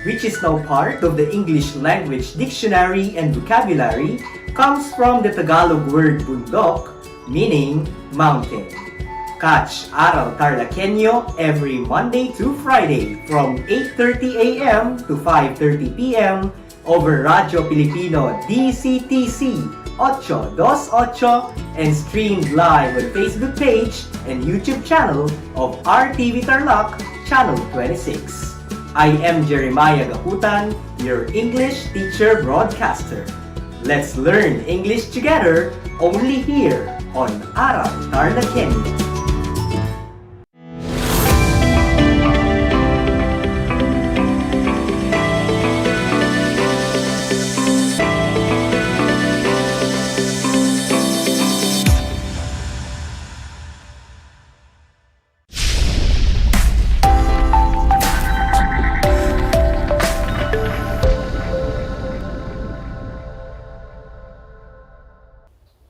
which is now part of the English Language Dictionary and Vocabulary, comes from the Tagalog word bundok, meaning mountain. Catch Aral TarlakHenyo every Monday to Friday from 8:30 a.m. to 5:30 p.m. over Radyo Pilipino DCTC 828 and streamed live on Facebook page and YouTube channel of RTV Tarlac, Channel 26. I am Jeremiah Gahutan, your English teacher broadcaster. Let's learn English together only here on Aral TarlakHenyo.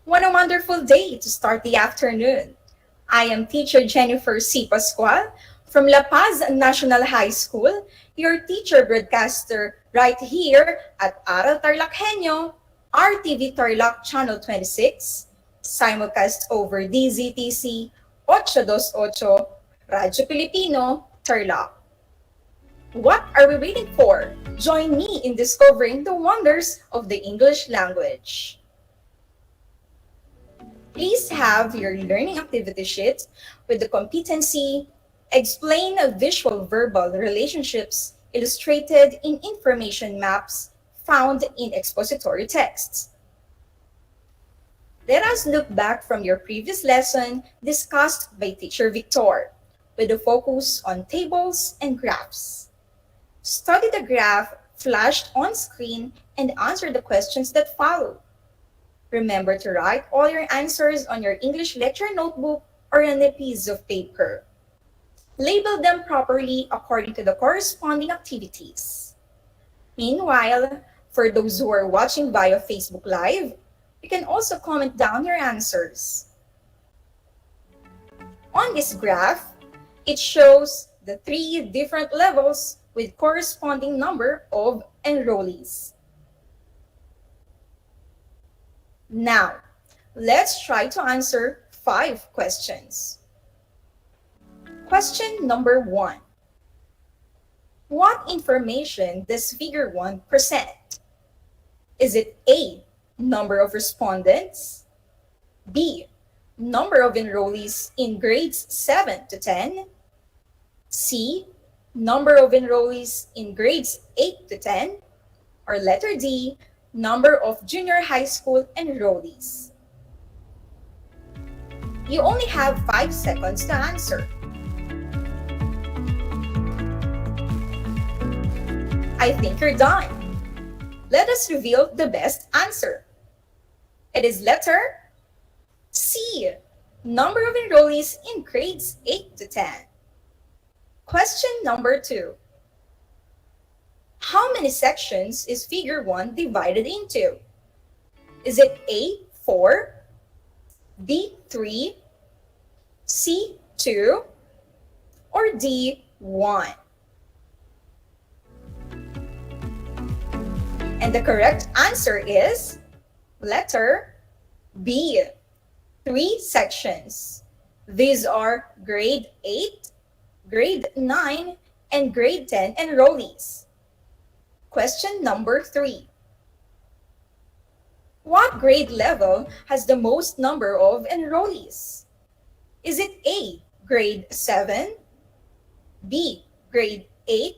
What a wonderful day to start the afternoon. I am teacher Jennifer C. Pascual from La Paz National High School, your teacher broadcaster right here at Aral TarlakHenyo, RTV Tarlac Channel 26, simulcast over DZTC 828, Radyo Pilipino, Tarlac. What are we waiting for? Join me in discovering the wonders of the English language. Please have your learning activity sheet with the competency, explain visual verbal relationships illustrated in information maps found in expository texts. Let us look back from your previous lesson discussed by Teacher Victor with a focus on tables and graphs. Study the graph flashed on screen and answer the questions that follow. Remember to write all your answers on your English lecture notebook or on a piece of paper. Label them properly according to the corresponding activities. Meanwhile, for those who are watching via Facebook Live, you can also comment down your answers. On this graph, it shows the 3 different levels with corresponding number of enrollees. Now, let's try to answer 5 questions. Question number 1. What information does figure 1 present? Is it A, number of respondents, B, number of enrollees in grades 7 to 10, C, number of enrollees in grades 8 to 10, or letter D, number of junior high school enrollees? You only have 5 seconds to answer. I think you're done. Let us reveal the best answer. It is letter C, number of enrollees in grades 8 to 10. Question number 2. How many sections is figure 1 divided into? Is it A, 4, B, 3, C, 2, or D, 1? And the correct answer is letter B, 3 sections. These are grade 8, grade 9, and grade 10 enrollees. Question number 3. What grade level has the most number of enrollees? Is it A, grade 7, B, grade 8,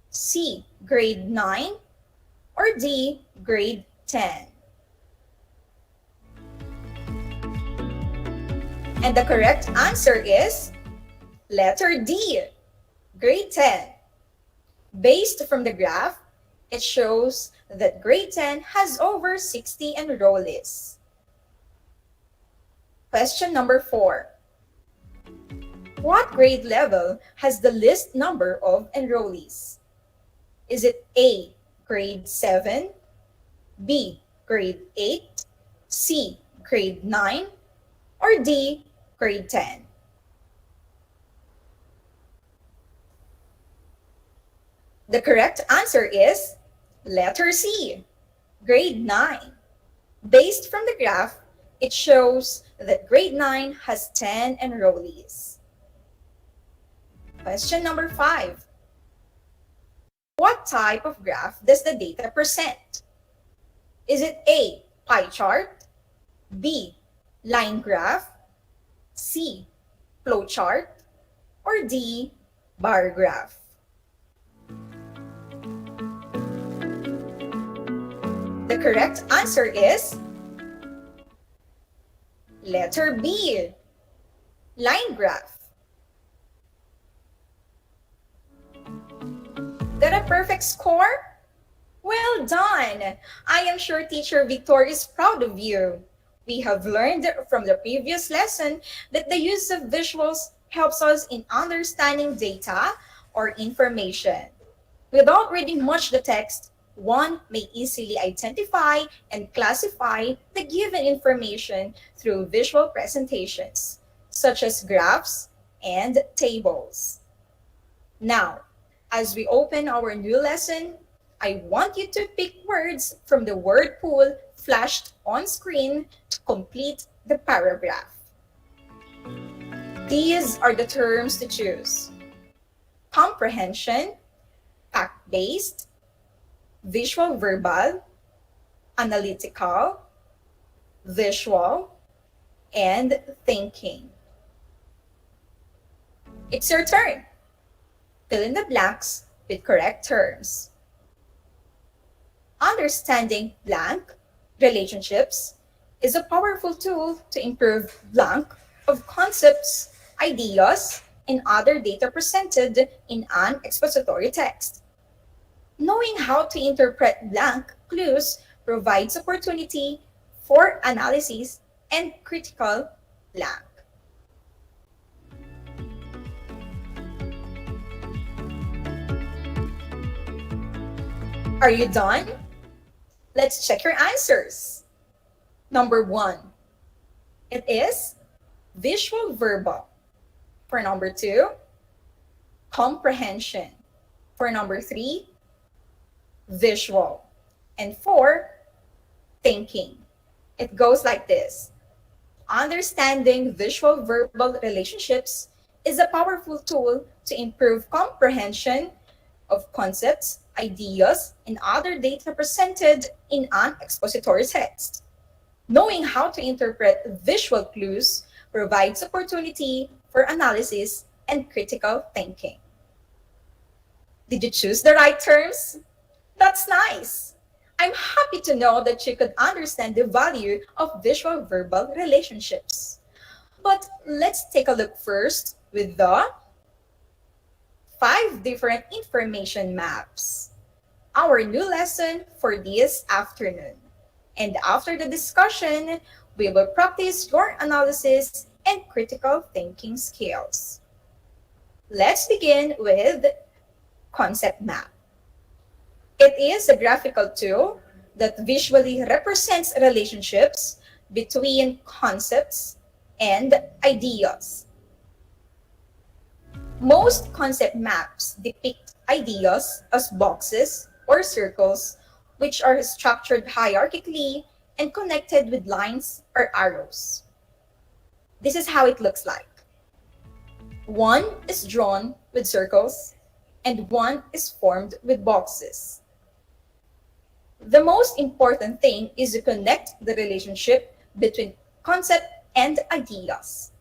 C, grade 9, or D, grade 10? And the correct answer is letter D, grade 10. Based from the graph, it shows that grade 10 has over 60 enrollees. Question number 4. What grade level has the least number of enrollees? Is it A, grade 7, B, grade 8, C, grade 9, or D, grade 10? The correct answer is letter C, grade 9. Based from the graph, it shows that grade 9 has 10 enrollees. Question number 5. What type of graph does the data present? Is it A, pie chart, B, line graph, C, flow chart, or D, bar graph? The correct answer is letter B, line graph. Got a perfect score? Well done! I am sure Teacher Victor is proud of you. We have learned from the previous lesson that the use of visuals helps us in understanding data or information. Without reading much the text, one may easily identify and classify the given information through visual presentations, such as graphs and tables. Now, as we open our new lesson, I want you to pick words from the word pool flashed on screen to complete the paragraph. These are the terms to choose: comprehension, fact-based, visual verbal, analytical, visual, and thinking. It's your turn. Fill in the blanks with correct terms. Understanding blank relationships is a powerful tool to improve blank of concepts, ideas, and other data presented in an expository text. Knowing how to interpret blank clues provides opportunity for analysis and critical blank. Are you done? Let's check your answers. Number 1, it is visual verbal. For number 2, comprehension. For number 3, visual. And 4, thinking. It goes like this: understanding visual verbal relationships is a powerful tool to improve comprehension of concepts, ideas, and other data presented in an expository text. Knowing how to interpret visual clues provides opportunity for analysis and critical thinking. Did you choose the right terms? That's nice. I'm happy to know that you could understand the value of visual verbal relationships. But let's take a look first with the 5 different information maps, our new lesson for this afternoon. And after the discussion, we will practice your analysis and critical thinking skills. Let's begin with concept map. It is a graphical tool that visually represents relationships between concepts and ideas. Most concept maps depict ideas as boxes or circles, which are structured hierarchically and connected with lines or arrows. This is how it looks like. One is drawn with circles, and one is formed with boxes. The most important thing is to connect the relationship between concept and ideas.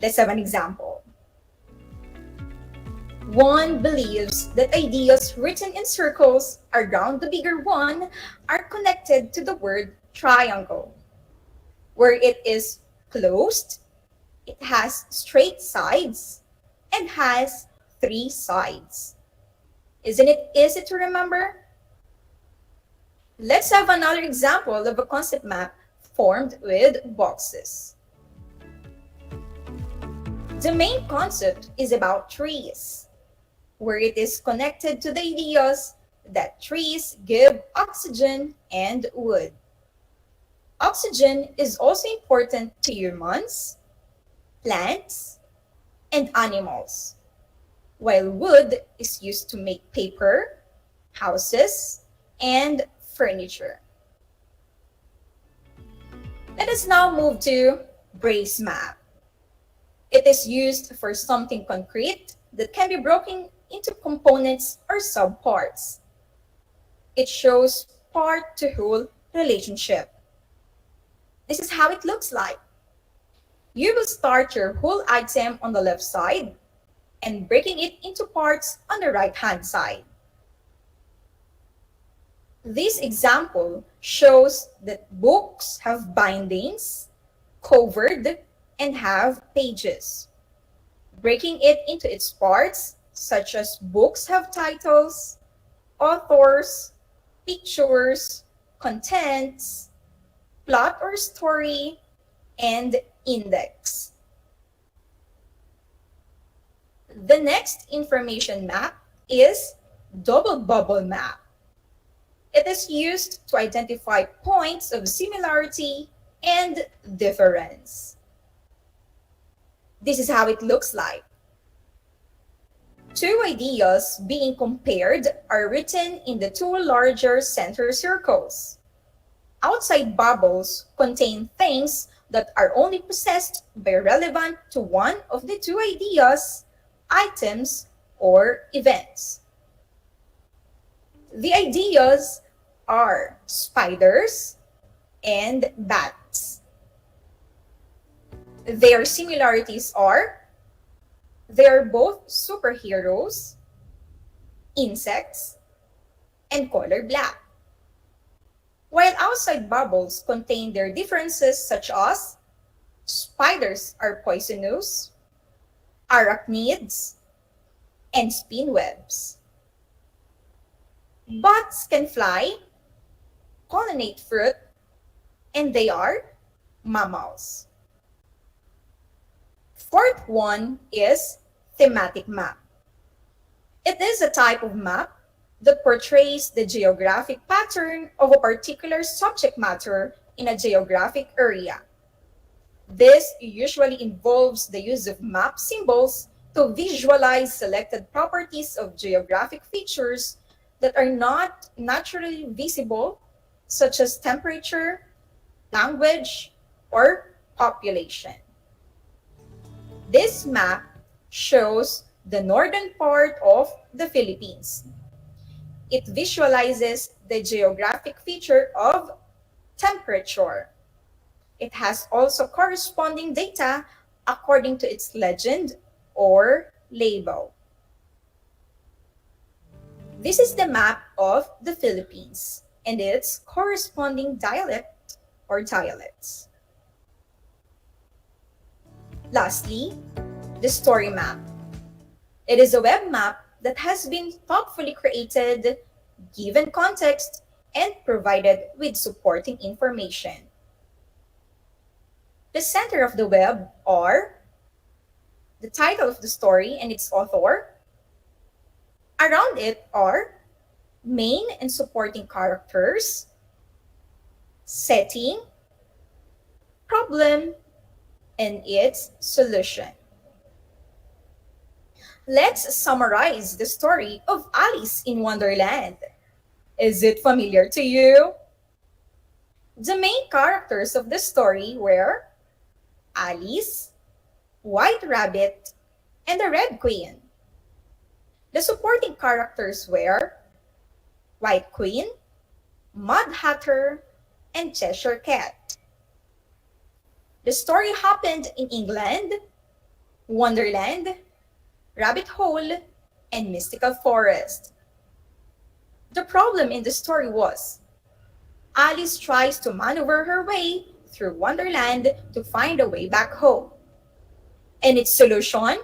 Let's have an example. One believes that ideas written in circles around the bigger one are connected to the word triangle. Where it is closed, it has straight sides and has 3 sides. Isn't it easy to remember? Let's have another example of a concept map formed with boxes. The main concept is about trees, where it is connected to the ideas that trees give oxygen and wood. Oxygen is also important to humans, plants, and animals, while wood is used to make paper, houses, and furniture. Let us now move to brace map. It is used for something concrete that can be broken into components or subparts. It shows part to whole relationship. This is how it looks like. You will start your whole item on the left side and breaking it into parts on the right hand side. This example shows that books have bindings, covered, and have pages. Breaking it into its parts, such as books have titles, authors, pictures, contents, plot or story, and index. The next information map is double bubble map. It is used to identify points of similarity and difference. This is how it looks like. Two ideas being compared are written in the two larger center circles. Outside bubbles contain things that are only possessed by relevant to one of the two ideas, items, or events. The ideas are spiders and bats. Their similarities are they are both superheroes, insects, and color black. While outside bubbles contain their differences such as spiders are poisonous, arachnids, and spinwebs. Bats can fly, pollinate fruit, and they are mammals. Fourth one is thematic map. It is a type of map that portrays the geographic pattern of a particular subject matter in a geographic area. This usually involves the use of map symbols to visualize selected properties of geographic features that are not naturally visible, such as temperature, language, or population. This map shows the northern part of the Philippines. It visualizes the geographic feature of temperature. It has also corresponding data according to its legend or label. This is the map of the Philippines and its corresponding dialect or dialects. Lastly, the story map. It is a web map that has been thoughtfully created, given context, and provided with supporting information. The center of the web are the title of the story and its author. Around it are main and supporting characters, setting, problem, and its solution. Let's summarize the story of Alice in Wonderland. Is it familiar to you? The main characters of the story were Alice, White Rabbit, and the Red Queen. The supporting characters were White Queen, Mud Hatter, and Cheshire Cat. The story happened in England, Wonderland, Rabbit Hole, and Mystical Forest. The problem in the story was Alice tries to maneuver her way through Wonderland to find a way back home. And its solution?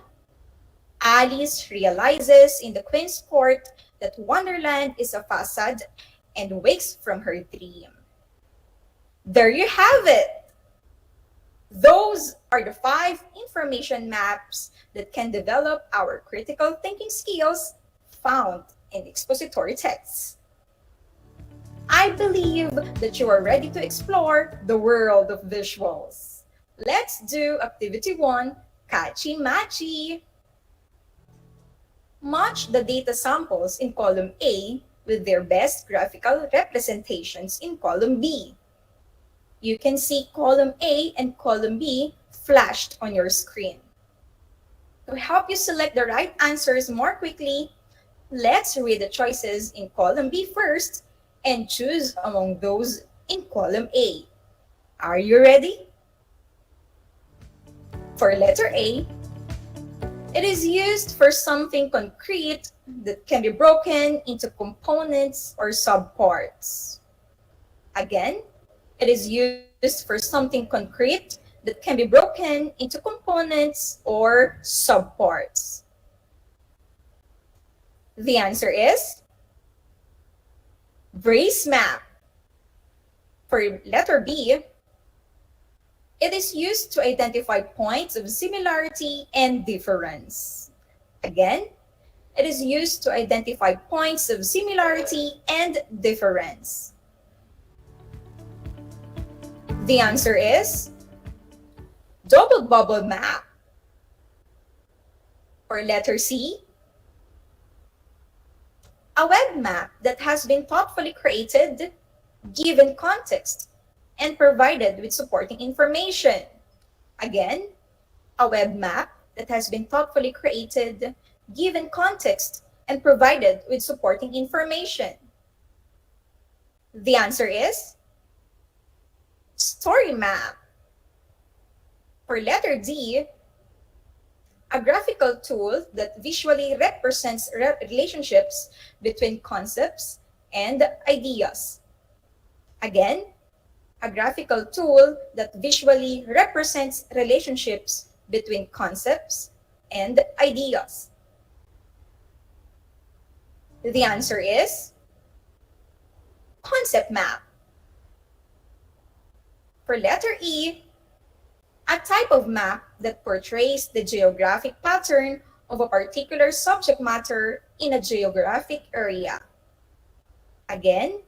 Alice realizes in the Queen's Court that Wonderland is a facade and wakes from her dream. There you have it! Those are the 5 information maps that can develop our critical thinking skills found in expository texts. I believe that you are ready to explore the world of visuals. Let's do Activity 1, Kachi-Machi. Match the data samples in column A with their best graphical representations in column B. You can see column A and column B flashed on your screen. To help you select the right answers more quickly, let's read the choices in column B first and choose among those in column A. Are you ready? For letter A, it is used for something concrete that can be broken into components or subparts. Again, it is used for something concrete that can be broken into components or subparts. The answer is brace map. For letter B, it is used to identify points of similarity and difference. Again, it is used to identify points of similarity and difference. The answer is double bubble map. For letter C, a web map that has been thoughtfully created, given context, and provided with supporting information. Again, a web map that has been thoughtfully created, given context, and provided with supporting information. The answer is story map. For letter D, a graphical tool that visually represents relationships between concepts and ideas. Again, a graphical tool that visually represents relationships between concepts and ideas. The answer is concept map. For letter E, a type of map that portrays the geographic pattern of a particular subject matter in a geographic area. Again,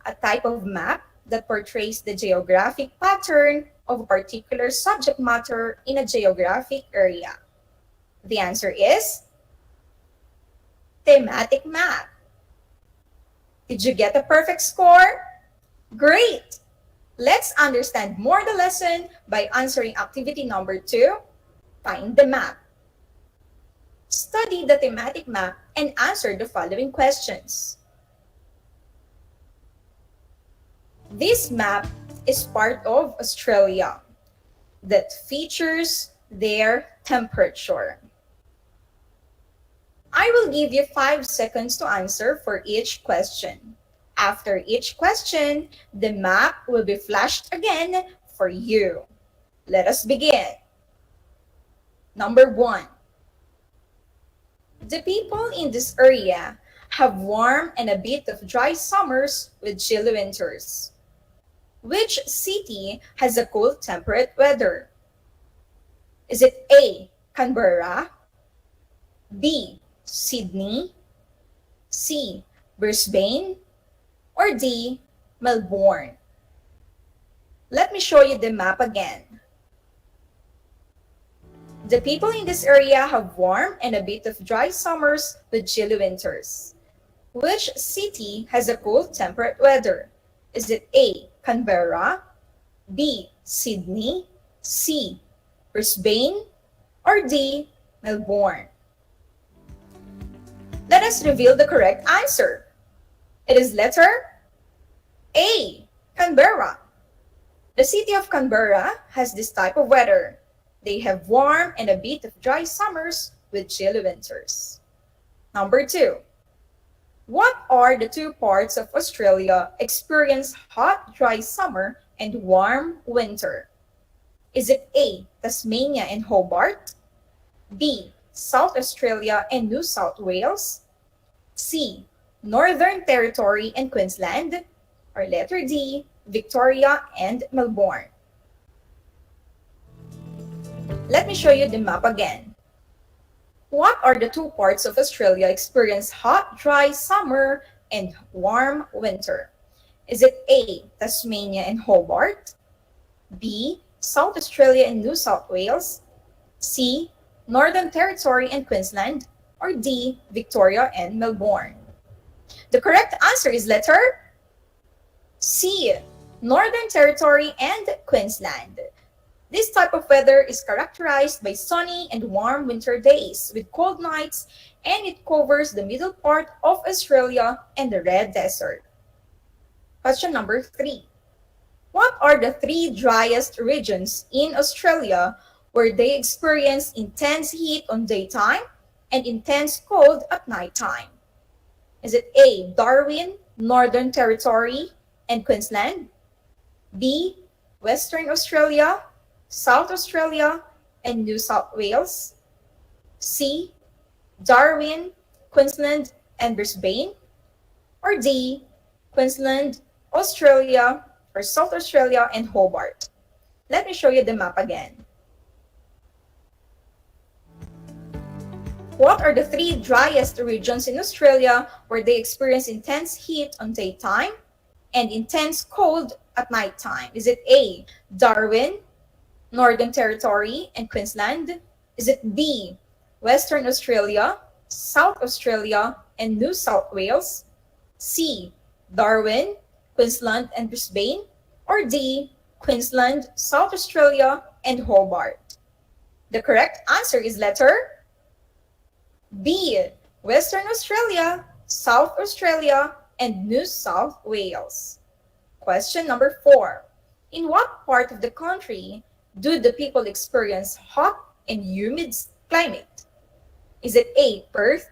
a type of map that portrays the geographic pattern of a particular subject matter in a geographic area. The answer is thematic map. Did you get a perfect score? Great! Let's understand more the lesson by answering activity number 2, find the map. Study the thematic map and answer the following questions. This map is part of Australia that features their temperature. I will give you 5 seconds to answer for each question. After each question, the map will be flashed again for you. Let us begin. Number 1. The people in this area have warm and a bit of dry summers with chilly winters. Which city has a cool temperate weather? Is it A, Canberra, B, Sydney, C, Brisbane, or D, Melbourne? Let me show you the map again. The people in this area have warm and a bit of dry summers with chilly winters. Which city has a cool temperate weather? Is it A, Canberra, B, Sydney, C, Brisbane, or D, Melbourne? Let us reveal the correct answer. It is letter A, Canberra. The city of Canberra has this type of weather. They have warm and a bit of dry summers with chilly winters. Number 2. What are the 2 parts of Australia experience hot, dry summer and warm winter? Is it A, Tasmania and Hobart, B, South Australia and New South Wales, C, Northern Territory and Queensland, or letter D, Victoria and Melbourne? Let me show you the map again. What are the 2 parts of Australia experience hot, dry summer and warm winter? Is it A, Tasmania and Hobart, B, South Australia and New South Wales, C, Northern Territory and Queensland, or D, Victoria and Melbourne? The correct answer is letter C, Northern Territory and Queensland. This type of weather is characterized by sunny and warm winter days with cold nights, and it covers the middle part of Australia and the Red Desert. Question number 3. What are the 3 driest regions in Australia where they experience intense heat on daytime and intense cold at nighttime? Is it A, Darwin, Northern Territory, and Queensland? B, Western Australia, South Australia, and New South Wales? C, Darwin, Queensland, and Brisbane? Or D, Queensland, Australia, or South Australia, and Hobart? Let me show you the map again. What are the 3 driest regions in Australia where they experience intense heat on daytime and intense cold at nighttime? Is it A, Darwin, Northern Territory, and Queensland? Is it B, Western Australia, South Australia, and New South Wales? C, Darwin, Queensland, and Brisbane? Or D, Queensland, South Australia, and Hobart? The correct answer is letter B, Western Australia, South Australia, and New South Wales. Question number 4. In what part of the country do the people experience hot and humid climate? Is it A, Perth,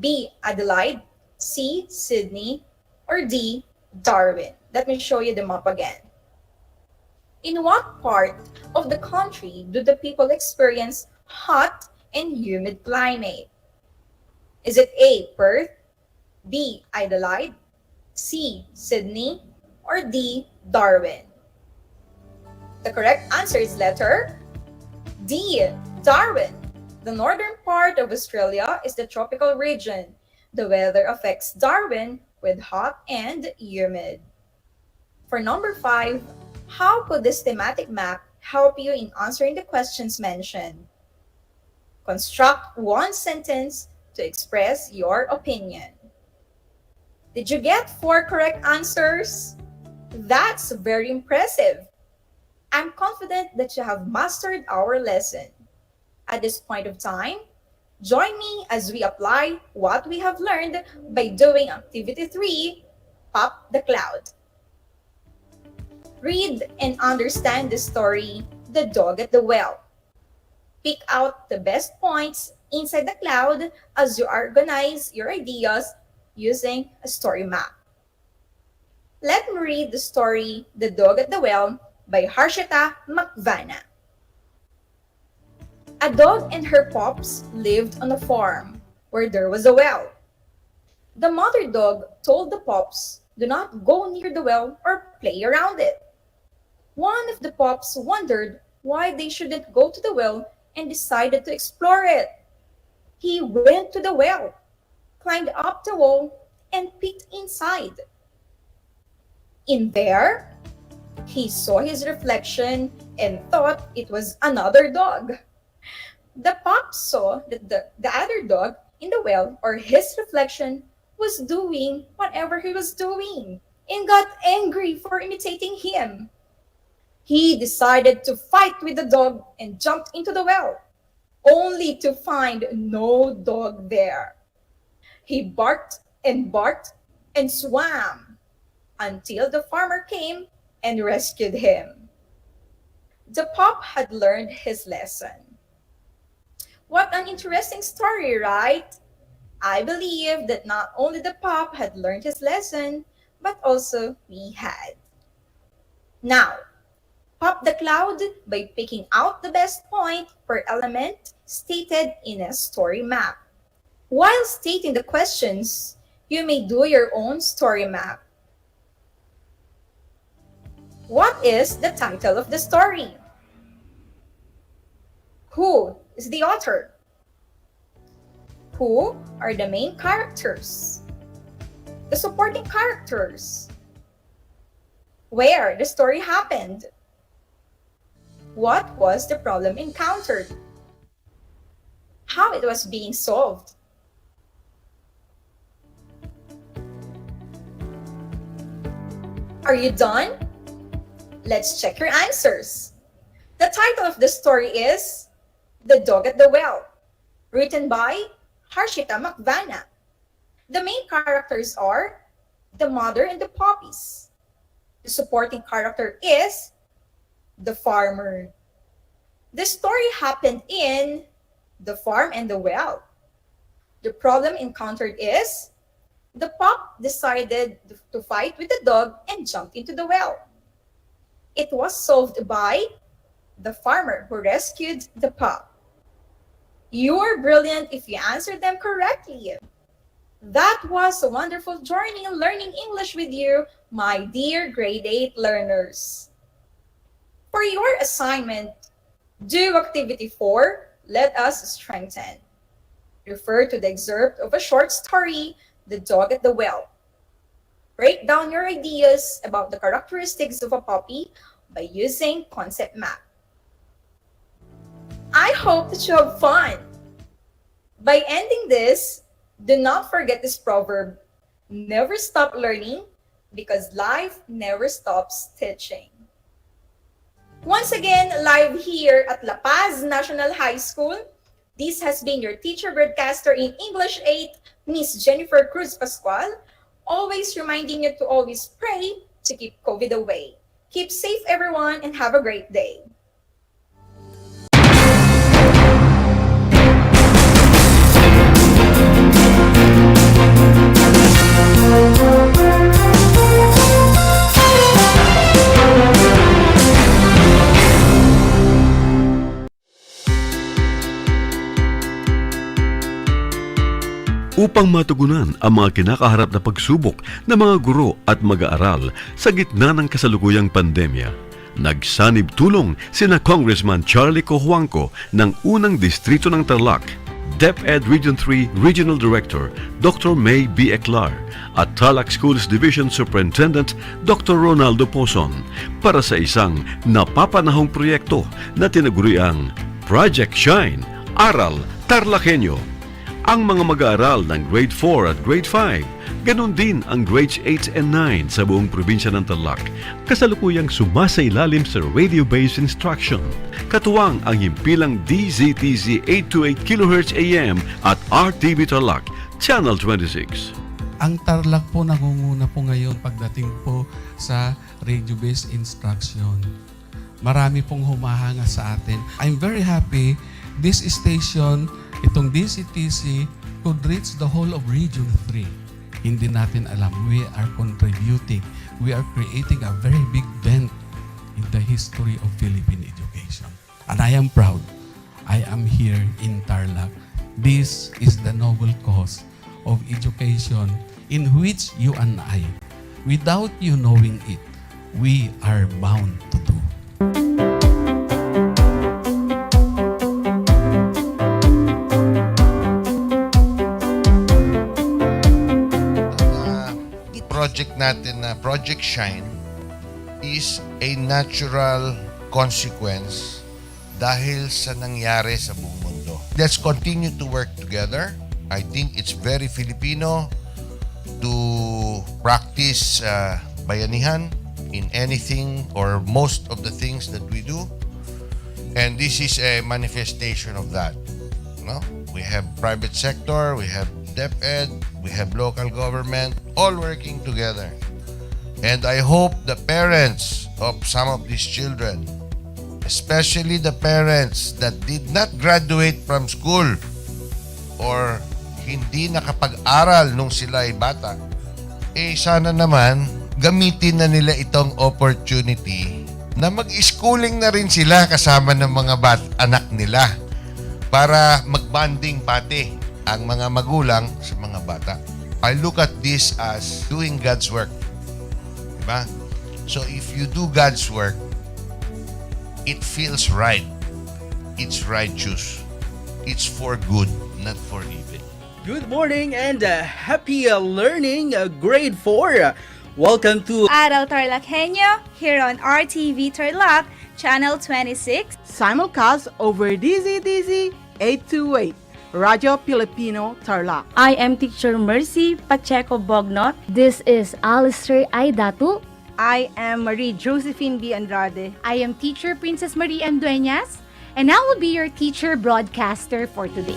B, Adelaide, C, Sydney, or D, Darwin? Let me show you the map again. In what part of the country do the people experience hot and humid climate? Is it A, Perth, B, Adelaide, C, Sydney, or D, Darwin? The correct answer is letter D, Darwin. The northern part of Australia is the tropical region. The weather affects Darwin with hot and humid. For number 5, how could this thematic map help you in answering the questions mentioned? Construct one sentence to express your opinion. Did you get 4 correct answers? That's very impressive. I'm confident that you have mastered our lesson. At this point of time, join me as we apply what we have learned by doing Activity 3, Pop the Cloud. Read and understand the story, The Dog at the Well. Pick out the best points inside the cloud as you organize your ideas using a story map. Let me read the story, The Dog at the Well by Harshita Makvana. A dog and her pups lived on a farm where there was a well. The mother dog told the pups, "Do not go near the well or play around it." One of the pups wondered why they shouldn't go to the well and decided to explore it. He went to the well, climbed up the wall, and peeked inside. In there, he saw his reflection and thought it was another dog. The pup saw that the other dog in the well, or his reflection, was doing whatever he was doing and got angry for imitating him. He decided to fight with the dog and jumped into the well, only to find no dog there. He barked and swam until the farmer came and rescued him. The pup had learned his lesson. What an interesting story, right? I believe that not only the pup had learned his lesson, but also we had. Now, pop the cloud by picking out the best point per element stated in a story map. While stating the questions, you may do your own story map. What is the title of the story? Who is the author? Who are the main characters? The supporting characters? Where the story happened? What was the problem encountered? How it was being solved? Are you done? Let's check your answers. The title of the story is The Dog at the Well, written by Harshita Makvana. The main characters are the mother and the puppies. The supporting character is the farmer. The story happened in The Farm and the Well. The problem encountered is the pup decided to fight with the dog and jumped into the well. It was solved by the farmer who rescued the pup. You are brilliant if you answered them correctly. That was a wonderful journey in learning English with you, my dear grade 8 learners. For your assignment, do activity 4, Let Us Strengthen. Refer to the excerpt of a short story, The Dog at the Well. Break down your ideas about the characteristics of a puppy by using concept map. I hope that you have fun. By ending this, do not forget this proverb, never stop learning because life never stops teaching. Once again, live here at La Paz National High School, this has been your teacher broadcaster in English 8, Miss Jennifer Cruz Pascual, always reminding you to always pray to keep COVID away. Keep safe, everyone, and have a great day. Upang matugunan ang mga kinakaharap na pagsubok ng mga guro at mag-aaral sa gitna ng kasalukuyang pandemya, nagsanib tulong sina Congressman Charlie Cojuangco ng unang distrito ng Tarlac, DEPED Region 3 Regional Director Dr. May B. Eclar at Tarlac Schools Division Superintendent Dr. Ronaldo Pozon para sa isang napapanahong proyekto na tinaguriang Project Shine, Aral TarlakHenyo. Ang mga mag-aaral ng Grade 4 at Grade 5, ganun din ang Grades 8 and 9 sa buong probinsya ng Tarlac, kasalukuyang sumasailalim sa radio-based instruction. Katuwang ang himpilang DZTZ 828 kHz AM at RTV Tarlac, Channel 26. Ang Tarlac po nangunguna po ngayon pagdating po sa radio-based instruction. Marami pong humahanga sa atin. I'm very happy this station, itong DCTC, could reach the whole of Region 3. Hindi natin alam, we are contributing. We are creating a very big dent in the history of Philippine education. And I am proud. I am here in Tarlac. This is the noble cause of education in which you and I, without you knowing it, we are bound to do. Project natin na Project Shine is a natural consequence dahil sa nangyari sa buong mundo. Let's continue to work together. I think it's very Filipino to practice bayanihan in anything or most of the things that we do. And this is a manifestation of that. No? We have private sector, we have DEPED, we have local government, all working together. And I hope the parents of some of these children, especially the parents that did not graduate from school or hindi nakapag-aral nung sila ay bata, sana naman gamitin na nila itong opportunity na mag-schooling na rin sila kasama ng mga anak nila para mag-bonding pati ang mga magulang sa mga bata. I look at this as doing God's work. Diba? So if you do God's work, it feels right. It's righteous. It's for good, not for evil. Good morning and happy learning, grade 4. Welcome to Aral TarlakHenyo here on RTV Tarlac, Channel 26. Simulcast over DZDZ 828, Radio Filipino Tarlac. I am Teacher Mercy Pacheco Bognot. This is Alistair Aidatu. I am Marie Josephine B. Andrade. I am Teacher Princess Marie M. Dueñas, and I will be your teacher broadcaster for today.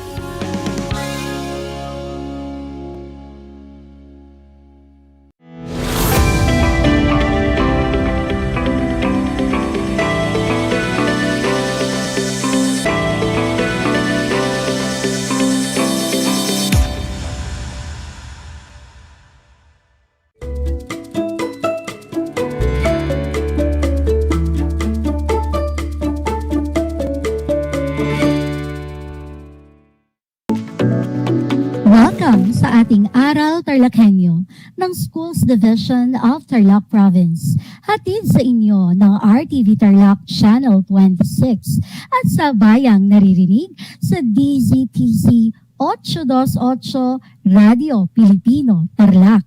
Welcome sa ating Aral TarlakHenyo ng Schools Division of Tarlac Province. Hatid sa inyo ng RTV Tarlac Channel 26 at sa bayang naririnig sa DZTC 828 Radio Pilipino Tarlac.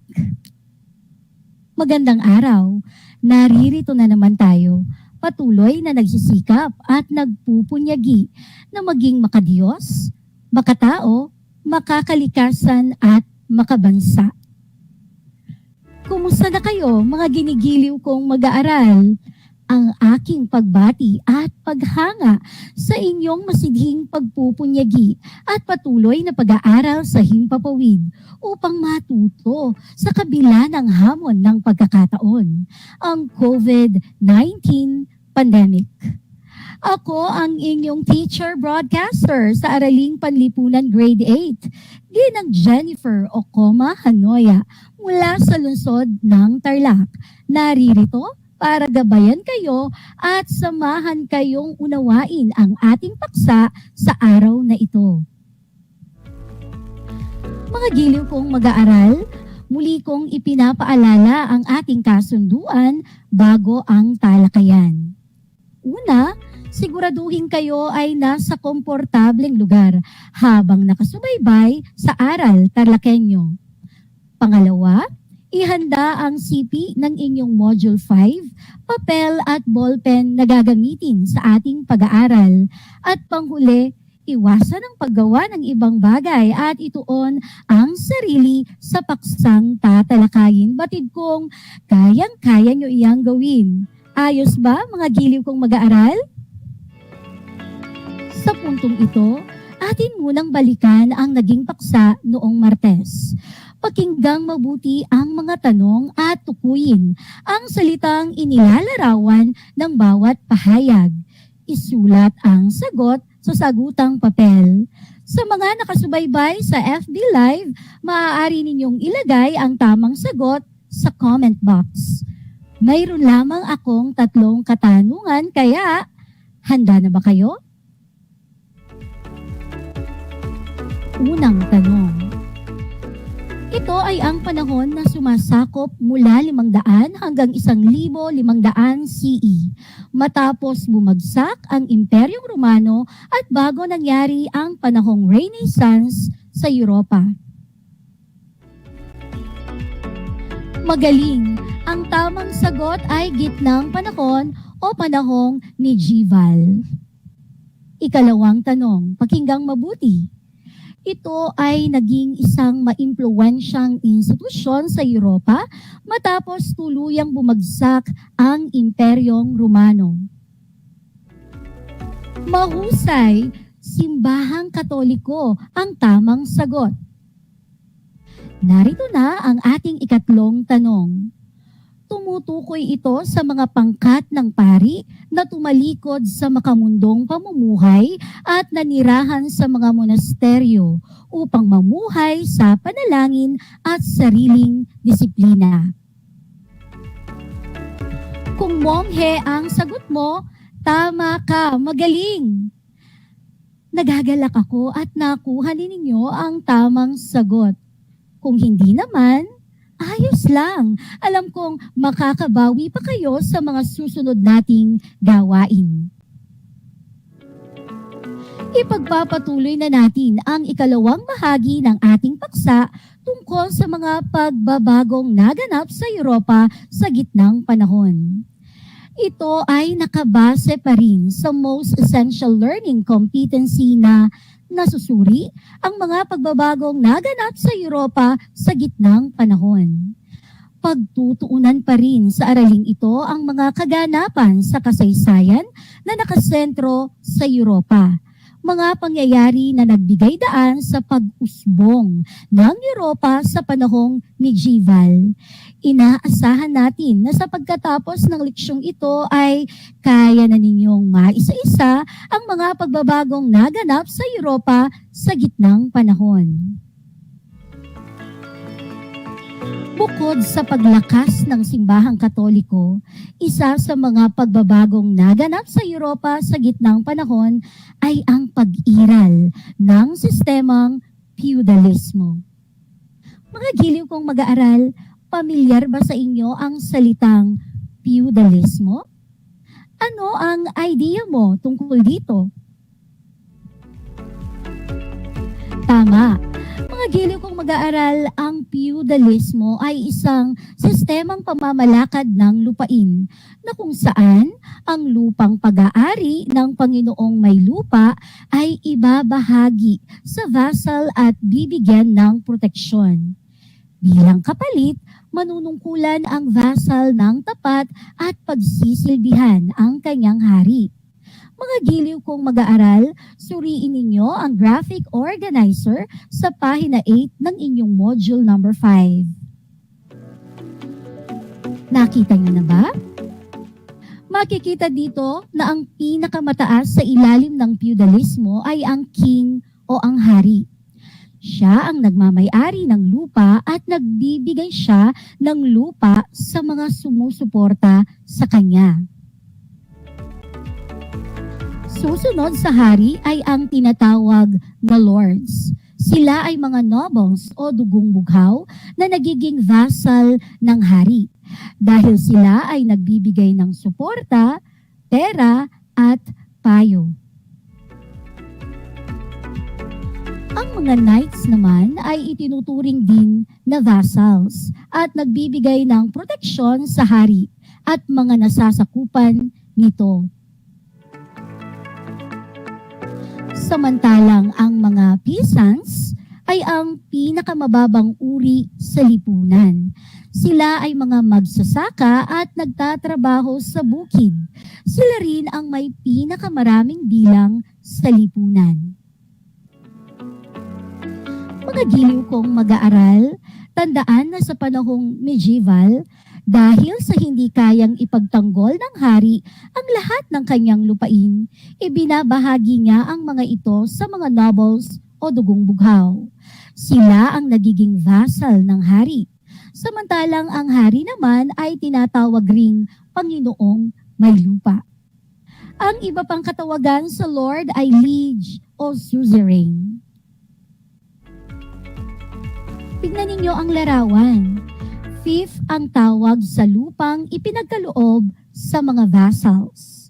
Magandang araw, naririto na naman tayo. Patuloy na nagsisikap at nagpupunyagi na maging makadiyos, makatao, makakalikasan at makabansa. Kumusta na kayo mga ginigiliw kong mag-aaral? Ang aking pagbati at paghanga sa inyong masidhing pagpupunyagi at patuloy na pag-aaral sa himpapawid upang matuto sa kabila ng hamon ng pagkakataon, ang COVID-19 pandemic. Ako ang inyong teacher broadcaster sa Araling Panlipunan Grade 8, Ginang Jennifer Ocoma Hanoya mula sa lungsod ng Tarlac. Naririto para gabayan kayo at samahan kayong unawain ang ating paksa sa araw na ito. Mga giliw kong mag-aaral, muli kong ipinapaalala ang ating kasunduan bago ang talakayan. Una, siguraduhin kayo ay nasa komportableng lugar habang nakasubaybay sa Aral TarlakHenyo. Pangalawa, ihanda ang CP ng inyong Module 5, papel at ballpen na gagamitin sa ating pag-aaral. At panghuli, iwasan ang paggawa ng ibang bagay at ituon ang sarili sa paksang tatalakayin. Batid kong kayang-kaya nyo iyang gawin. Ayos ba mga giliw kong mag-aaral? Sa puntong ito, atin munang balikan ang naging paksa noong Martes. Pakinggang mabuti ang mga tanong at tukuyin ang salitang inilalarawan ng bawat pahayag. Isulat ang sagot sa sagutang papel. Sa mga nakasubaybay sa FB Live, maaari ninyong ilagay ang tamang sagot sa comment box. Mayroon lamang akong 3 katanungan, kaya handa na ba kayo? Unang tanong. Ito ay ang panahon na sumasakop mula 500 hanggang 1,500 CE. Matapos bumagsak ang Imperyong Romano at bago nangyari ang panahong Renaissance sa Europa. Magaling! Ang tamang sagot ay gitnang panahon o panahong medieval. Ikalawang tanong, pakinggang mabuti. Ito ay naging isang maimpluwensyang institusyon sa Europa matapos tuluyang bumagsak ang Imperyong Romano. Mahusay, simbahang Katoliko ang tamang sagot. Narito na ang ating ikatlong tanong. Tumutukoy ito sa mga pangkat ng pari na tumalikod sa makamundong pamumuhay at nanirahan sa mga monasteryo upang mamuhay sa panalangin at sariling disiplina. Kung monghe ang sagot mo, tama ka, magaling! Nagagalak ako at nakuha ninyo ang tamang sagot. Kung hindi naman, ayos lang. Alam kong makakabawi pa kayo sa mga susunod nating gawain. Ipagpapatuloy na natin ang ikalawang bahagi ng ating paksa tungkol sa mga pagbabagong naganap sa Europa sa gitnang panahon. Ito ay nakabase pa rin sa Most Essential Learning Competency na nasusuri ang mga pagbabagong naganap sa Europa sa gitnang panahon. pagtutuunan pa rin sa araling ito ang mga kaganapan sa kasaysayan na nakasentro sa Europa. Mga pangyayari na nagbigay daan sa pag-usbong ng Europa sa panahong medieval. Inaasahan natin na sa pagkatapos ng leksyong ito ay kaya na ninyong maisa-isa ang mga pagbabagong naganap sa Europa sa gitnang panahon. Bukod sa paglakas ng simbahang Katoliko, isa sa mga pagbabagong naganap sa Europa sa gitnang panahon ay ang pag-iral ng sistemang feudalismo. Mga giliw kong mag-aaral, pamilyar ba sa inyo ang salitang feudalismo? Ano ang idea mo tungkol dito? Tama. Mga giliw kong mag-aaral, ang feudalismo ay isang sistemang pamamalakad ng lupain na kung saan ang lupang pag-aari ng Panginoong may lupa ay ibabahagi sa vassal at bibigyan ng proteksyon. Bilang kapalit, manunungkulan ang vassal ng tapat at pagsisilbihan ang kanyang hari. Mga giliw kong mag-aaral, suriin ninyo ang graphic organizer sa pahina 8 ng inyong module number 5. Nakita niyo na ba? Makikita dito na ang pinakamataas sa ilalim ng feudalismo ay ang king o ang hari. Siya ang nagmamay-ari ng lupa at nagbibigay siya ng lupa sa mga sumusuporta sa kanya. Susunod sa hari ay ang tinatawag na lords. Sila ay mga nobles o dugong bughaw na nagiging vassal ng hari dahil sila ay nagbibigay ng suporta, pera at payo. Ang mga knights naman ay itinuturing din na vassals at nagbibigay ng proteksyon sa hari at mga nasasakupan nito. Samantalang ang mga peasants ay ang pinakamababang uri sa lipunan. Sila ay mga magsasaka at nagtatrabaho sa bukid. Sila rin ang may pinakamaraming bilang sa lipunan. Mga giliw kong mag-aaral, tandaan na sa panahong medieval, dahil sa hindi kayang ipagtanggol ng hari ang lahat ng kanyang lupain, ibinabahagi niya ang mga ito sa mga nobles o dugong bughaw. Sila ang nagiging vassal ng hari. Samantalang ang hari naman ay tinatawag ring Panginoong may lupa. Ang iba pang katawagan sa Lord ay liege o suzerain. Tignan ninyo ang larawan. Fief ang tawag sa lupang ipinagkaloob sa mga vassals.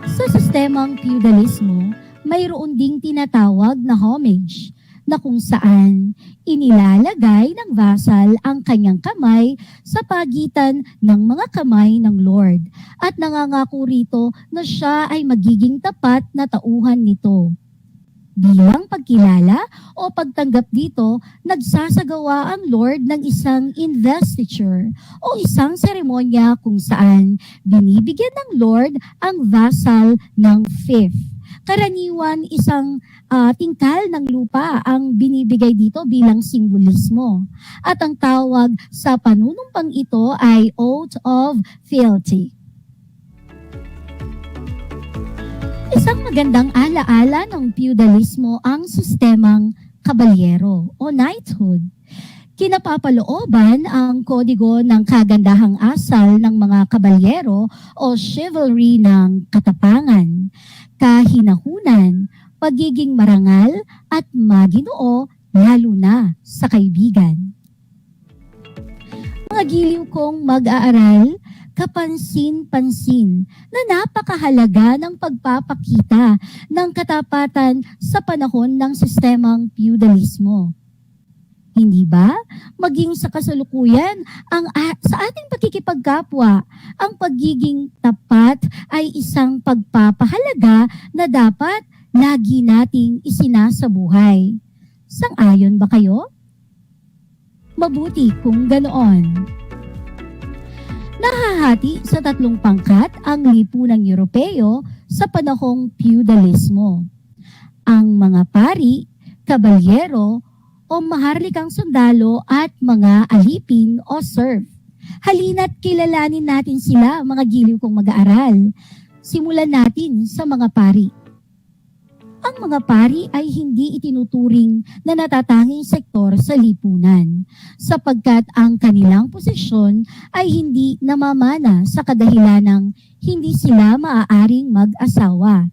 Sa sistemang feudalismo, mayroon ding tinatawag na homage na kung saan inilalagay ng vassal ang kanyang kamay sa pagitan ng mga kamay ng Lord at nangangako rito na siya ay magiging tapat na tauhan nito. Bilang pagkilala o pagtanggap dito, nagsasagawa ang Lord ng isang investiture o isang seremonya kung saan binibigyan ng Lord ang vassal ng fief. Karaniwan isang tingkal ng lupa ang binibigay dito bilang simbolismo. At ang tawag sa panunumpang ito ay oath of fealty. Isang magandang alaala ng feudalismo ang sistemang kabalyero o knighthood. Kinapapalooban ang kodigo ng kagandahang asal ng mga kabalyero o chivalry ng katapangan, kahinahunan, pagiging marangal at maginoo lalo na sa kaibigan. Mga giliw kong mag-aaral, kapansin-pansin na napakahalaga ng pagpapakita ng katapatan sa panahon ng sistemang feudalismo. Hindi ba? Maging sa kasalukuyan, sa ating pagkikipagkapwa, ang pagiging tapat ay isang pagpapahalaga na dapat lagi nating isinasabuhay. Sang-ayon ba kayo? Mabuti kung ganoon. Nahahati sa 3 pangkat ang lipunang Europeo sa panahong feudalismo. Ang mga pari, kabalyero, o maharlikang sundalo at mga alipin o serf. Halina't kilalanin natin sila, mga giliw kong mag-aaral. Simulan natin sa mga pari. Ang mga pari ay hindi itinuturing na natatanging sektor sa lipunan sapagkat ang kanilang posisyon ay hindi namamana sa kadahilanang hindi sila maaaring mag-asawa.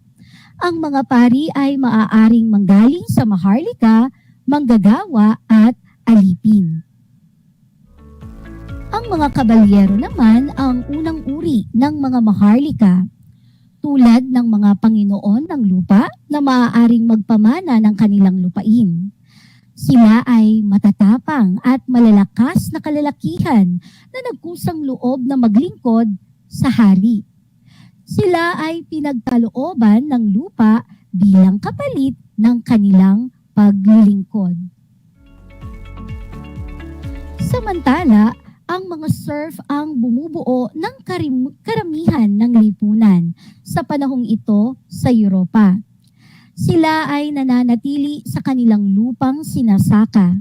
Ang mga pari ay maaaring manggaling sa maharlika, manggagawa at alipin. Ang mga kabalyero naman ang unang uri ng mga maharlika, tulad ng mga Panginoon ng lupa na maaaring magpamana ng kanilang lupain. Sila ay matatapang at malalakas na kalalakihan na nagkusang loob na maglingkod sa hari. Sila ay pinagkalooban ng lupa bilang kapalit ng kanilang paglilingkod. Samantala, ang mga serf ang bumubuo ng karamihan ng lipunan sa panahong ito sa Europa. Sila ay nananatili sa kanilang lupang sinasaka.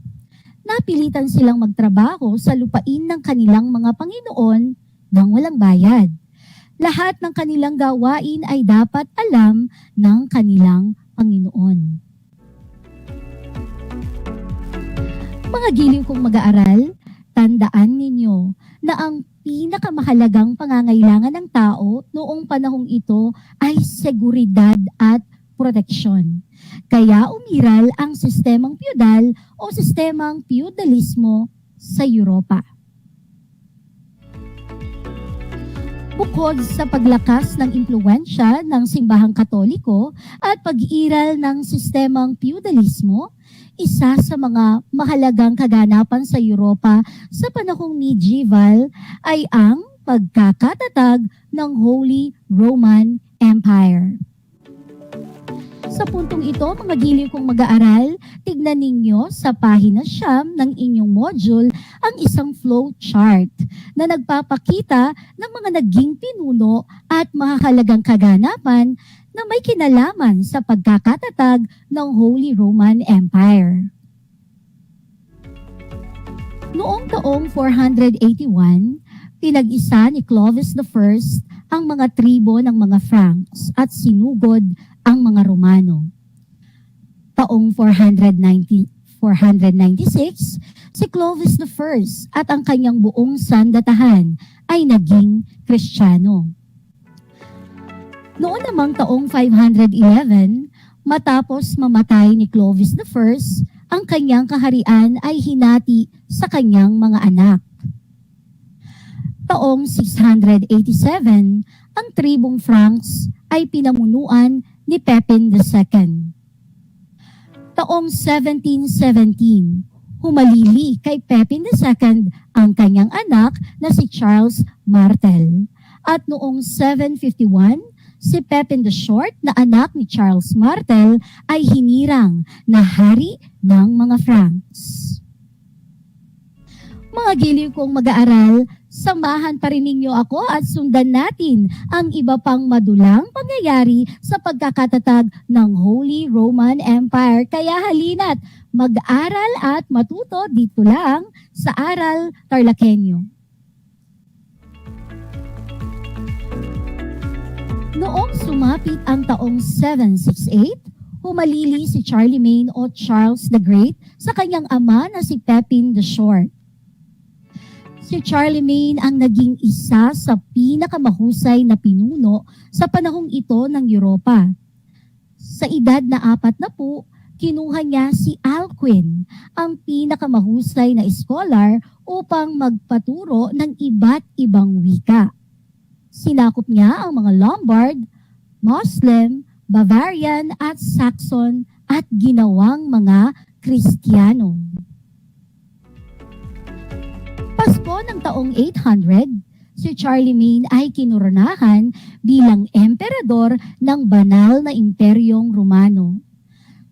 Napilitan silang magtrabaho sa lupain ng kanilang mga Panginoon nang walang bayad. Lahat ng kanilang gawain ay dapat alam ng kanilang Panginoon. Mga giliw kong mag-aaral, tandaan ninyo na ang pinakamahalagang pangangailangan ng tao noong panahong ito ay seguridad at proteksyon. Kaya umiral ang sistemang feudal o sistemang feudalismo sa Europa. Bukod sa paglakas ng impluwensya ng simbahang Katoliko at pag-iral ng sistemang feudalismo, isa sa mga mahalagang kaganapan sa Europa sa panahong medieval ay ang pagkakatatag ng Holy Roman Empire. Sa puntong ito, mga giliw kong mag-aaral, tignan ninyo sa pahina 9 ng inyong module ang isang flow chart na nagpapakita ng mga naging pinuno at mahalagang kaganapan na may kinalaman sa pagkakatatag ng Holy Roman Empire. Noong taong 481, pinag-isa ni Clovis I ang mga tribo ng mga Franks at sinugod ang mga Romano. Taong 496, si Clovis I at ang kanyang buong sandatahan ay naging Kristiyano. Noon namang taong 511, matapos mamatay ni Clovis I, ang kanyang kaharian ay hinati sa kanyang mga anak. Taong 687, ang tribong Franks ay pinamunuan ni Pepin II. Taong 1717, humalili kay Pepin II ang kanyang anak na si Charles Martel. At noong 751, si Pepin the Short na anak ni Charles Martel ay hinirang na hari ng mga Franks. Mga giliw kong mag-aaral, samahan pa rin ninyo ako at sundan natin ang iba pang madulang pangyayari sa pagkakatatag ng Holy Roman Empire. Kaya halina't mag-aral at matuto dito lang sa Aral TarlakHenyo. Noong sumapit ang taong 768, humalili si Charlemagne o Charles the Great sa kanyang ama na si Pepin the Short. Si Charlemagne ang naging isa sa pinakamahusay na pinuno sa panahong ito ng Europa. Sa edad na 40, kinuha niya si Alcuin, ang pinakamahusay na scholar upang magpaturo ng iba't ibang wika. Sinakop niya ang mga Lombard, Muslim, Bavarian at Saxon at ginawang mga Kristiyano. Pasko ng taong 800, si Charlemagne ay kinoronahan bilang emperador ng banal na Imperyong Romano.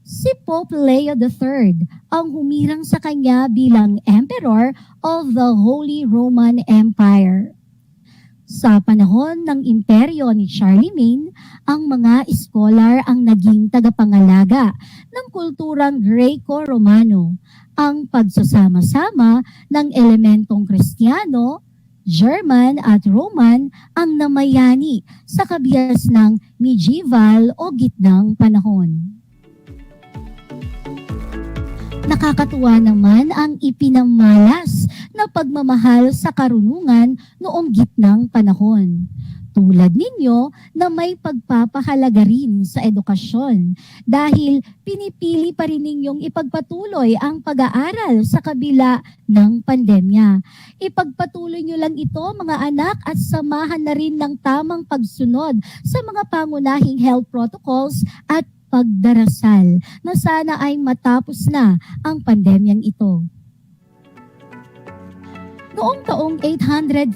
Si Pope Leo III ang humirang sa kanya bilang Emperor of the Holy Roman Empire. Sa panahon ng imperyo ni Charlemagne, ang mga scholar ang naging tagapangalaga ng kulturang Greco-Romano, ang pagsasama-sama ng elementong Kristiyano, German at Roman ang namayani sa kabias ng medieval o gitnang panahon. Nakakatuwa naman ang ipinamalas na pagmamahal sa karunungan noong gitnang panahon. Tulad ninyo na may pagpapahalaga rin sa edukasyon dahil pinipili pa rin ninyong ipagpatuloy ang pag-aaral sa kabila ng pandemya. Ipagpatuloy nyo lang ito mga anak at samahan na rin ng tamang pagsunod sa mga pangunahing health protocols at pagdarasal na sana ay matapos na ang pandemyang ito. Noong taong 814,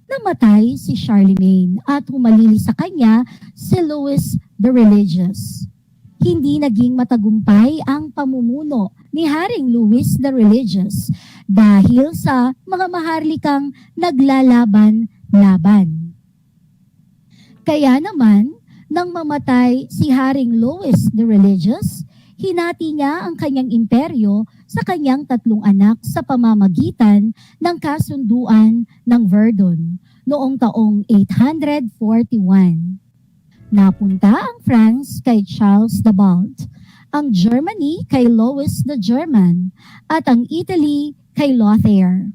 namatay si Charlemagne at humalili sa kanya si Louis the Religious. Hindi naging matagumpay ang pamumuno ni Haring Louis the Religious dahil sa mga maharlikang naglalaban-laban. Kaya naman, nang mamatay si Haring Louis the Religious, hinati niya ang kanyang imperyo sa kanyang 3 anak sa pamamagitan ng kasunduan ng Verdun noong taong 841. Napunta ang France kay Charles the Bald, ang Germany kay Louis the German, at ang Italy kay Lothair.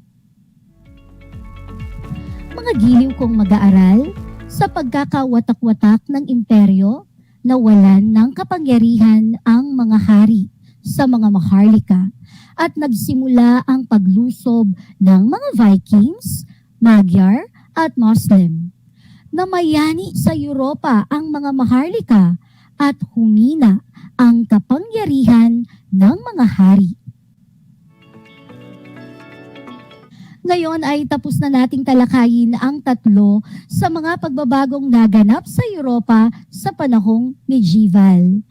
Mga giliw kong mag-aaral, sa pagkakawatak-watak ng imperyo, nawalan ng kapangyarihan ang mga hari sa mga maharlika at nagsimula ang paglusob ng mga Vikings, Magyar at Muslim. Namayani sa Europa ang mga maharlika at humina ang kapangyarihan ng mga hari. Ngayon ay tapos na nating talakayin ang 3 sa mga pagbabagong naganap sa Europa sa panahong medieval.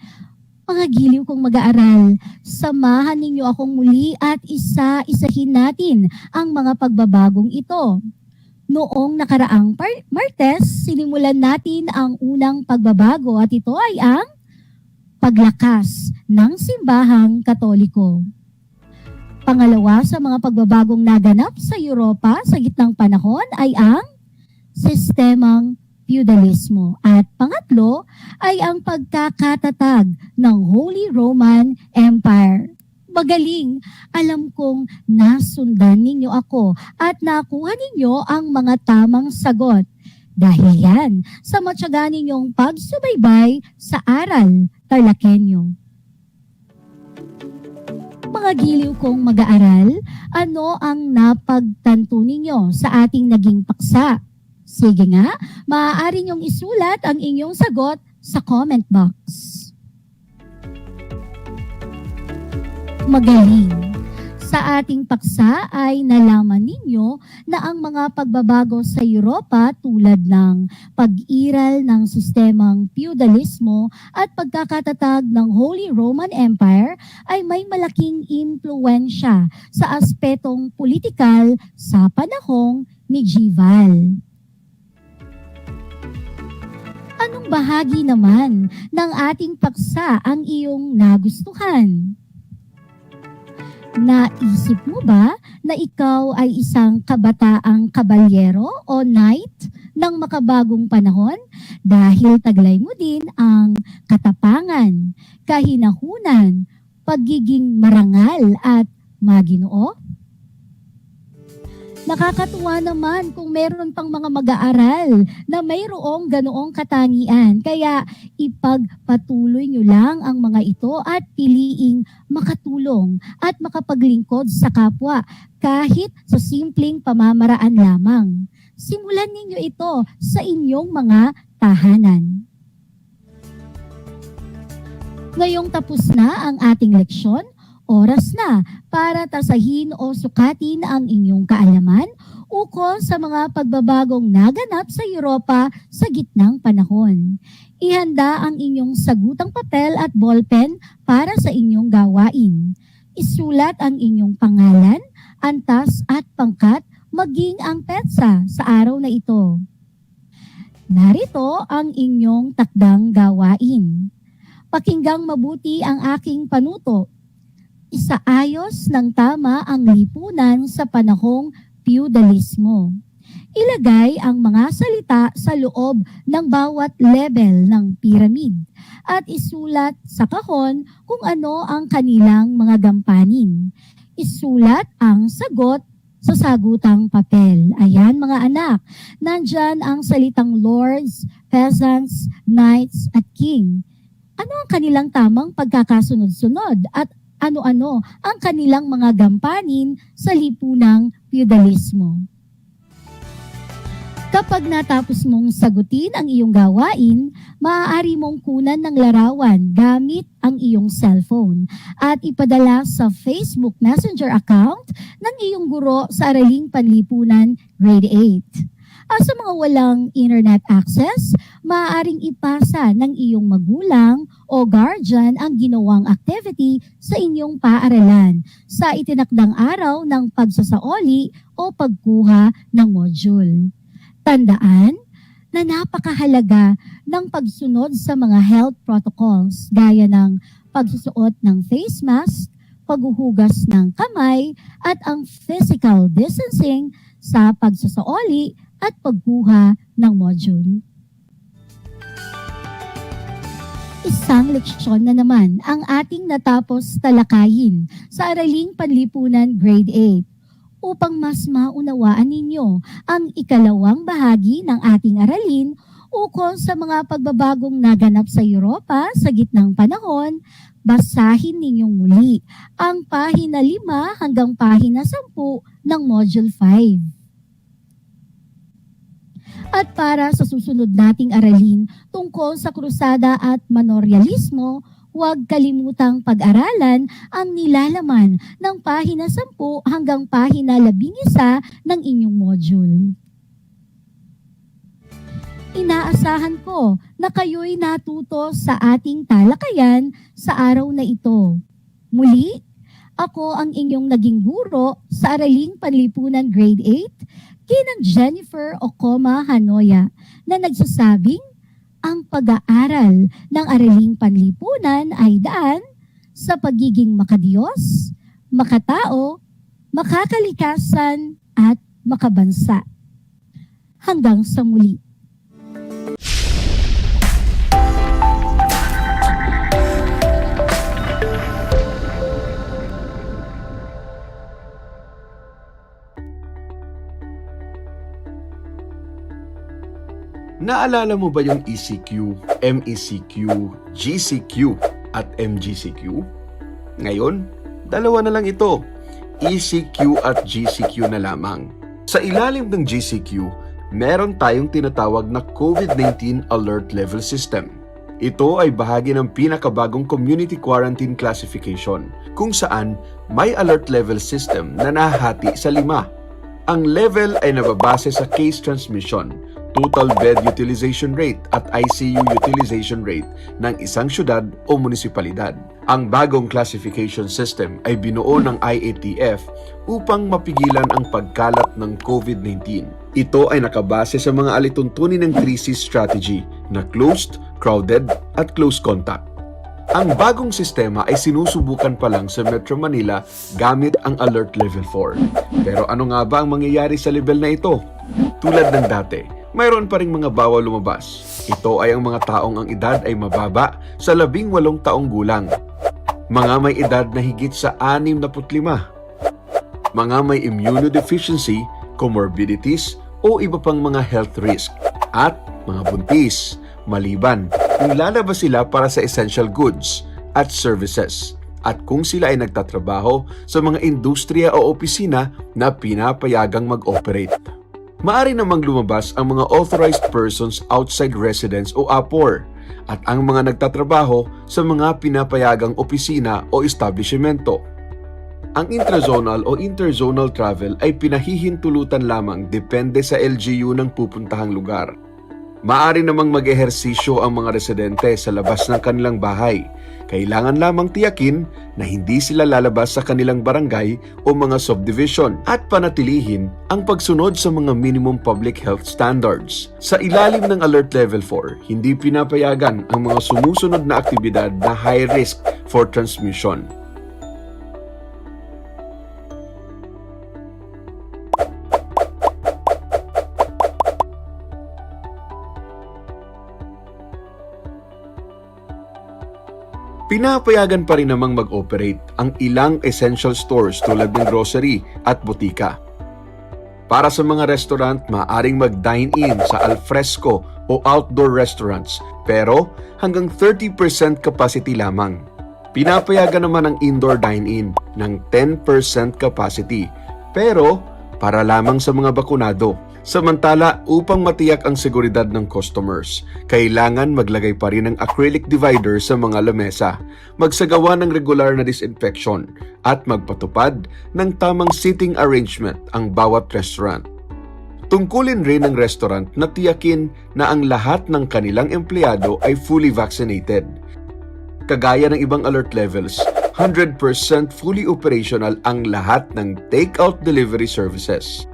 Mga giliw kong mag-aaral, samahan ninyo akong muli at isa-isahin natin ang mga pagbabagong ito. Noong nakaraang Martes, sinimulan natin ang unang pagbabago at ito ay ang paglakas ng simbahang Katoliko. Pangalawa sa mga pagbabagong naganap sa Europa sa gitnang panahon ay ang sistemang feudalismo. At pangatlo ay ang pagkakatatag ng Holy Roman Empire. Magaling, alam kong nasundan ninyo ako at nakuha ninyo ang mga tamang sagot. Dahil yan sa matyaga ninyong pagsubaybay sa Aral TarlakHenyo. Mga giliw kong mag-aaral, ano ang napagtanto ninyo sa ating naging paksa? Sige nga, maaari niyong isulat ang inyong sagot sa comment box. Magaling! Sa ating paksa ay nalaman ninyo na ang mga pagbabago sa Europa tulad ng pag-iral ng sistemang feudalismo at pagkakatatag ng Holy Roman Empire ay may malaking impluwensya sa aspetong politikal sa panahong medieval. Anong bahagi naman ng ating paksa ang iyong nagustuhan? Naisip mo ba na ikaw ay isang kabataang kabalyero o knight ng makabagong panahon dahil taglay mo din ang katapangan, kahinahunan, pagiging marangal at maginoo? Nakakatuwa naman kung meron pang mga mag-aaral na mayroong ganoong katangian. Kaya ipagpatuloy nyo lang ang mga ito at piliing makatulong at makapaglingkod sa kapwa kahit sa simpleng pamamaraan lamang. Simulan ninyo ito sa inyong mga tahanan. Ngayong tapos na ang ating leksyon, oras na para tasahin o sukatin ang inyong kaalaman ukol sa mga pagbabagong naganap sa Europa sa gitnang panahon. Ihanda ang inyong sagutang papel at ballpen para sa inyong gawain. Isulat ang inyong pangalan, antas at pangkat maging ang petsa sa araw na ito. Narito ang inyong takdang gawain. Pakinggang mabuti ang aking panuto. Isaayos ng tama ang lipunan sa panahong feudalismo. Ilagay ang mga salita sa loob ng bawat level ng pyramid at isulat sa kahon kung ano ang kanilang mga gampanin. Isulat ang sagot sa sagutang papel. Ayan mga anak, nandyan ang salitang lords, peasants, knights at king. Ano ang kanilang tamang pagkakasunod-sunod at ano-ano ang kanilang mga gampanin sa lipunang feudalismo? Kapag natapos mong sagutin ang iyong gawain, maaari mong kunan ng larawan gamit ang iyong cellphone at ipadala sa Facebook Messenger account ng iyong guro sa Araling Panlipunan Grade 8. Sa mga walang internet access, maaaring ipasa ng iyong magulang o guardian ang ginawang activity sa inyong paaralan sa itinakdang araw ng pagsasaoli o pagkuha ng module. Tandaan na napakahalaga ng pagsunod sa mga health protocols gaya ng pagsusuot ng face mask, paghuhugas ng kamay, at ang physical distancing sa pagsasaoli at pagkuha ng module. Isang leksyon na naman ang ating natapos talakayin sa Araling Panlipunan Grade 8. Upang mas maunawaan ninyo ang ikalawang bahagi ng ating aralin ukol sa mga pagbabagong naganap sa Europa sa gitnang panahon, basahin ninyong muli ang pahina 5 hanggang pahina 10 ng Module 5. At para sa susunod nating aralin tungkol sa krusada at manoryalismo, huwag kalimutang pag-aralan ang nilalaman ng pahina 10 hanggang pahina 11 ng inyong module. Inaasahan ko na kayo'y natuto sa ating talakayan sa araw na ito. Muli, ako ang inyong naging guro sa Araling Panlipunan Grade 8, Kinang Jennifer Ocoma Hanoya, na nagsasabing, ang pag-aaral ng Araling Panlipunan ay daan sa pagiging makadiyos, makatao, makakalikasan, at makabansa. Hanggang sa muli. Naalala mo ba yung ECQ, MECQ, GCQ at MGCQ? Ngayon, dalawa na lang ito, ECQ at GCQ na lamang. Sa ilalim ng GCQ, meron tayong tinatawag na COVID-19 Alert Level System. Ito ay bahagi ng pinakabagong Community Quarantine Classification, kung saan may alert level system na nahahati sa 5. Ang level ay nababase sa case transmission, total bed utilization rate at ICU utilization rate ng isang syudad o munisipalidad. Ang bagong classification system ay binuo ng IATF upang mapigilan ang pagkalat ng COVID-19. Ito ay nakabase sa mga alituntunin ng 3C strategy na closed, crowded at close contact. Ang bagong sistema ay sinusubukan pa lang sa Metro Manila gamit ang Alert Level 4. Pero ano nga ba ang mangyayari sa level na ito? Tulad ng dati, mayroon pa ring mga bawal lumabas. Ito ay ang mga taong ang edad ay mababa sa 18 taong gulang. Mga may edad na higit sa 65. Mga may immunodeficiency, comorbidities o iba pang mga health risk. At mga buntis, maliban kung lalabas sila para sa essential goods at services. At kung sila ay nagtatrabaho sa mga industriya o opisina na pinapayagang mag-operate. Maari namang lumabas ang mga authorized persons outside residence o APOR at ang mga nagtatrabaho sa mga pinapayagang opisina o establishmento. Ang intrazonal o interzonal travel ay pinahihintulutan lamang depende sa LGU ng pupuntahang lugar. Maaari namang mag-ehersisyo ang mga residente sa labas ng kanilang bahay. Kailangan lamang tiyakin na hindi sila lalabas sa kanilang barangay o mga subdivision at panatilihin ang pagsunod sa mga minimum public health standards. Sa ilalim ng Alert Level 4, hindi pinapayagan ang mga sumusunod na aktibidad na high risk for transmission. Pinapayagan pa rin namang mag-operate ang ilang essential stores tulad ng grocery at butika. Para sa mga restaurant, maaaring mag-dine-in sa alfresco o outdoor restaurants pero hanggang 30% capacity lamang. Pinapayagan naman ang indoor dine-in ng 10% capacity pero para lamang sa mga bakunado. Samantala, upang matiyak ang seguridad ng customers, kailangan maglagay pa rin ng acrylic divider sa mga lamesa, magsagawa ng regular na disinfection, at magpatupad ng tamang seating arrangement ang bawat restaurant. Tungkulin rin ng restaurant na tiyakin na ang lahat ng kanilang empleyado ay fully vaccinated. Kagaya ng ibang alert levels, 100% fully operational ang lahat ng take-out delivery services.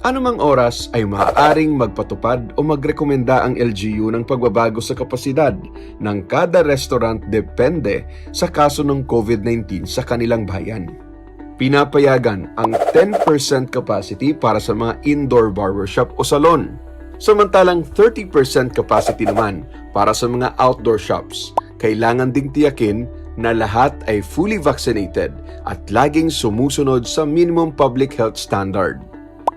Anumang oras ay maaaring magpatupad o magrekomenda ang LGU ng pagbabago sa kapasidad ng kada restaurant depende sa kaso ng COVID-19 sa kanilang bayan. Pinapayagan ang 10% capacity para sa mga indoor barbershop o salon, samantalang 30% capacity naman para sa mga outdoor shops. Kailangan ding tiyakin na lahat ay fully vaccinated at laging sumusunod sa minimum public health standard.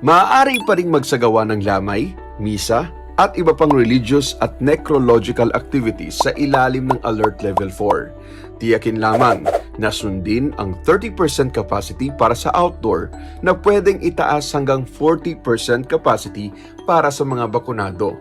Maaari pa ring magsagawa ng lamay, misa, at iba pang religious at necrological activities sa ilalim ng Alert Level 4. Tiyakin lamang na sundin ang 30% capacity para sa outdoor na pwedeng itaas hanggang 40% capacity para sa mga bakunado.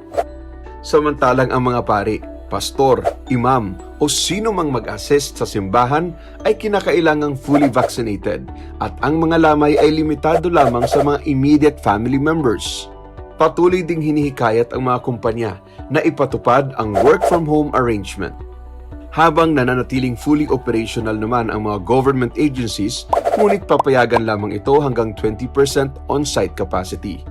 Samantalang ang mga pari, pastor, imam o sino mang mag-assist sa simbahan ay kinakailangang fully vaccinated at ang mga lamay ay limitado lamang sa mga immediate family members. Patuloy ding hinihikayat ang mga kumpanya na ipatupad ang work from home arrangement. Habang nananatiling fully operational naman ang mga government agencies, ngunit papayagan lamang ito hanggang 20% on-site capacity.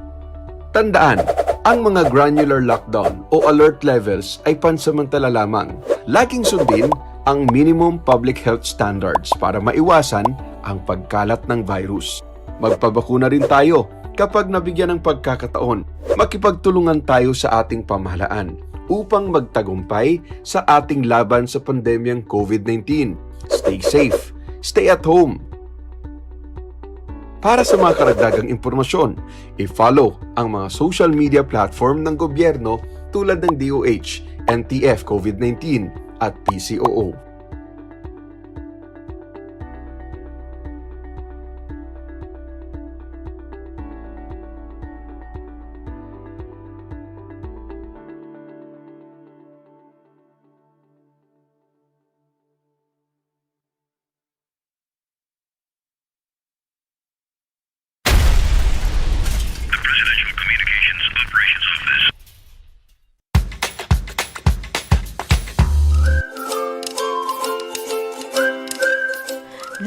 Tandaan, ang mga granular lockdown o alert levels ay pansamantala lamang. Laging sundin ang minimum public health standards para maiwasan ang pagkalat ng virus. Magpabakuna rin tayo kapag nabigyan ng pagkakataon. Makipagtulungan tayo sa ating pamahalaan upang magtagumpay sa ating laban sa pandemyang COVID-19. Stay safe, stay at home. Para sa mga karagdagang impormasyon, i-follow ang mga social media platform ng gobyerno tulad ng DOH, NTF COVID-19 at PCOO.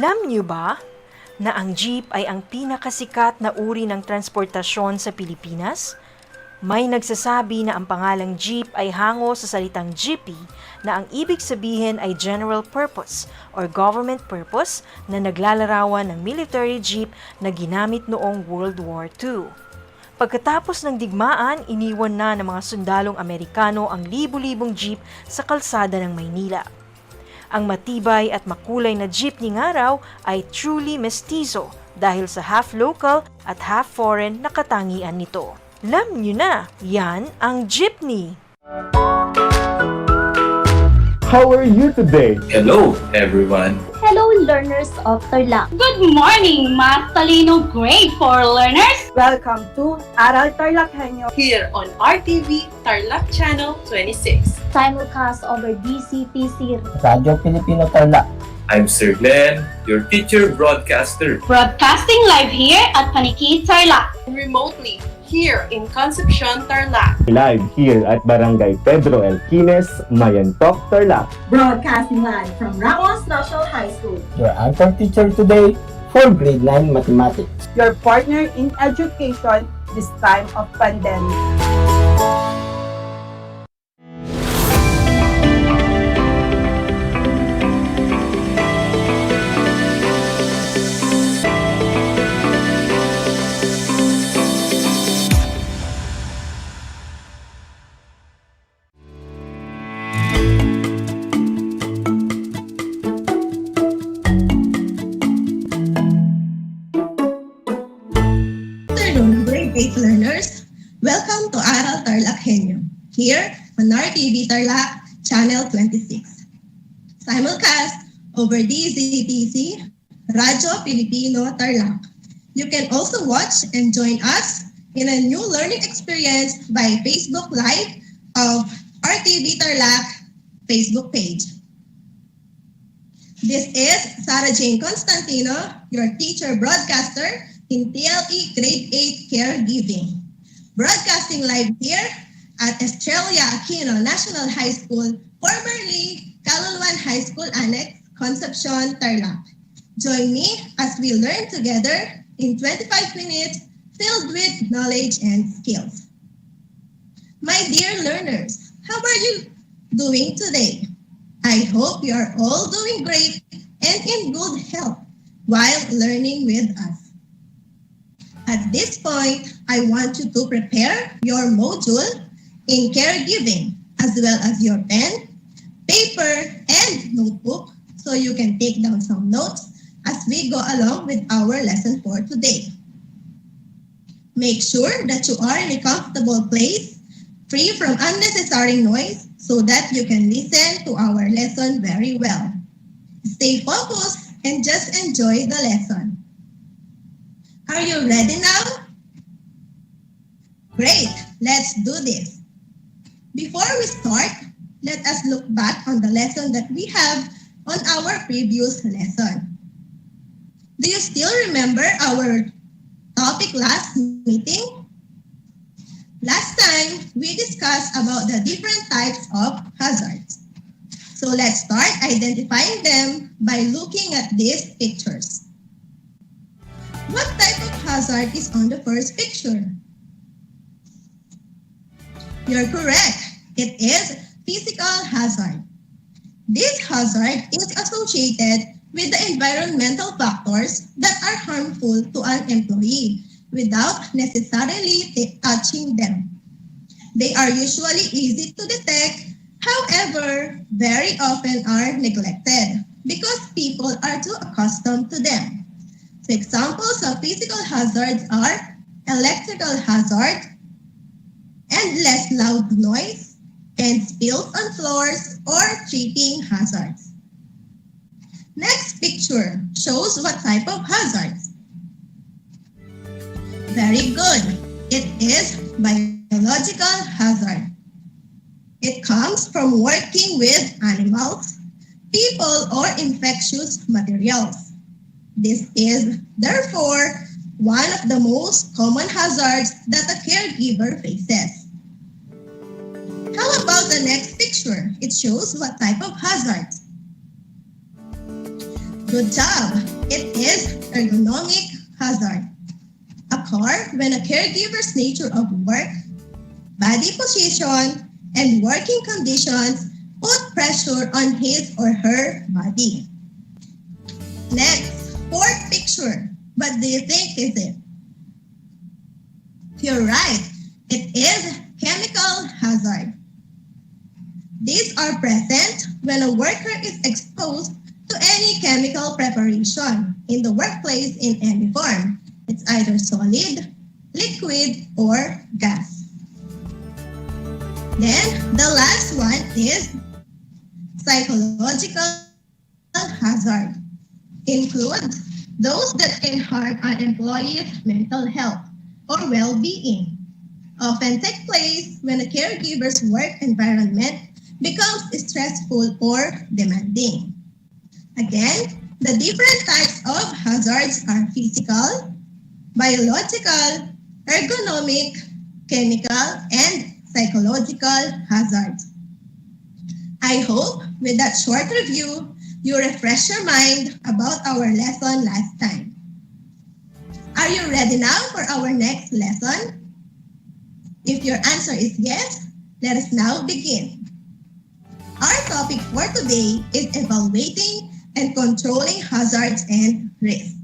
Alam niyo ba na ang jeep ay ang pinakasikat na uri ng transportasyon sa Pilipinas? May nagsasabi na ang pangalang jeep ay hango sa salitang jeepy na ang ibig sabihin ay general purpose or government purpose na naglalarawan ng military jeep na ginamit noong World War II. Pagkatapos ng digmaan, iniwan na ng mga sundalong Amerikano ang libu-libong jeep sa kalsada ng Maynila. Ang matibay at makulay na jeepney nga raw ay truly mestizo dahil sa half local at half foreign na katangian nito. Alam nyo na, yan ang jeepney. How are you today? Hello, everyone. Hello, learners of Tarlac. Good morning, Mas Talino Grade 4 learners. Welcome to Aral TarlakHenyo Here on RTV Tarlac Channel 26. Simulcast over DCPC Radyo Pilipino Tarlac. I'm Sir Glenn, your teacher broadcaster. Broadcasting live here at RTV Tarlac. Remotely here in Concepcion, Tarlac. Live here at Barangay Pedro Elquines, Mayantok, Tarlac. Broadcasting live from Ramos National High School. Your anchor teacher today for grade 9 mathematics. Your partner in education this time of pandemic. Grade 8 learners, welcome to Aral TarlakHenyo, here on RTV Tarlac, Channel 26. Simulcast over DZTC, Radyo Pilipino Tarlac. You can also watch and join us in a new learning experience by Facebook Live of RTV Tarlac Facebook page. This is Sarah Jane Constantino, your teacher broadcaster in TLE Grade 8 Caregiving. Broadcasting live here at Estrella Aquino National High School, formerly Caluluan High School Annex, Concepcion, Tarlac. Join me as we learn together in 25 minutes filled with knowledge and skills. My dear learners, how are you doing today? I hope you are all doing great and in good health while learning with us. At this point, I want you to prepare your module in caregiving as well as your pen, paper, and notebook so you can take down some notes as we go along with our lesson for today. Make sure that you are in a comfortable place, free from unnecessary noise so that you can listen to our lesson very well. Stay focused and just enjoy the lesson. Are you ready now? Great, let's do this. Before we start, let us look back on the lesson that we have on our previous lesson. Do you still remember our topic last meeting? Last time, we discussed about the different types of hazards. So let's start identifying them by looking at these pictures. What type of hazard is on the first picture? You're correct. It is physical hazard. This hazard is associated with the environmental factors that are harmful to an employee without necessarily touching them. They are usually easy to detect, however, very often are neglected because people are too accustomed to them. So examples of physical hazards are electrical hazard, endless loud noise, and spills on floors or tripping hazards. Next picture shows what type of hazards. Very good. It is biological hazard. It comes from working with animals, people, or infectious materials. This is, therefore, one of the most common hazards that a caregiver faces. How about the next picture? It shows what type of hazards. Good job! It is ergonomic hazard. Occur when a caregiver's nature of work, body position, and working conditions put pressure on his or her body. Next, fourth picture. What do you think is it? You're right. It is chemical hazard. These are present when a worker is exposed to any chemical preparation in the workplace in any form. It's either solid, liquid, or gas. Then, the last one is psychological hazard. Include those that can harm an employee's mental health or well-being. Often take place when a caregiver's work environment becomes stressful or demanding. Again, the different types of hazards are physical, biological, ergonomic, chemical, and psychological hazards. I hope with that short review, you refresh your mind about our lesson last time. Are you ready now for our next lesson? If your answer is yes, let us now begin. Our topic for today is evaluating and controlling hazards and risks.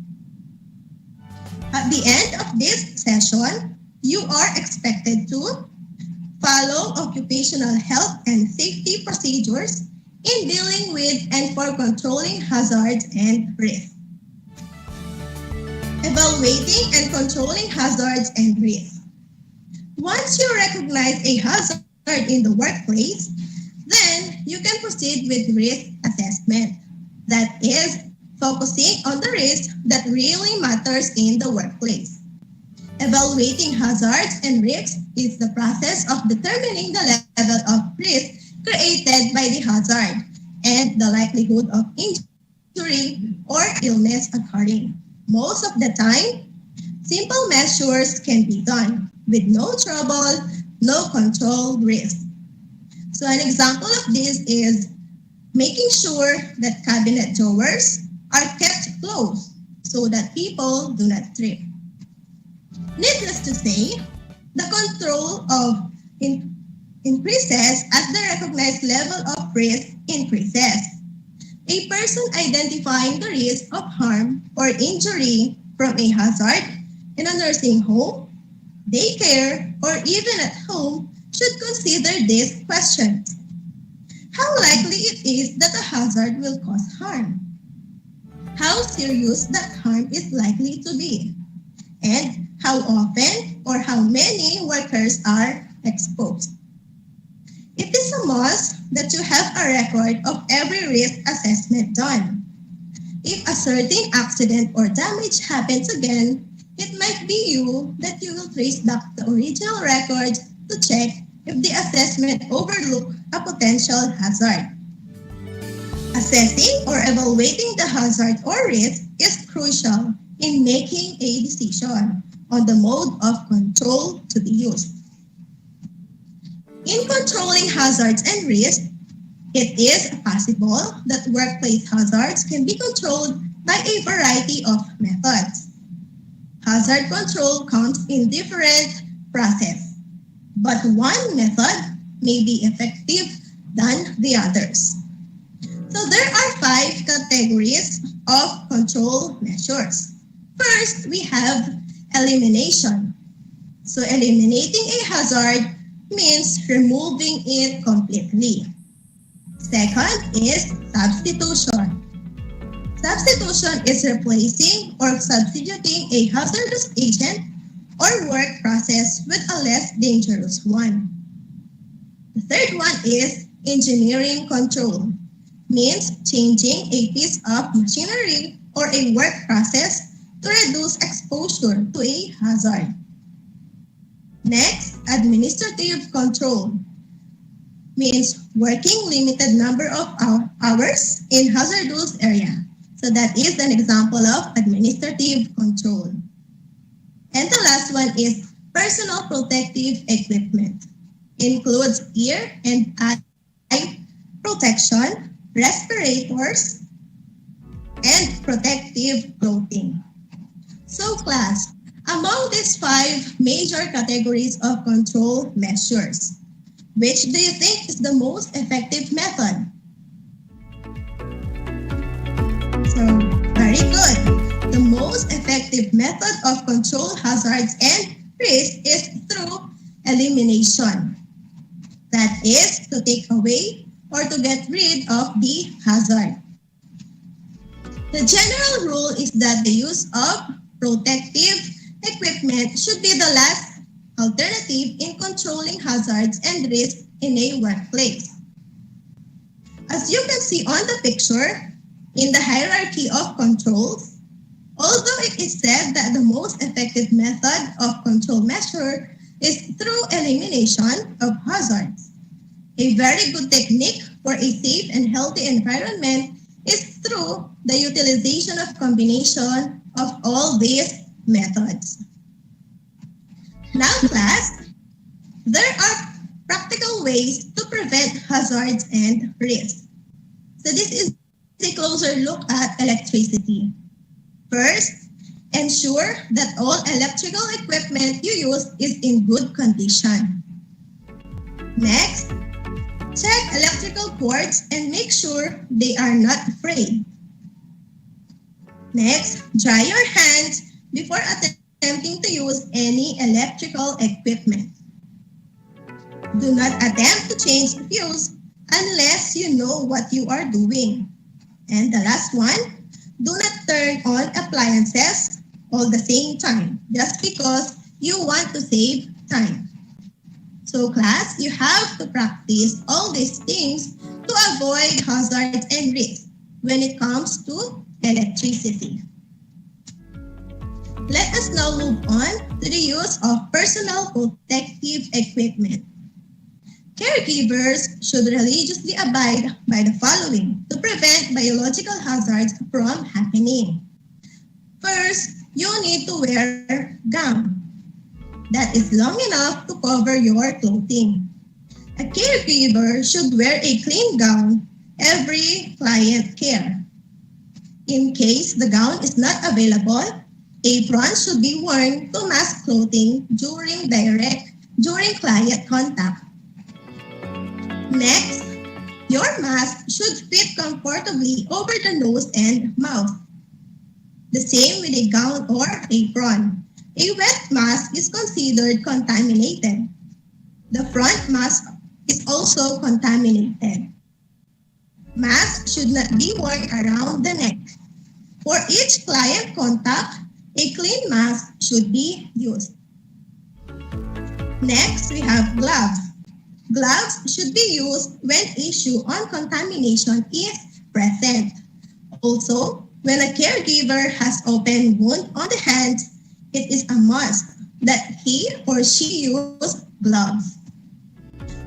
At the end of this session, you are expected to follow occupational health and safety procedures in dealing with and for controlling hazards and risks. Evaluating and controlling hazards and risks. Once you recognize a hazard in the workplace, then you can proceed with risk assessment. That is, focusing on the risk that really matters in the workplace. Evaluating hazards and risks is the process of determining the level of risk created by the hazard and the likelihood of injury or illness occurring. Most of the time, simple measures can be done with no trouble, no control risk. So an example of this is making sure that cabinet drawers are kept closed so that people do not trip. Needless to say, the control of increases as the recognized level of risk increases. A person identifying the risk of harm or injury from a hazard in a nursing home, daycare, or even at home should consider these questions. How likely it is that a hazard will cause harm? How serious that harm is likely to be? And how often or how many workers are exposed? It is a must that you have a record of every risk assessment done. If a certain accident or damage happens again, it might be you that you will trace back the original records to check if the assessment overlooked a potential hazard. Assessing or evaluating the hazard or risk is crucial in making a decision on the mode of control to be used. In controlling hazards and risks, it is possible that workplace hazards can be controlled by a variety of methods. Hazard control comes in different processes, but one method may be effective than the others. So there are 5 categories of control measures. First, we have elimination. So eliminating a hazard means removing it completely. Second is substitution. Substitution is replacing or substituting a hazardous agent or work process with a less dangerous one. The third one is engineering control. Means changing a piece of machinery or a work process to reduce exposure to a hazard. Next, administrative control means working limited number of hours in hazardous area. So that is an example of administrative control. And the last one is personal protective equipment. Includes ear and eye protection, respirators, and protective clothing. So class, among these 5 major categories of control measures, which do you think is the most effective method? So, very good. The most effective method of control hazards and risk is through elimination. That is to take away or to get rid of the hazard. The general rule is that the use of protective equipment should be the last alternative in controlling hazards and risks in a workplace. As you can see on the picture, in the hierarchy of controls, although it is said that the most effective method of control measure is through elimination of hazards, a very good technique for a safe and healthy environment is through the utilization of combination of all these methods. Now, class, there are practical ways to prevent hazards and risks. So this is a closer look at electricity. First, ensure that all electrical equipment you use is in good condition. Next, check electrical cords and make sure they are not frayed. Next, dry your hands before attempting to use any electrical equipment. Do not attempt to change the fuse unless you know what you are doing. And the last one, do not turn on appliances all the same time just because you want to save time. So class, you have to practice all these things to avoid hazards and risks when it comes to electricity. Let us now move on to the use of personal protective equipment. Caregivers should religiously abide by the following to prevent biological hazards from happening. First, you need to wear gown that is long enough to cover your clothing. A caregiver should wear a clean gown every client care. In case the gown is not available, aprons should be worn to mask clothing during client contact. Next, your mask should fit comfortably over the nose and mouth. The same with a gown or apron. A wet mask is considered contaminated. The front mask is also contaminated. Mask should not be worn around the neck. For each client contact, a clean mask should be used. Next, we have gloves. Gloves should be used when issue on contamination is present. Also, when a caregiver has open wound on the hands, it is a must that he or she use gloves.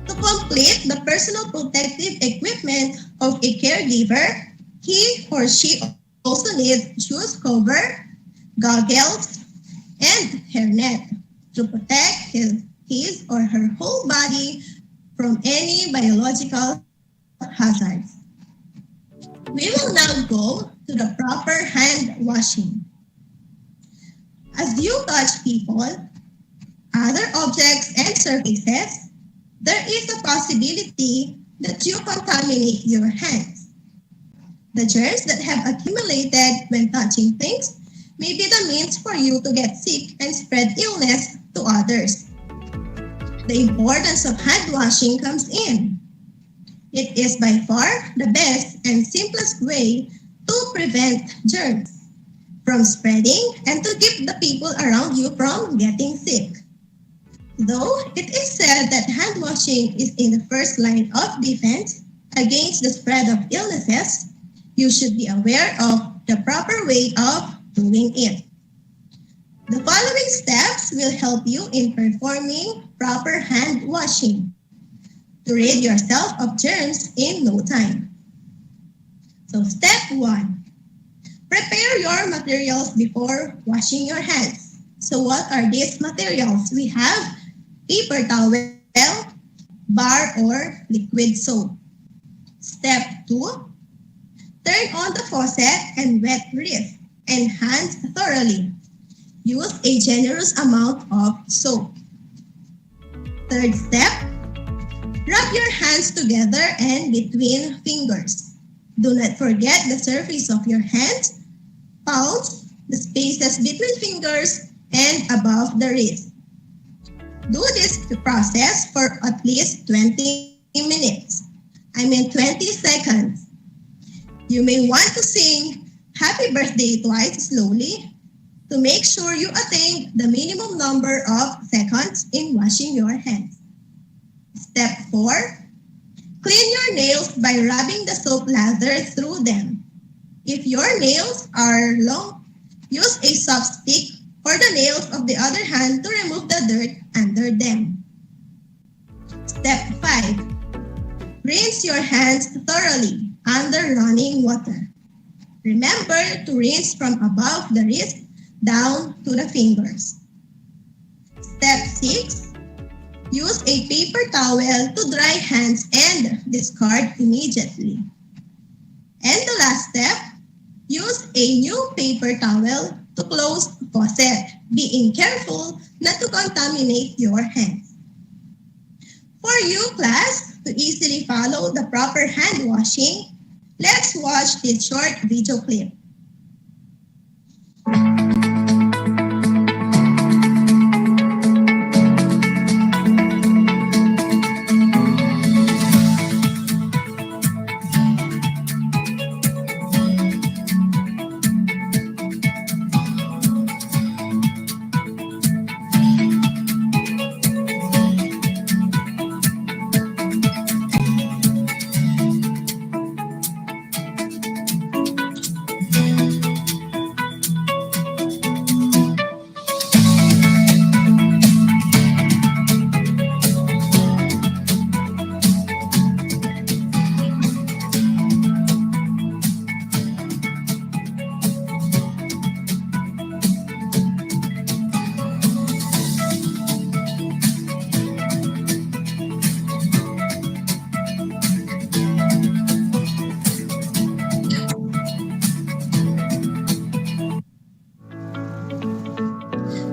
To complete the personal protective equipment of a caregiver, he or she also needs shoes cover, goggles, and hairnet to protect his or her whole body from any biological hazards. We will now go to the proper hand washing. As you touch people, other objects and surfaces, there is a possibility that you contaminate your hands. The germs that have accumulated when touching things may be the means for you to get sick and spread illness to others. The importance of hand washing comes in. It is by far the best and simplest way to prevent germs from spreading and to keep the people around you from getting sick. Though it is said that hand washing is in the first line of defense against the spread of illnesses, you should be aware of the proper way of doing it. The following steps will help you in performing proper hand washing to rid yourself of germs in no time. So step 1, prepare your materials before washing your hands. So what are these materials? We have paper towel, bar or liquid soap. Step 2, turn on the faucet and wet wrist and hands thoroughly. Use a generous amount of soap. Third step, rub your hands together and between fingers. Do not forget the surface of your hands, palms, the spaces between fingers, and above the wrist. Do this process for at least 20 minutes. 20 seconds. You may want to sing happy birthday twice slowly to make sure you attain the minimum number of seconds in washing your hands. Step 4, clean your nails by rubbing the soap lather through them. If your nails are long, use a soft stick or the nails of the other hand to remove the dirt under them. Step 5, rinse your hands thoroughly under running water. Remember to rinse from above the wrist down to the fingers. Step 6. Use a paper towel to dry hands and discard immediately. And the last step, use a new paper towel to close the faucet, being careful not to contaminate your hands. For you, class, to easily follow the proper hand washing, let's watch this short video clip.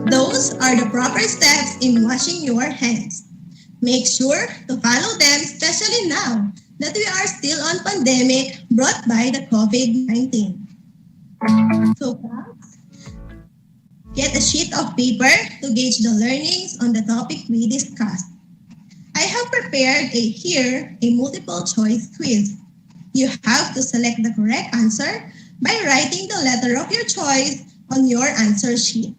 Those are the proper steps in washing your hands. Make sure to follow them, especially now that we are still on pandemic brought by the COVID-19. So, get a sheet of paper to gauge the learnings on the topic we discussed. I have prepared here a multiple choice quiz. You have to select the correct answer by writing the letter of your choice on your answer sheet.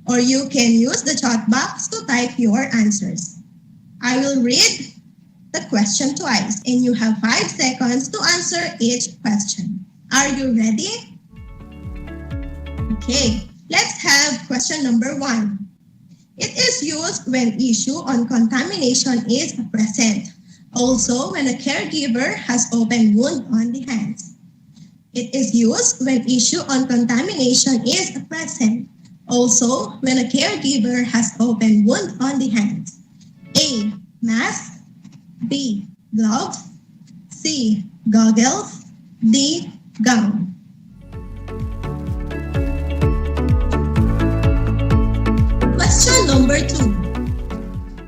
Or you can use the chat box to type your answers. I will read the question twice and you have 5 seconds to answer each question. Are you ready? Okay, let's have question number 1. It is used when issue on contamination is present. Also, when a caregiver has open wound on the hands. It is used when issue on contamination is present. Also, when a caregiver has open wound on the hands. A. Mask. B. Gloves. C. Goggles. D. Gown. Question number 2.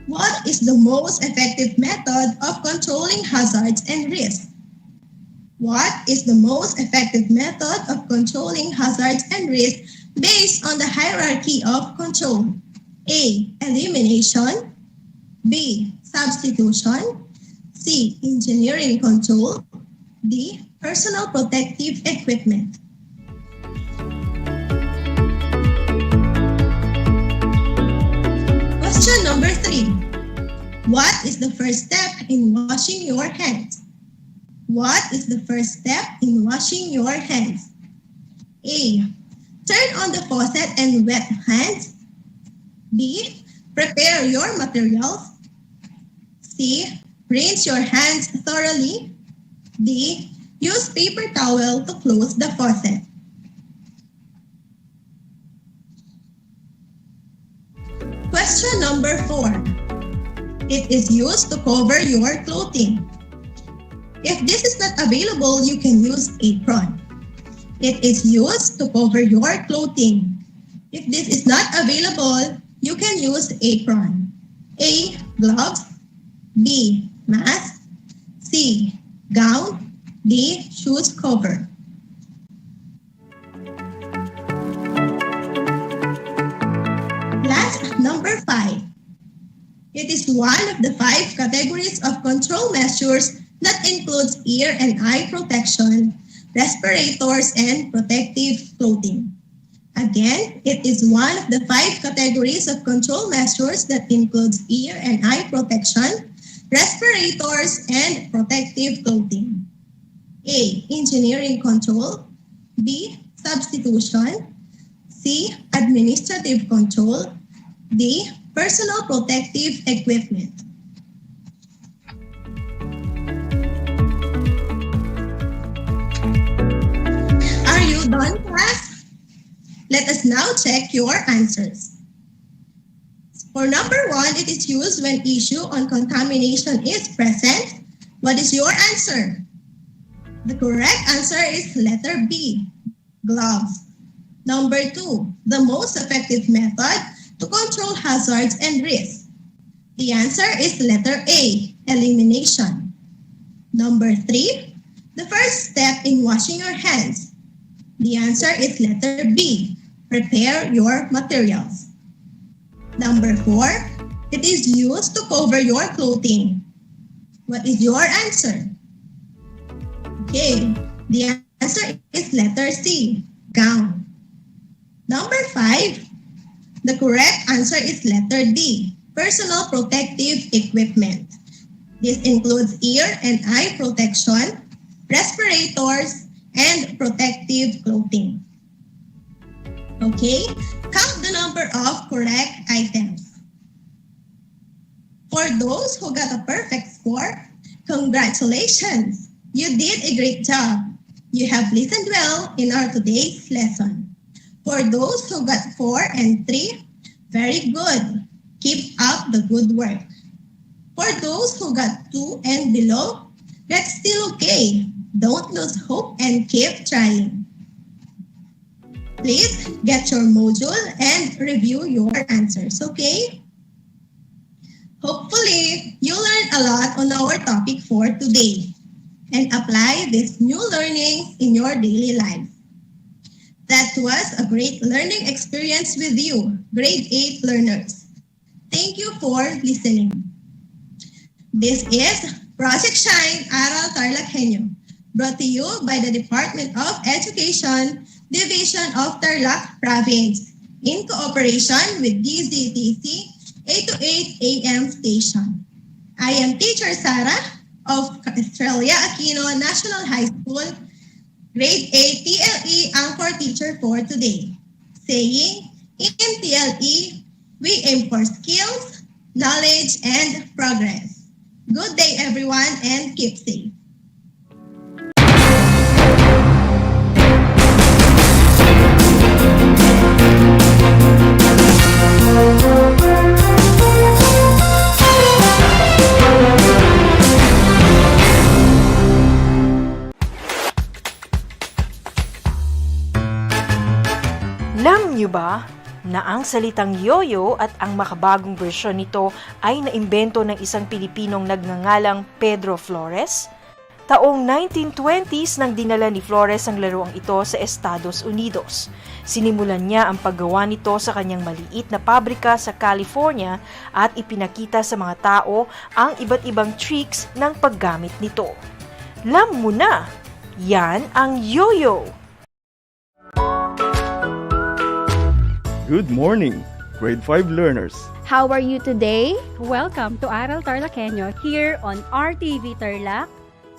What is the most effective method of controlling hazards and risks? What is the most effective method of controlling hazards and risks based on the hierarchy of control? A. Elimination. B. Substitution. C. Engineering control. D. Personal protective equipment. Question number 3. What is the first step in washing your hands? What is the first step in washing your hands? A. Turn on the faucet and wet hands. B. Prepare your materials. C. Rinse your hands thoroughly. D. Use paper towel to close the faucet. Question number 4. It is used to cover your clothing. If this is not available, you can use apron. It is used to cover your clothing. If this is not available, you can use apron. A. Gloves. B. Mask. C. Gown. D. Shoes cover. Last, number 5. It is one of the 5 categories of control measures that includes ear and eye protection, respirators, and protective clothing. Again, it is one of the 5 categories of control measures that includes ear and eye protection, respirators, and protective clothing. A. Engineering control. B. Substitution. C. Administrative control. D. Personal protective equipment. Are you you done, class? Let us now check your answers. For number 1, it is used when issue on contamination is present. What is your answer? The correct answer is letter B, gloves. Number 2, the most effective method to control hazards and risks. The answer is letter A, elimination. Number 3, the first step in washing your hands. The answer is letter B, prepare your materials. Number 4, it is used to cover your clothing. What is your answer? Okay, the answer is letter C, gown. Number 5, the correct answer is letter D, personal protective equipment. This includes ear and eye protection, respirators, and protective clothing. Okay, count the number of correct items. For those who got a perfect score, congratulations! You did a great job. You have listened well in our today's lesson. For those who got 4 and 3, very good. Keep up the good work. For those who got 2 and below, that's still okay. Don't lose hope and keep trying. Please get your module and review your answers, okay? Hopefully, you learned a lot on our topic for today and apply this new learning in your daily life. That was a great learning experience with you, grade 8 learners. Thank you for listening. This is Project Shine Aral TarlakHenyo, brought to you by the Department of Education, Division of Tarlac Province, in cooperation with DZTC 828 AM station. I am Teacher Sarah of Australia Aquino National High School, Grade 8 TLE Anchor Teacher for today, saying, in TLE, we aim for skills, knowledge, and progress. Good day, everyone, and keep safe. Alam niyo ba na ang salitang yoyo at ang makabagong bersyon nito ay naimbento ng isang Pilipinong nagngangalang Pedro Flores? Taong 1920s nang dinala ni Flores ang laruang ito sa Estados Unidos. Sinimulan niya ang paggawa nito sa kanyang maliit na pabrika sa California at ipinakita sa mga tao ang iba't ibang tricks ng paggamit nito. Alam mo na, yan ang yoyo! Good morning, grade 5 learners. How are you today? Welcome to Aral TarlakHenyo here on RTV Tarlac,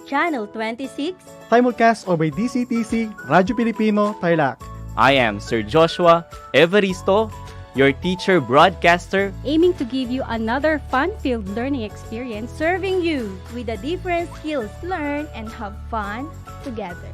Channel 26. Simulcast over DCTC, Radyo Pilipino, Tarlac. I am Sir Joshua Evaristo, your teacher broadcaster, aiming to give you another fun-filled learning experience, serving you with the different skills learn and have fun together.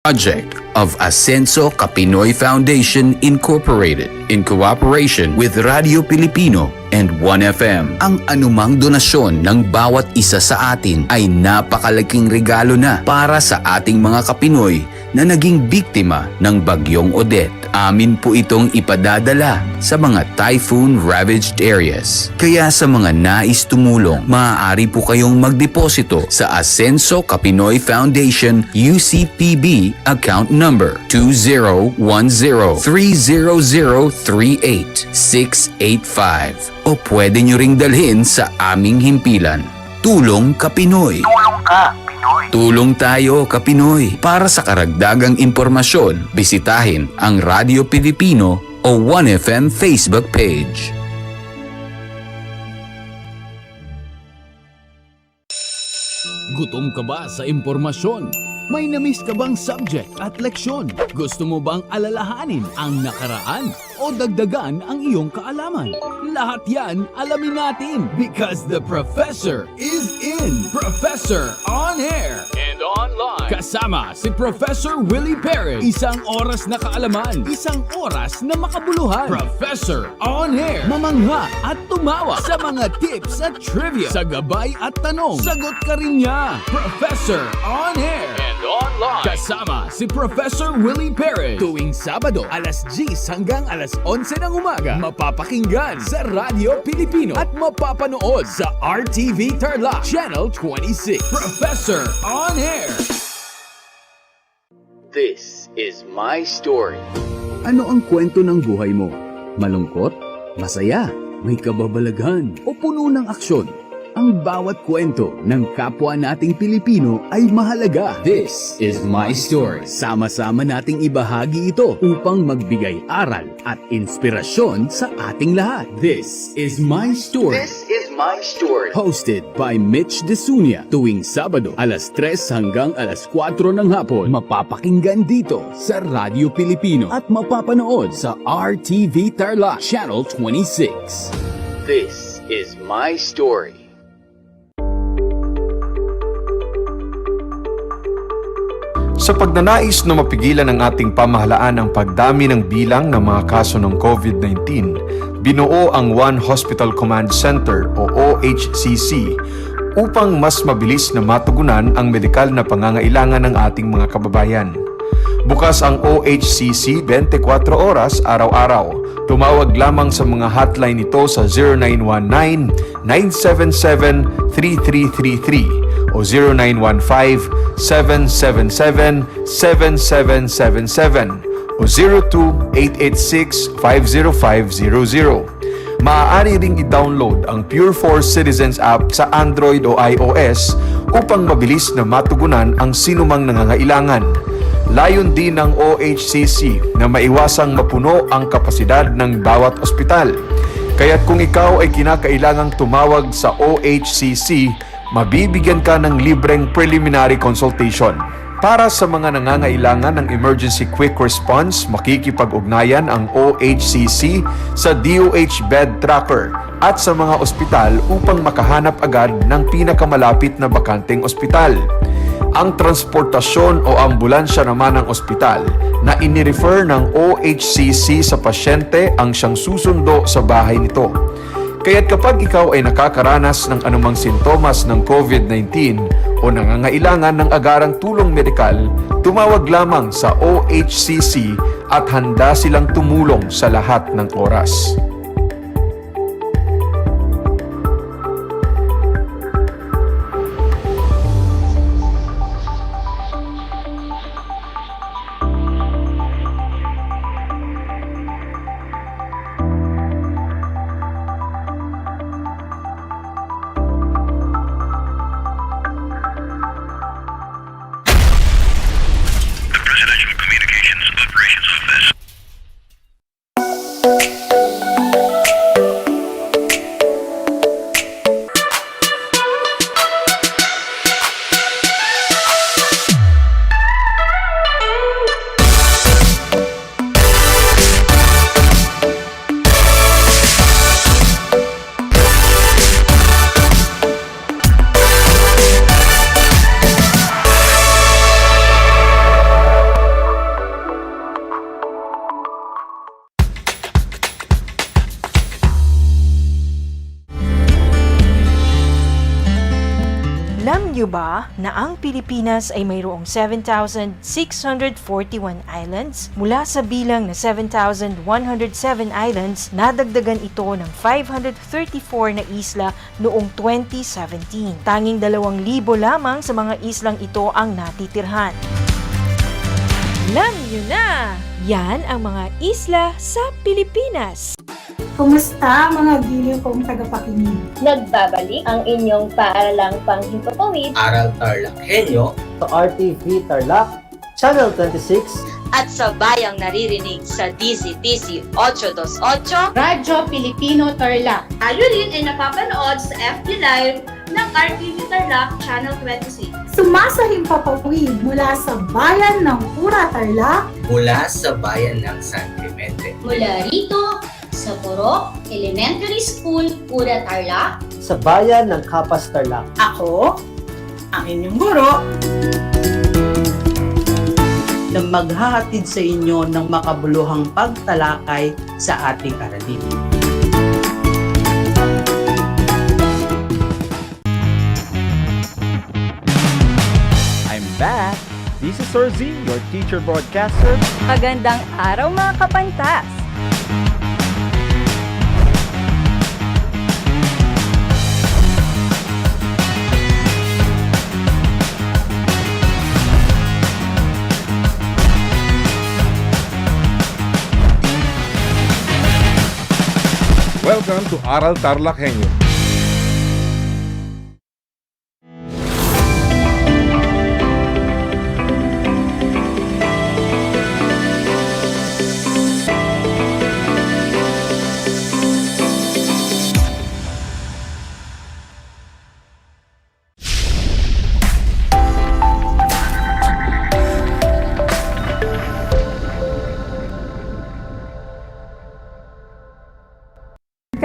Project of Ascenso Kapinoy Foundation Incorporated in cooperation with Radio Pilipino and 1FM. Ang anumang donasyon ng bawat isa sa atin ay napakalaking regalo na para sa ating mga Kapinoy na naging biktima ng Bagyong Odette. Amin po itong ipadadala sa mga typhoon-ravaged areas. Kaya sa mga nais tumulong, maaari po kayong magdeposito sa Ascenso Kapinoy Foundation UCPB account number 2010-30038-685 o pwede nyo ring dalhin sa aming himpilan. Tulong Kapinoy. Tulong ka, Pinoy. Tulong tayo, Kapinoy. Para sa karagdagang impormasyon, bisitahin ang Radio Pilipino o 1FM Facebook page. Gutom ka ba sa impormasyon? May namiss ka bang subject at leksyon? Gusto mo bang alalahanin ang nakaraan o dagdagan ang iyong kaalaman? Lahat yan alamin natin because the professor is in. Professor on air and online. Kasama si Professor Willie Perez. Isang oras na kaalaman, isang oras na makabuluhan. Professor on air. Mamangha at tumawa sa mga tips at trivia. Sa gabay at tanong, sagot ka rin niya. Professor on air and online. Kasama si Professor Willie Perez. Tuwing Sabado, alas 10 hanggang alas 11 ng umaga. Mapapakinggan sa Radyo Pilipino at mapapanood sa RTV Tarlac Channel 26. Professor on air. This is my story. Ano ang kwento ng buhay mo? Malungkot? Masaya? May kababalaghan? O puno ng aksyon? Ang bawat kwento ng kapwa nating Pilipino ay mahalaga. This is my story. Sama-sama nating ibahagi ito upang magbigay aral at inspirasyon sa ating lahat. This is my story. This is my story. Hosted by Mitch Desunia. Tuwing Sabado, alas 3 hanggang alas 4 ng hapon. Mapapakinggan dito sa Radyo Pilipino at mapapanood sa RTV Tarlac Channel 26. This is my story. Sa pagnanais na mapigilan ng ating pamahalaan ang pagdami ng bilang ng mga kaso ng COVID-19, binuo ang One Hospital Command Center o OHCC upang mas mabilis na matugunan ang medikal na pangangailangan ng ating mga kababayan. Bukas ang OHCC 24 oras araw-araw. Tumawag lamang sa mga hotline nito sa 0919-977-3333 o 0915-777-7777 o 02-886-50500. Maaari ring i-download ang Pure Force Citizens app sa Android o iOS upang mabilis na matugunan ang sinumang nangangailangan. Layon din ng OHCC na maiwasang mapuno ang kapasidad ng bawat ospital. Kaya't kung ikaw ay kinakailangang tumawag sa OHCC, mabibigyan ka ng libreng preliminary consultation. Para sa mga nangangailangan ng emergency quick response, makikipag-ugnayan ang OHCC sa DOH Bed Tracker at sa mga ospital upang makahanap agad ng pinakamalapit na bakanteng ospital. Ang transportasyon o ambulansya naman ng ospital na inirefer ng OHCC sa pasyente ang siyang susundo sa bahay nito. Kaya't kapag ikaw ay nakakaranas ng anumang sintomas ng COVID-19 o nangangailangan ng agarang tulong medikal, tumawag lamang sa OHCC at handa silang tumulong sa lahat ng oras. Alam niyo ba na ang Pilipinas ay mayroong 7,641 islands? Mula sa bilang na 7,107 islands, nadagdagan ito ng 534 na isla noong 2017. Tanging 2,000 lamang sa mga islang ito ang natitirhan. Alam niyo na! Yan ang mga isla sa Pilipinas. Kumusta mga giliw kong tagapakinig? Nagbabalik ang inyong paaralang panghimpapawid Aral TarlakHenyo sa RTV Tarlac, Channel 26 at sa bayang naririnig sa DCTC 828 Radyo Pilipino Tarlac. Tayo rin ay napapanood sa FB Live ng RTV Tarlac Channel 26. Sumasahing papawid mula sa bayan ng Pura Tarlac, mula sa bayan ng San Clemente, Mula rito sa Purok Elementary School, Pura Tarlac, sa bayan ng Kapas Tarlac. ako, ang inyong guro, na maghahatid sa inyo ng makabuluhang pagtalakay sa ating aralin. I'm back! This is Sir Z, your teacher broadcaster. Magandang araw mga kapantas! Welcome to Aral TarlakHenyo.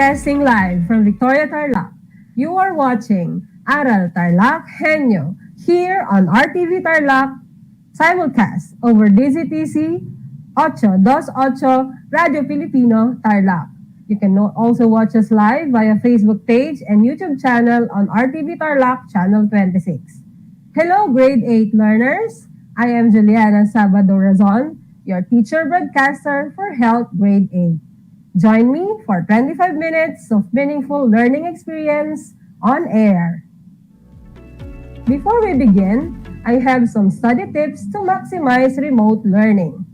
Broadcasting live from Victoria, Tarlac. You are watching Aral TarlakHenyo here on RTV Tarlac, simulcast over DZTC 828 Radio Filipino Tarlac. You can also watch us live via Facebook page and YouTube channel on RTV Tarlac Channel 26. Hello, grade 8 learners. I am Juliana Sabado Razon, your teacher broadcaster for Health Grade 8. Join me for 25 minutes of meaningful learning experience on air. Before we begin, I have some study tips to maximize remote learning.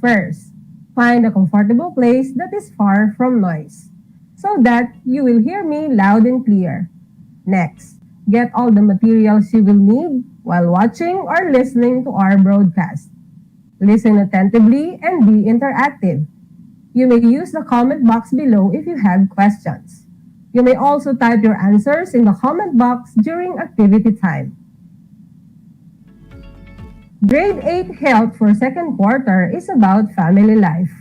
First, find a comfortable place that is far from noise, so that you will hear me loud and clear. Next, get all the materials you will need while watching or listening to our broadcast. Listen attentively and be interactive. You may use the comment box below if you have questions. You may also type your answers in the comment box during activity time. Grade 8 Health for second quarter is about family life.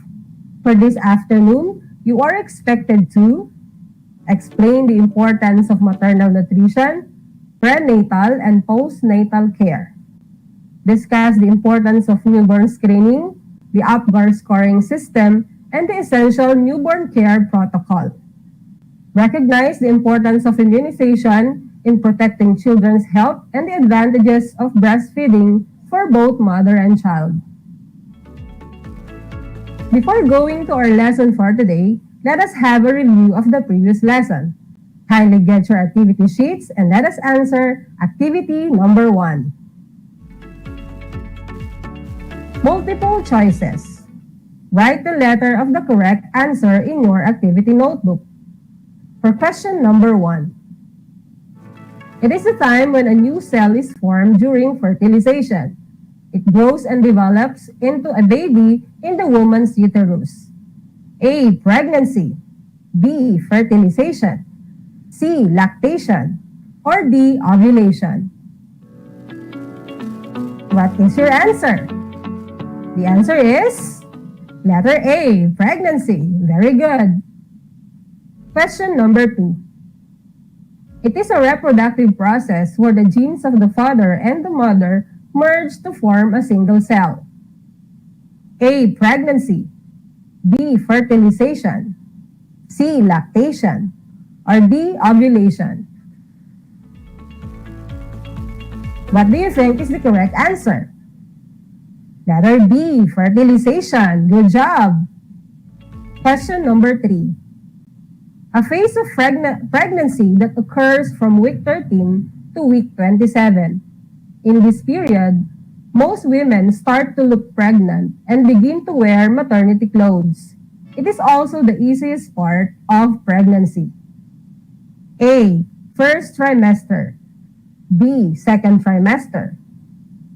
For this afternoon, you are expected to explain the importance of maternal nutrition, prenatal and postnatal care. Discuss the importance of newborn screening, the UPGAR scoring system, and the essential newborn care protocol. Recognize the importance of immunization in protecting children's health and the advantages of breastfeeding for both mother and child. Before going to our lesson for today, let us have a review of the previous lesson. Kindly get your activity sheets and let us answer activity number 1. Multiple choices. Write the letter of the correct answer in your activity notebook. For question number 1. It is the time when a new cell is formed during fertilization. It grows and develops into a baby in the woman's uterus. A. Pregnancy. B. Fertilization. C. Lactation. Or D. Ovulation. What is your answer? The answer is letter A, pregnancy. Very good. Question number 2. It is a reproductive process where the genes of the father and the mother merge to form a single cell. A, pregnancy. B, fertilization. C, lactation. Or D, ovulation. What do you think is the correct answer? Letter B, fertilization. Good job. Question number 3. A phase of pregnancy that occurs from week 13 to week 27. In this period, most women start to look pregnant and begin to wear maternity clothes. It is also the easiest part of pregnancy. A, first trimester. B, second trimester.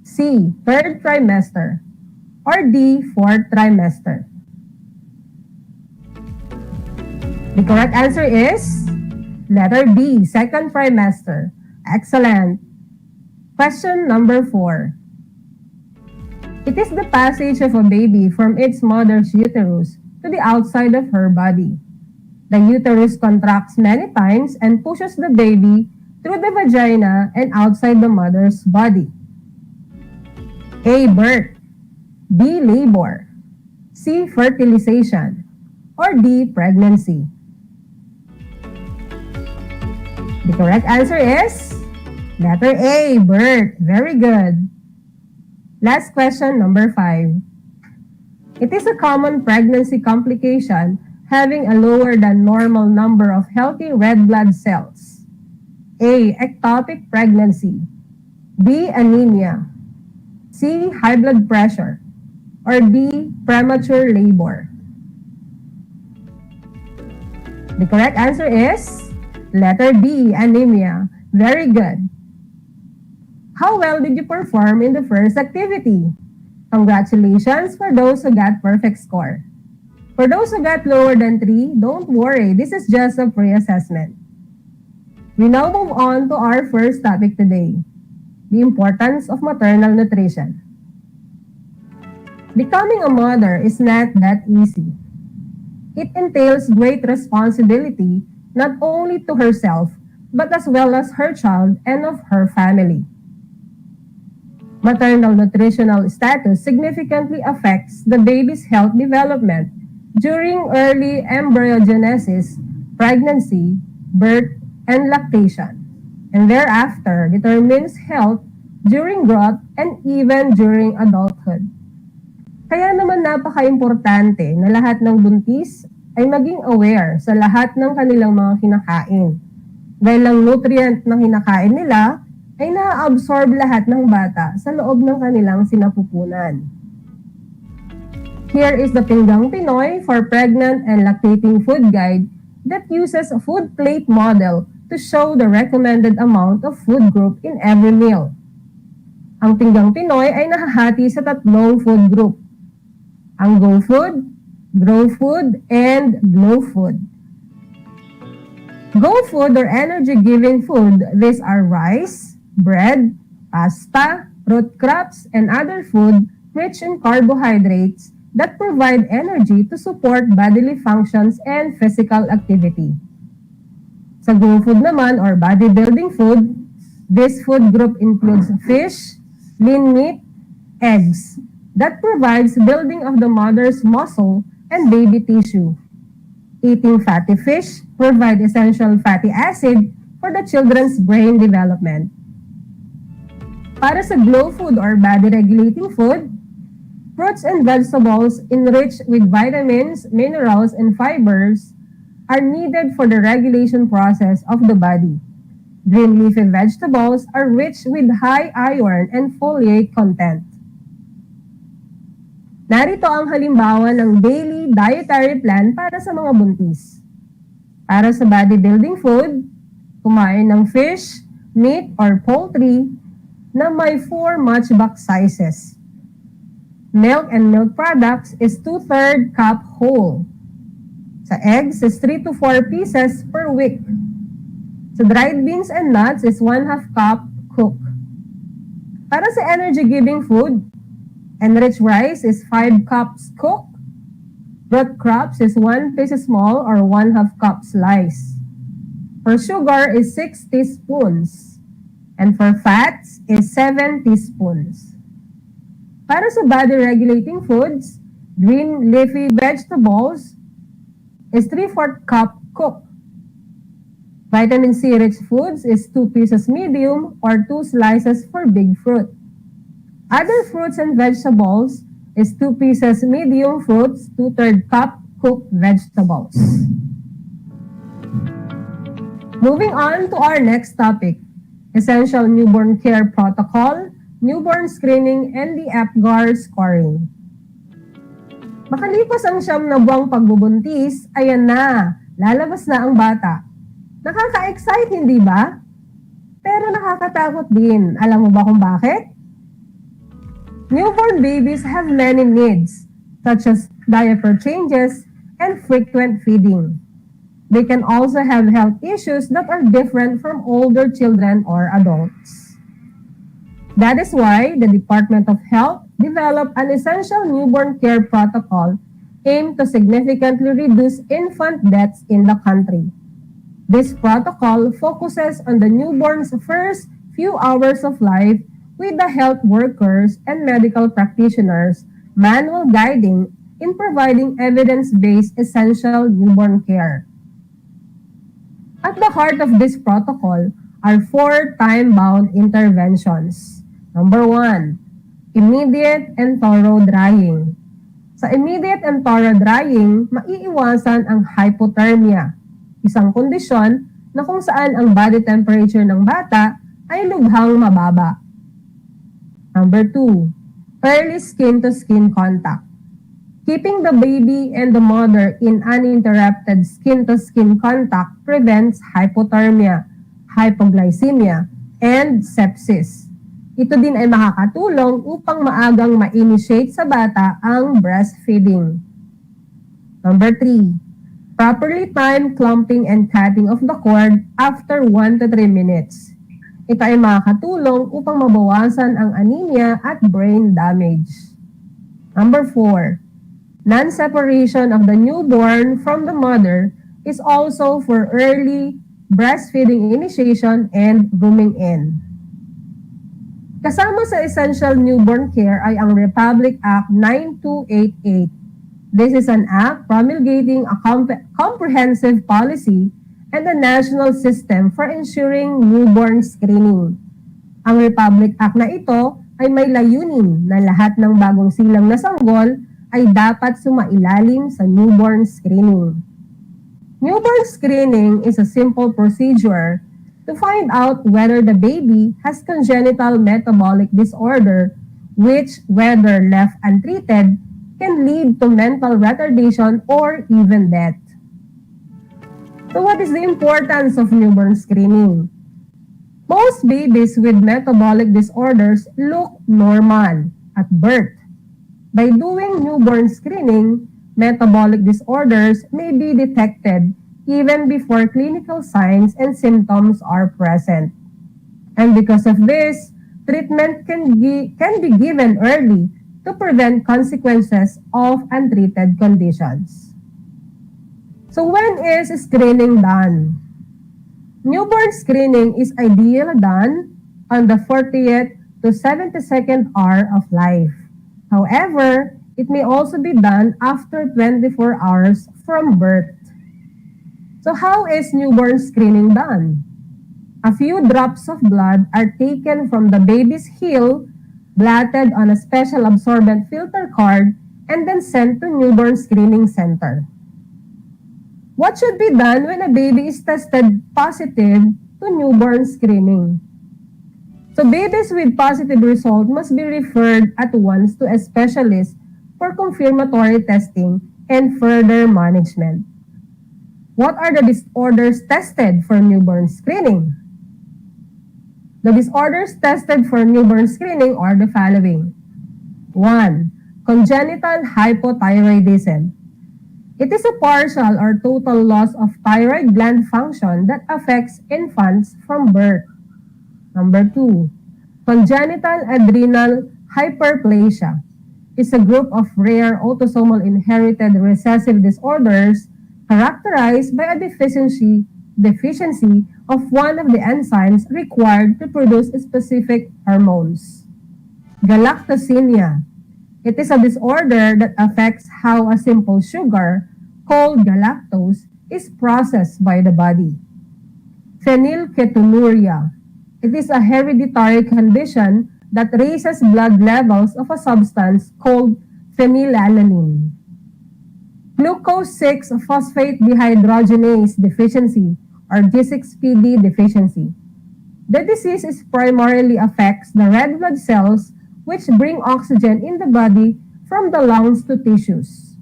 C, third trimester. Or D, fourth trimester. The correct answer is letter B, second trimester. Excellent. Question number 4. It is the passage of a baby from its mother's uterus to the outside of her body. The uterus contracts many times and pushes the baby through the vagina and outside the mother's body. A. Birth, B. Labor, C. Fertilization, or D. Pregnancy. The correct answer is letter A. Birth. Very good. Last question, number 5. It is a common pregnancy complication having a lower than normal number of healthy red blood cells. A. Ectopic pregnancy, B. Anemia, C. High blood pressure, or D. Premature labor. The correct answer is letter B. Anemia. Very good. How well did you perform in the first activity? Congratulations for those who got perfect score. For those who got lower than 3, don't worry, this is just a pre-assessment. We now move on to our first topic today, the importance of maternal nutrition. Becoming a mother is not that easy. It entails great responsibility not only to herself, but as well as her child and of her family. Maternal nutritional status significantly affects the baby's health development during early embryogenesis, pregnancy, birth, and lactation, and thereafter determines health during growth and even during adulthood. Kaya naman napaka-importante na lahat ng buntis ay maging aware sa lahat ng kanilang mga kinakain. Dahil ang nutrient na kinakain nila ay na-absorb lahat ng bata sa loob ng kanilang sinapupunan. Here is the Pinggang Pinoy for Pregnant and Lactating Food Guide that uses a food plate model to show the recommended amount of food group in every meal. Ang Pinggang Pinoy ay nahahati sa 3 food group. Ang Go Food, Grow Food, and Glow Food. Go Food or energy-giving food, these are rice, bread, pasta, root crops, and other food rich in carbohydrates that provide energy to support bodily functions and physical activity. Sa Go Food naman or bodybuilding food, this food group includes fish, lean meat, eggs, that provides building of the mother's muscle and baby tissue. Eating fatty fish provide essential fatty acid for the children's brain development. Para sa Glow Food or body-regulating food, fruits and vegetables enriched with vitamins, minerals, and fibers are needed for the regulation process of the body. Green leafy vegetables are rich with high iron and folate content. Narito ang halimbawa ng daily dietary plan para sa mga buntis. Para sa bodybuilding food, kumain ng fish, meat, or poultry na may 4 matchbox sizes. Milk and milk products is 2/3 cup whole. Sa eggs is 3 to 4 pieces per week. Sa dried beans and nuts is 1/2 cup cooked. Para sa energy-giving food, enriched rice is 5 cups cooked. Root crops is 1 piece small or 1/2 cup slice. For sugar is 6 teaspoons. And for fats is 7 teaspoons. Para sa body-regulating foods, green leafy vegetables is 3/4 cup cooked. Vitamin C-rich foods is 2 pieces medium or 2 slices for big fruit. Other fruits and vegetables is 2 pieces medium fruits, 2/3 cup cooked vegetables. Moving on to our next topic, Essential Newborn Care Protocol, Newborn Screening, and the APGAR Scoring. Makalipas ang 9 na buwang pagbubuntis, ayan na, lalabas na ang bata. Nakaka-excite, hindi ba? Pero nakakatakot din. Alam mo ba kung bakit? Newborn babies have many needs, such as diaper changes and frequent feeding. They can also have health issues that are different from older children or adults. That is why the Department of Health developed an essential newborn care protocol aimed to significantly reduce infant deaths in the country. This protocol focuses on the newborn's first few hours of life with the health workers and medical practitioners manual guiding in providing evidence-based essential newborn care. At the heart of this protocol are 4 time-bound interventions. Number 1, immediate and thorough drying. Sa immediate and thorough drying, maiiwasan ang hypothermia, isang kondisyon na kung saan ang body temperature ng bata ay lubhang mababa. Number 2, early skin-to-skin contact. Keeping the baby and the mother in uninterrupted skin-to-skin contact prevents hypothermia, hypoglycemia, and sepsis. Ito din ay makakatulong upang maagang ma-initiate sa bata ang breastfeeding. Number 3, properly timed clumping and cutting of the cord after 1 to 3 minutes. Ito ay makakatulong upang mabawasan ang anemia at brain damage. Number 4, non-separation of the newborn from the mother is also for early breastfeeding initiation and rooming in. Kasama sa Essential Newborn Care ay ang Republic Act 9288. This is an act promulgating a comprehensive policy and a national system for ensuring newborn screening. Ang Republic Act na ito ay may layunin na lahat ng bagong silang na sanggol ay dapat sumailalim sa newborn screening. Newborn screening is a simple procedure to find out whether the baby has congenital metabolic disorder which, whether left untreated, can lead to mental retardation or even death. So what is the importance of newborn screening? Most babies with metabolic disorders look normal at birth. By doing newborn screening, metabolic disorders may be detected even before clinical signs and symptoms are present. And because of this, treatment can be given early to prevent consequences of untreated conditions. So when is screening done? Newborn screening is ideally done on the 40th to 72nd hour of life. However, it may also be done after 24 hours from birth. So how is newborn screening done? A few drops of blood are taken from the baby's heel, blotted on a special absorbent filter card, and then sent to newborn screening center. What should be done when a baby is tested positive to newborn screening? So babies with positive result must be referred at once to a specialist for confirmatory testing and further management. What are the disorders tested for newborn screening? The disorders tested for newborn screening are the following. 1. Congenital hypothyroidism. It is a partial or total loss of thyroid gland function that affects infants from birth. Number 2, congenital adrenal hyperplasia is a group of rare autosomal inherited recessive disorders characterized by a deficiency of one of the enzymes required to produce specific hormones. Galactosemia. It is a disorder that affects how a simple sugar, called galactose, is processed by the body. Phenylketonuria. It is a hereditary condition that raises blood levels of a substance called phenylalanine. Glucose 6-phosphate dehydrogenase deficiency or G6PD deficiency. The disease primarily affects the red blood cells which bring oxygen in the body from the lungs to tissues.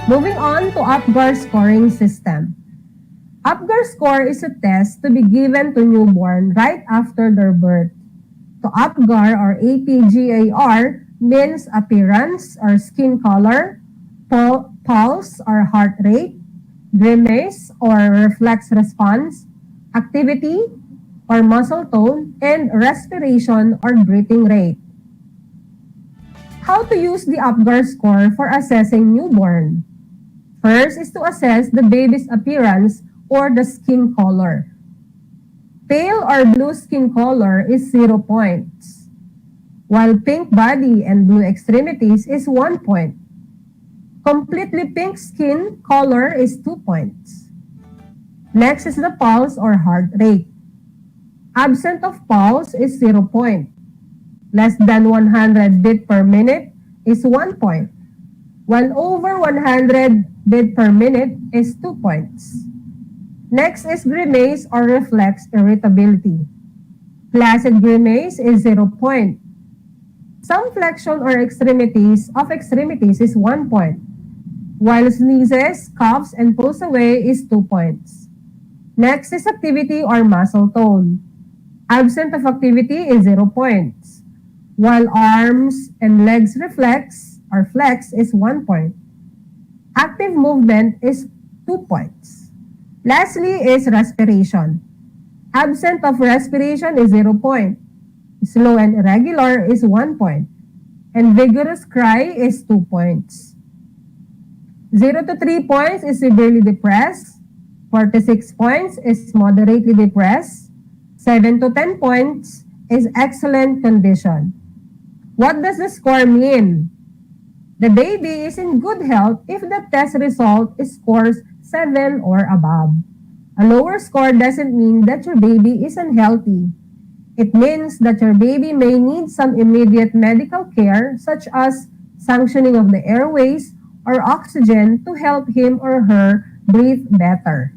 Moving on to APGAR scoring system. APGAR score is a test to be given to newborn right after their birth. So APGAR or APGAR means appearance or skin color, pulse or heart rate, grimace or reflex response, activity, or muscle tone, and respiration or breathing rate. How to use the Apgar score for assessing newborn? First is to assess the baby's appearance or the skin color. Pale or blue skin color is 0 points, while pink body and blue extremities is 1 point. Completely pink skin color is 2 points. Next is the pulse or heart rate. Absent of pulse is 0 point. Less than 100 beat per minute is 1 point, while over 100 beat per minute is 2 points. Next is grimace or reflex irritability. Flaccid grimace is 0 point. Some flexion or extremities is 1 point, while sneezes, coughs, and pulls away is 2 points. Next is activity or muscle tone. Absent of activity is 0 points, while arms and legs reflex or flex is 1 point. Active movement is 2 points. Lastly is respiration. Absent of respiration is 0 point. Slow and irregular is 1 point. And vigorous cry is 2 points. 0 to 3 points is severely depressed. 4 to 6 points is moderately depressed. 7 to 10 points is excellent condition. What does the score mean? The baby is in good health if the test result scores 7 or above. A lower score doesn't mean that your baby is unhealthy. It means that your baby may need some immediate medical care, such as sanctioning of the airways or oxygen to help him or her breathe better.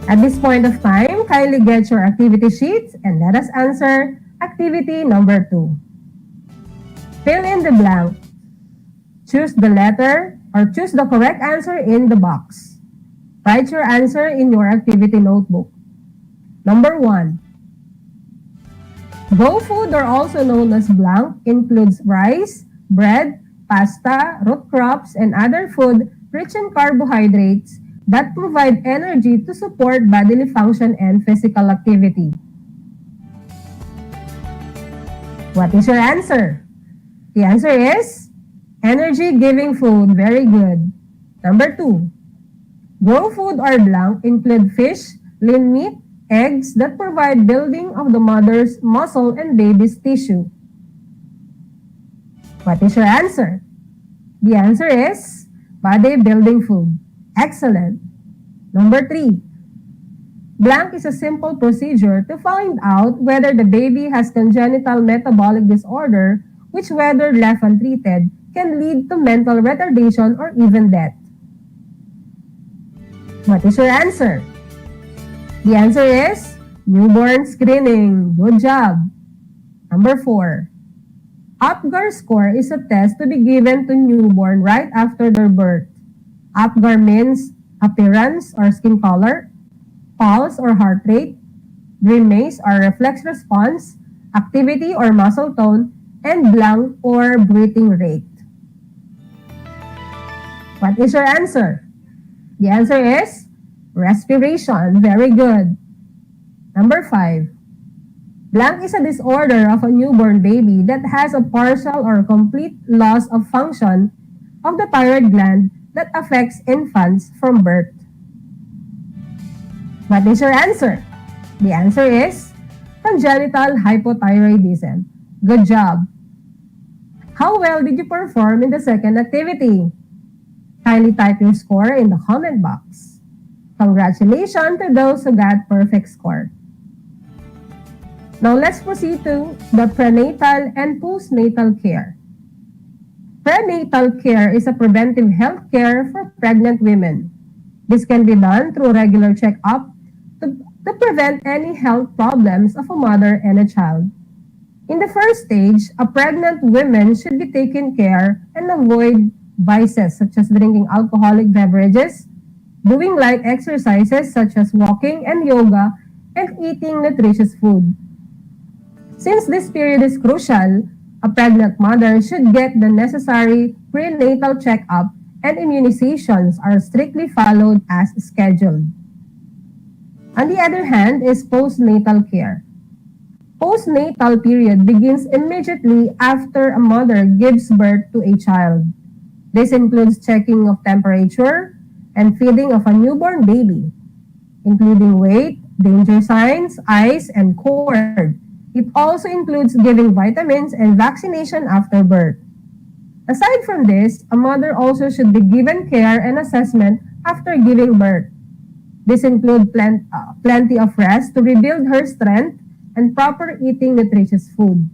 At this point of time, kindly get your activity sheets and let us answer activity number 2. Fill in the blank. Choose the letter or choose the correct answer in the box. Write your answer in your activity notebook. Number 1. Go food, or also known as blank, includes rice, bread, pasta, root crops, and other food rich in carbohydrates that provide energy to support bodily function and physical activity. What is your answer? The answer is energy-giving food. Very good. Number 2. Grow food or blank include fish, lean meat, eggs that provide building of the mother's muscle and baby's tissue. What is your answer? The answer is body-building food. Excellent. Number 3. Blank is a simple procedure to find out whether the baby has congenital metabolic disorder, which, whether left untreated, can lead to mental retardation or even death. What is your answer? The answer is newborn screening. Good job. Number 4. Apgar score is a test to be given to newborn right after their birth. Apgar means appearance or skin color, pulse or heart rate, grimace or reflex response, activity or muscle tone, and blank or breathing rate. What is your answer? The answer is respiration. Very good. Number 5. Blank is a disorder of a newborn baby that has a partial or complete loss of function of the thyroid gland that affects infants from birth. What is your answer? The answer is congenital hypothyroidism. Good job. How well did you perform in the second activity? Kindly type your score in the comment box. Congratulations to those who got perfect score. Now let's proceed to the prenatal and postnatal care. Prenatal care is a preventive health care for pregnant women. This can be done through regular check-up to prevent any health problems of a mother and a child. In the first stage, a pregnant woman should be taken care and avoid vices such as drinking alcoholic beverages, doing light exercises such as walking and yoga, and eating nutritious food. Since this period is crucial, a pregnant mother should get the necessary prenatal checkup and immunizations are strictly followed as scheduled. On the other hand is postnatal care. Postnatal period begins immediately after a mother gives birth to a child. This includes checking of temperature and feeding of a newborn baby, including weight, danger signs, eyes, and cord. It also includes giving vitamins and vaccination after birth. Aside from this, a mother also should be given care and assessment after giving birth. This includes plenty of rest to rebuild her strength and proper eating nutritious food.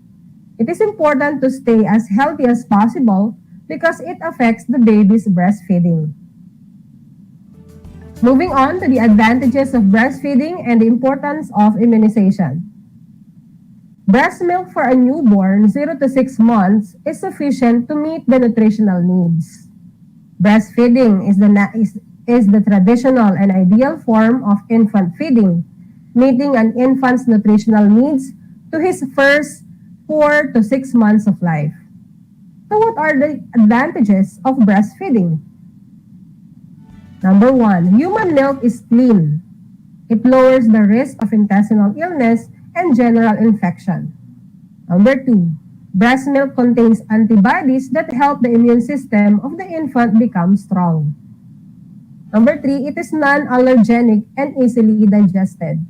It is important to stay as healthy as possible because it affects the baby's breastfeeding. Moving on to the advantages of breastfeeding and the importance of immunization. Breast milk for a newborn 0 to 6 months is sufficient to meet the nutritional needs. Breastfeeding is the traditional and ideal form of infant feeding, meeting an infant's nutritional needs to his first 4 to 6 months of life. So what are the advantages of breastfeeding? Number 1, human milk is clean. It lowers the risk of intestinal illness and general infection. Number 2, breast milk contains antibodies that help the immune system of the infant become strong. Number 3, it is non-allergenic and easily digested.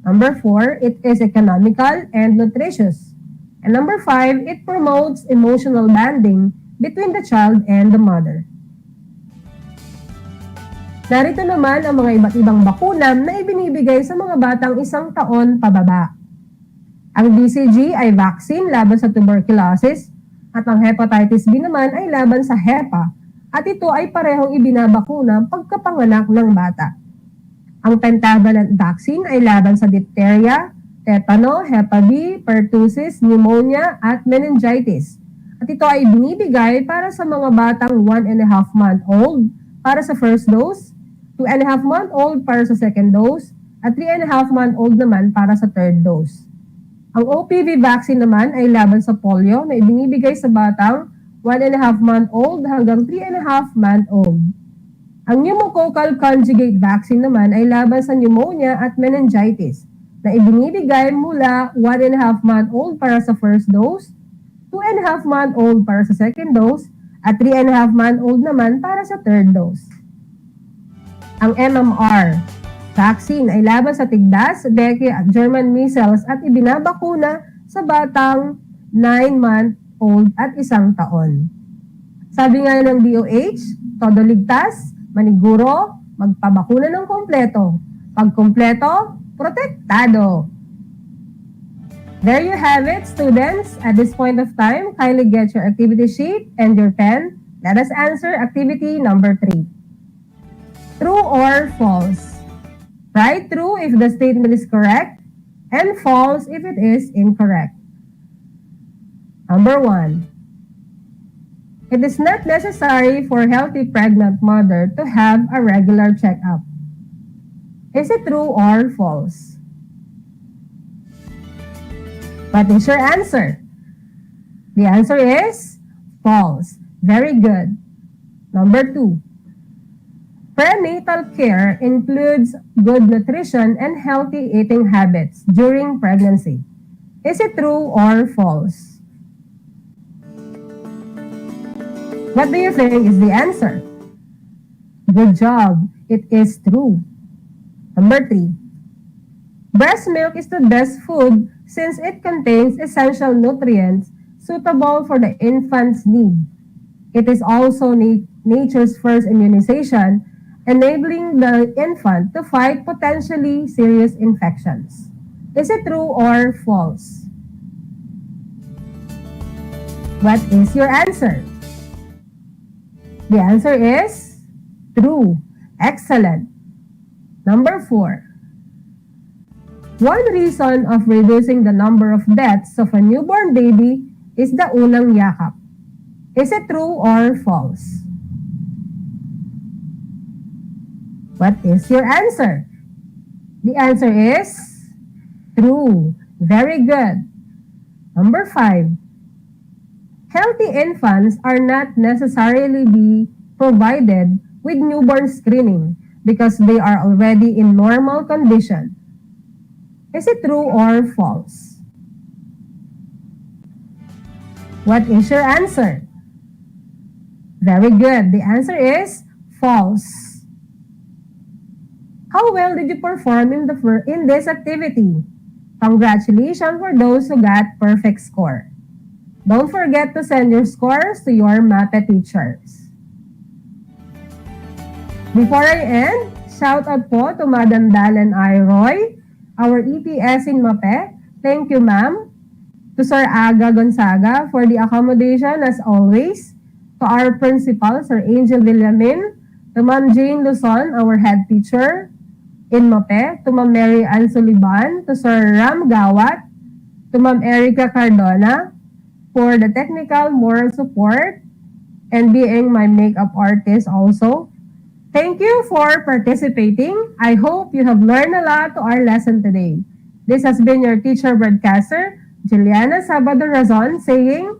Number 4, it is economical and nutritious. And number 5, it promotes emotional bonding between the child and the mother. Narito naman ang mga iba't ibang bakuna na ibinibigay sa mga batang 1 taon pababa. Ang BCG ay vaccine laban sa tuberculosis at ang hepatitis B naman ay laban sa HEPA at ito ay parehong ibinabakuna pagkapanganak ng bata. Ang pentavalent vaccine ay laban sa diphtheria, tetano, Hepa B, pertussis, pneumonia at meningitis. At ito ay binibigay para sa mga batang 1.5 month old para sa first dose, 2.5 month old para sa second dose, at 3.5 month old naman para sa third dose. Ang OPV vaccine naman ay laban sa polio na ibinibigay sa batang 1.5 month old hanggang 3.5 month old. Ang pneumococcal conjugate vaccine naman ay laban sa pneumonia at meningitis na ibinibigay mula 1.5 month old para sa first dose, 2.5 month old para sa second dose, at 3.5 month old naman para sa third dose. Ang MMR vaccine ay laban sa tigdas, beki at German measles at ibinabakuna sa batang 9-month-old at 1 taon. Sabi nga ng DOH, todo ligtas, maniguro, magpabakuna ng kompleto. Pag kompleto, protektado. There you have it, students. At this point of time, kindly get your activity sheet and your pen. Let us answer activity number 3. True or false? Write true if the statement is correct and false if it is incorrect. Number 1. It is not necessary for a healthy pregnant mother to have a regular checkup. Is it true or false? What is your answer? The answer is false. Very good. Number 2. Prenatal care includes good nutrition and healthy eating habits during pregnancy. Is it true or false? What do you think is the answer? Good job. It is true. Number 3. Breast milk is the best food since it contains essential nutrients suitable for the infant's need. It is also nature's first immunization, enabling the infant to fight potentially serious infections. Is it true or false? What is your answer? The answer is true. Excellent. Number 4. One reason of reducing the number of deaths of a newborn baby is the unang yakap. Is it true or false? What is your answer? The answer is true. Very good. Number 5. Healthy infants are not necessarily be provided with newborn screening because they are already in normal condition. Is it true or false? What is your answer? Very good. The answer is false. How well did you perform in this activity? Congratulations for those who got perfect score. Don't forget to send your scores to your MAPE teachers. Before I end, shout out po to Madam Dalen Roy, our EPS in MAPE. Thank you, ma'am. To Sir Aga Gonzaga for the accommodation as always. To our principal, Sir Angel Villamin. To Ma'am Jane Luzon, our head teacher in MAPE. To Ma'am Mary Ann Suliban. To Sir Ram Gawat. To Ma'am Erica Cardona for the technical moral support and being my makeup artist also. Thank you for participating. I hope you have learned a lot to our lesson today. This has been your teacher broadcaster, Juliana Sabado Razon, saying,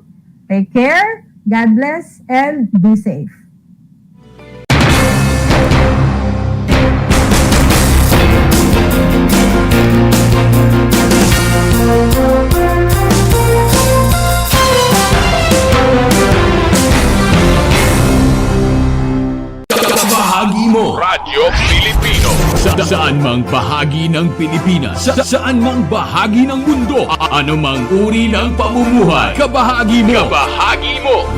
take care, God bless, and be safe. Bahagi mo Radyo Pilipino. Saan mang bahagi ng Pilipinas, saan mang bahagi ng mundo, anumang uri ng pamumuhay, kabahagi mo.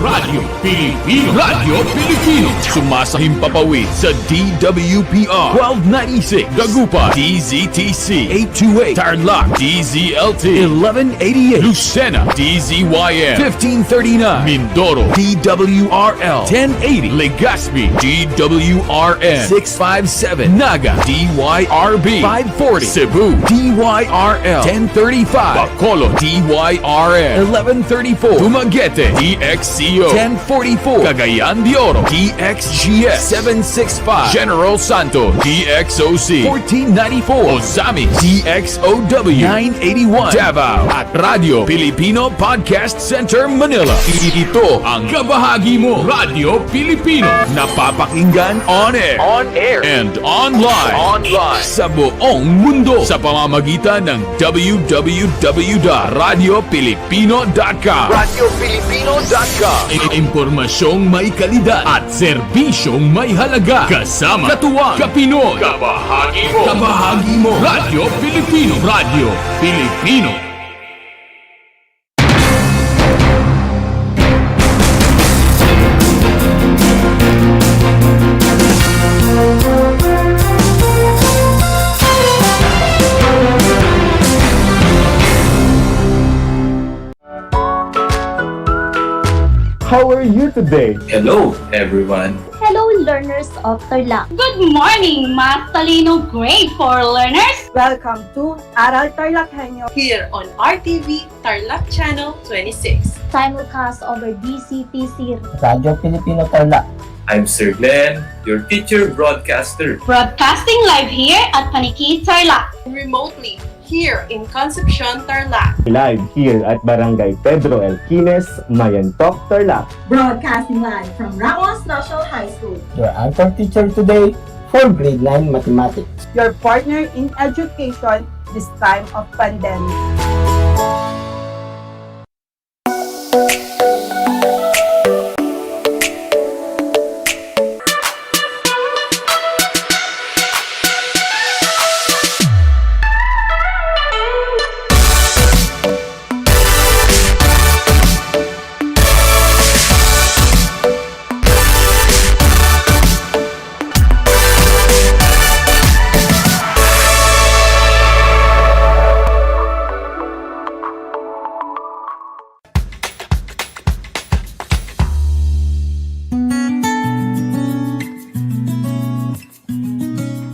Radyo Pilipino. Radyo Pilipino. Sumasahimpapawid sa DWPR 1296 Dagupan, DZTC 828 Tarlac, DZLT 1188 Lucena, DZYN 1539 Mindoro, DWRL 1080 Legazpi, DWRN 657 Naga, DYRB 540 Cebu, DYRL 1035 Bacolod, DYRN 1134 Dumaguete, DXCO 1044 Cagayan de Oro, DXGS 765 General Santos, DXOC 1494 Ozami, DXOW 981 Davao at Radio Filipino Podcast Center Manila. Ito ang kabahagi mo, Radyo Pilipino, napapakinggan on air and online sa buong mundo sa pamamagitan ng www.radiopilipino.com. Impormasyong may kalidad at serbisyong may halaga. Kasama katuwang Kapinoy. Kabahagi mo. Radyo Pilipino. Radyo Pilipino. How are you today? Hello, everyone. Hello, learners of Tarlac. Good morning, Math Talino Grade 4 learners. Welcome to Aral TarlakHenyo Here on RTV Tarlac Channel 26. Simulcast over DCTC. Radyo Pilipino Tarlac. I'm Sir Glenn, your teacher broadcaster. Broadcasting live here at Paniki Tarlac. Remotely here in Concepcion, Tarlac. Live here at Barangay Pedro Elquines, Mayantok, Tarlac. Broadcasting live from Ramos National High School. Your anchor teacher today for grade 9 mathematics. Your partner in education this time of pandemic.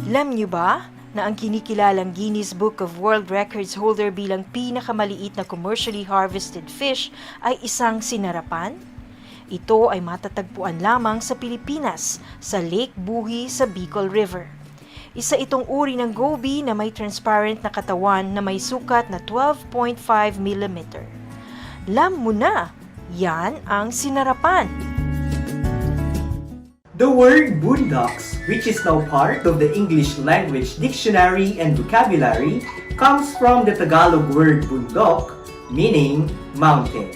Alam niyo ba na ang kinikilalang Guinness Book of World Records holder bilang pinakamaliit na commercially harvested fish ay isang sinarapan? Ito ay matatagpuan lamang sa Pilipinas, sa Lake Buhi sa Bicol River. Isa itong uri ng goby na may transparent na katawan na may sukat na 12.5 mm. Alam mo na, yan ang sinarapan. The word boondocks, which is now part of the English Language Dictionary and Vocabulary, comes from the Tagalog word bundok, meaning mountain.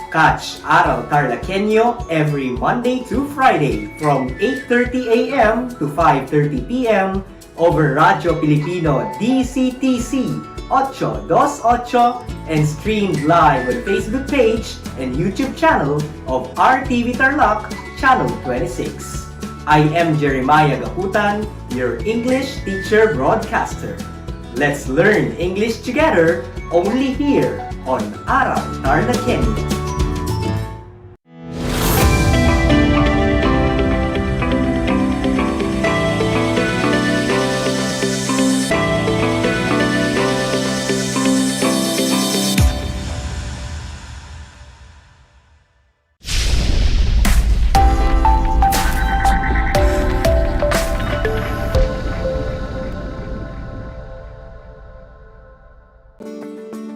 Catch Aral TarlakHenyo every Monday to Friday from 8:30 a.m. to 5:30 p.m. over Radyo Pilipino DCTC 828 and streamed live on Facebook page and YouTube channel of RTV Tarlac, Channel 26. I am Jeremiah Gahutan, your English teacher broadcaster. Let's learn English together only here on Aral TarlakHenyo.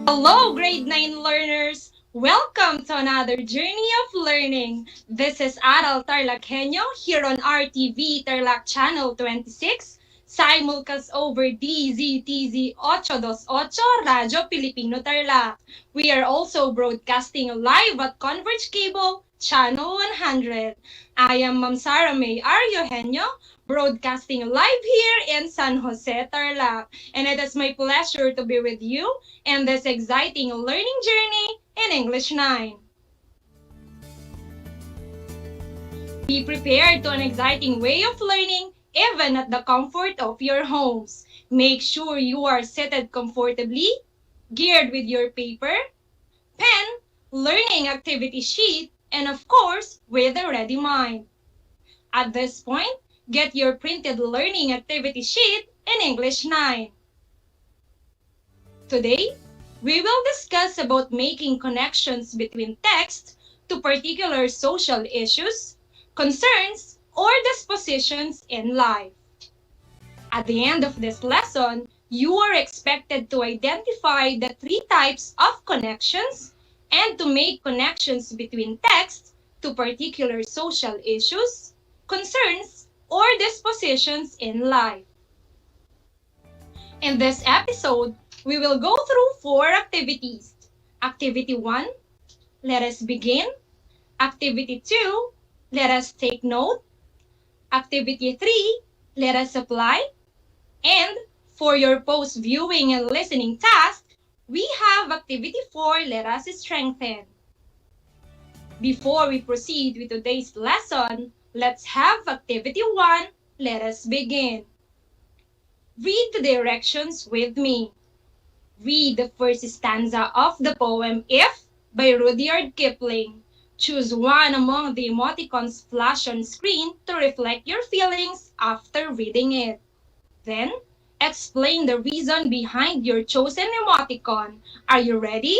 Hello, grade 9 learners! Welcome to another journey of learning. This is Aral TarlakHenyo here on RTV Tarlac Channel 26, simulcast over DZTZ 828 Radyo Pilipino Tarlac. We are also broadcasting live at Converge Cable, Channel 100. I am Ma'am Sara May Aryo Henyo, broadcasting live here in San Jose, Tarlac. And it is my pleasure to be with you in this exciting learning journey in English 9. Be prepared to an exciting way of learning even at the comfort of your homes. Make sure you are seated comfortably, geared with your paper, pen, learning activity sheet, and of course, with a ready mind. At this point, get your printed learning activity sheet in English 9. Today, we will discuss about making connections between text to particular social issues, concerns, or dispositions in life. At the end of this lesson, you are expected to identify the 3 types of connections and to make connections between text to particular social issues, concerns, or dispositions in life. In this episode, we will go through 4 activities. Activity 1, let us begin. Activity 2, let us take note. Activity 3, let us apply. And for your post-viewing and listening task, we have Activity 4, let us strengthen. Before we proceed with today's lesson, let's have Activity 1, let us begin. Read the directions with me. Read the first stanza of the poem If by Rudyard Kipling. Choose one among the emoticons flashed on screen to reflect your feelings after reading it. Then, explain the reason behind your chosen emoticon. Are you ready?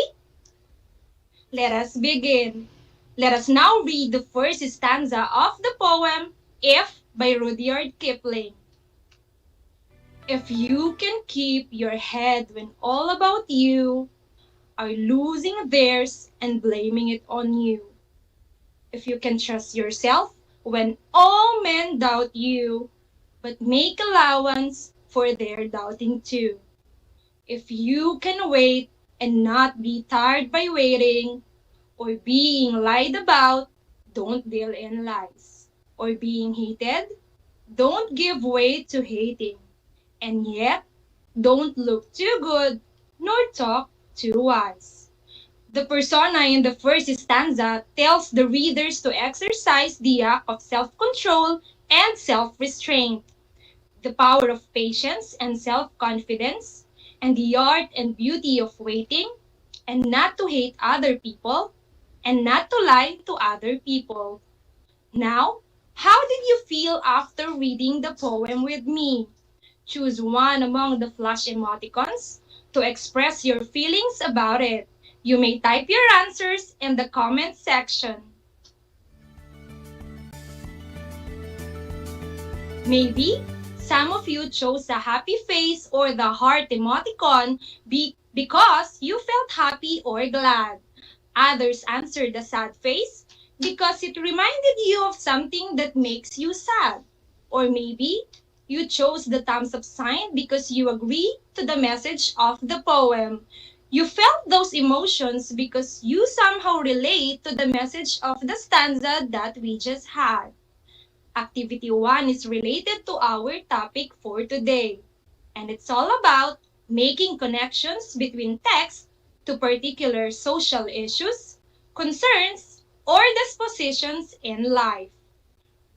Let us begin. Let us now read the first stanza of the poem If by Rudyard Kipling. If you can keep your head when all about you are losing theirs and blaming it on you. If you can trust yourself when all men doubt you, but make allowance for their doubting too. If you can wait and not be tired by waiting, or being lied about, don't deal in lies. Or being hated, don't give way to hating. And yet, don't look too good, nor talk too wise. The persona in the first stanza tells the readers to exercise the act of self-control and self-restraint, the power of patience and self-confidence, and the art and beauty of waiting, and not to hate other people, and not to lie to other people. Now, how did you feel after reading the poem with me? Choose one among the flash emoticons to express your feelings about it. You may type your answers in the comment section. Maybe some of you chose a happy face or the heart emoticon because you felt happy or glad. Others answered the sad face because it reminded you of something that makes you sad. Or maybe you chose the thumbs up sign because you agree to the message of the poem. You felt those emotions because you somehow relate to the message of the stanza that we just had. Activity 1 is related to our topic for today, and it's all about making connections between text to particular social issues, concerns, or dispositions in life.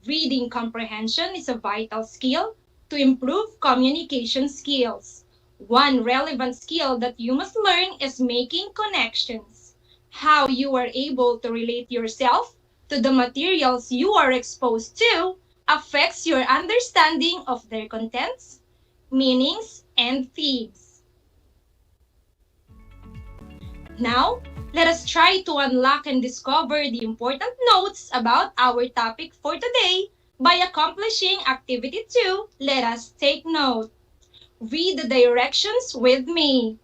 Reading comprehension is a vital skill to improve communication skills. One relevant skill that you must learn is making connections. How you are able to relate yourself to the materials you are exposed to affects your understanding of their contents, meanings, and themes. Now, let us try to unlock and discover the important notes about our topic for today by accomplishing Activity 2. Let us take note. Read the directions with me.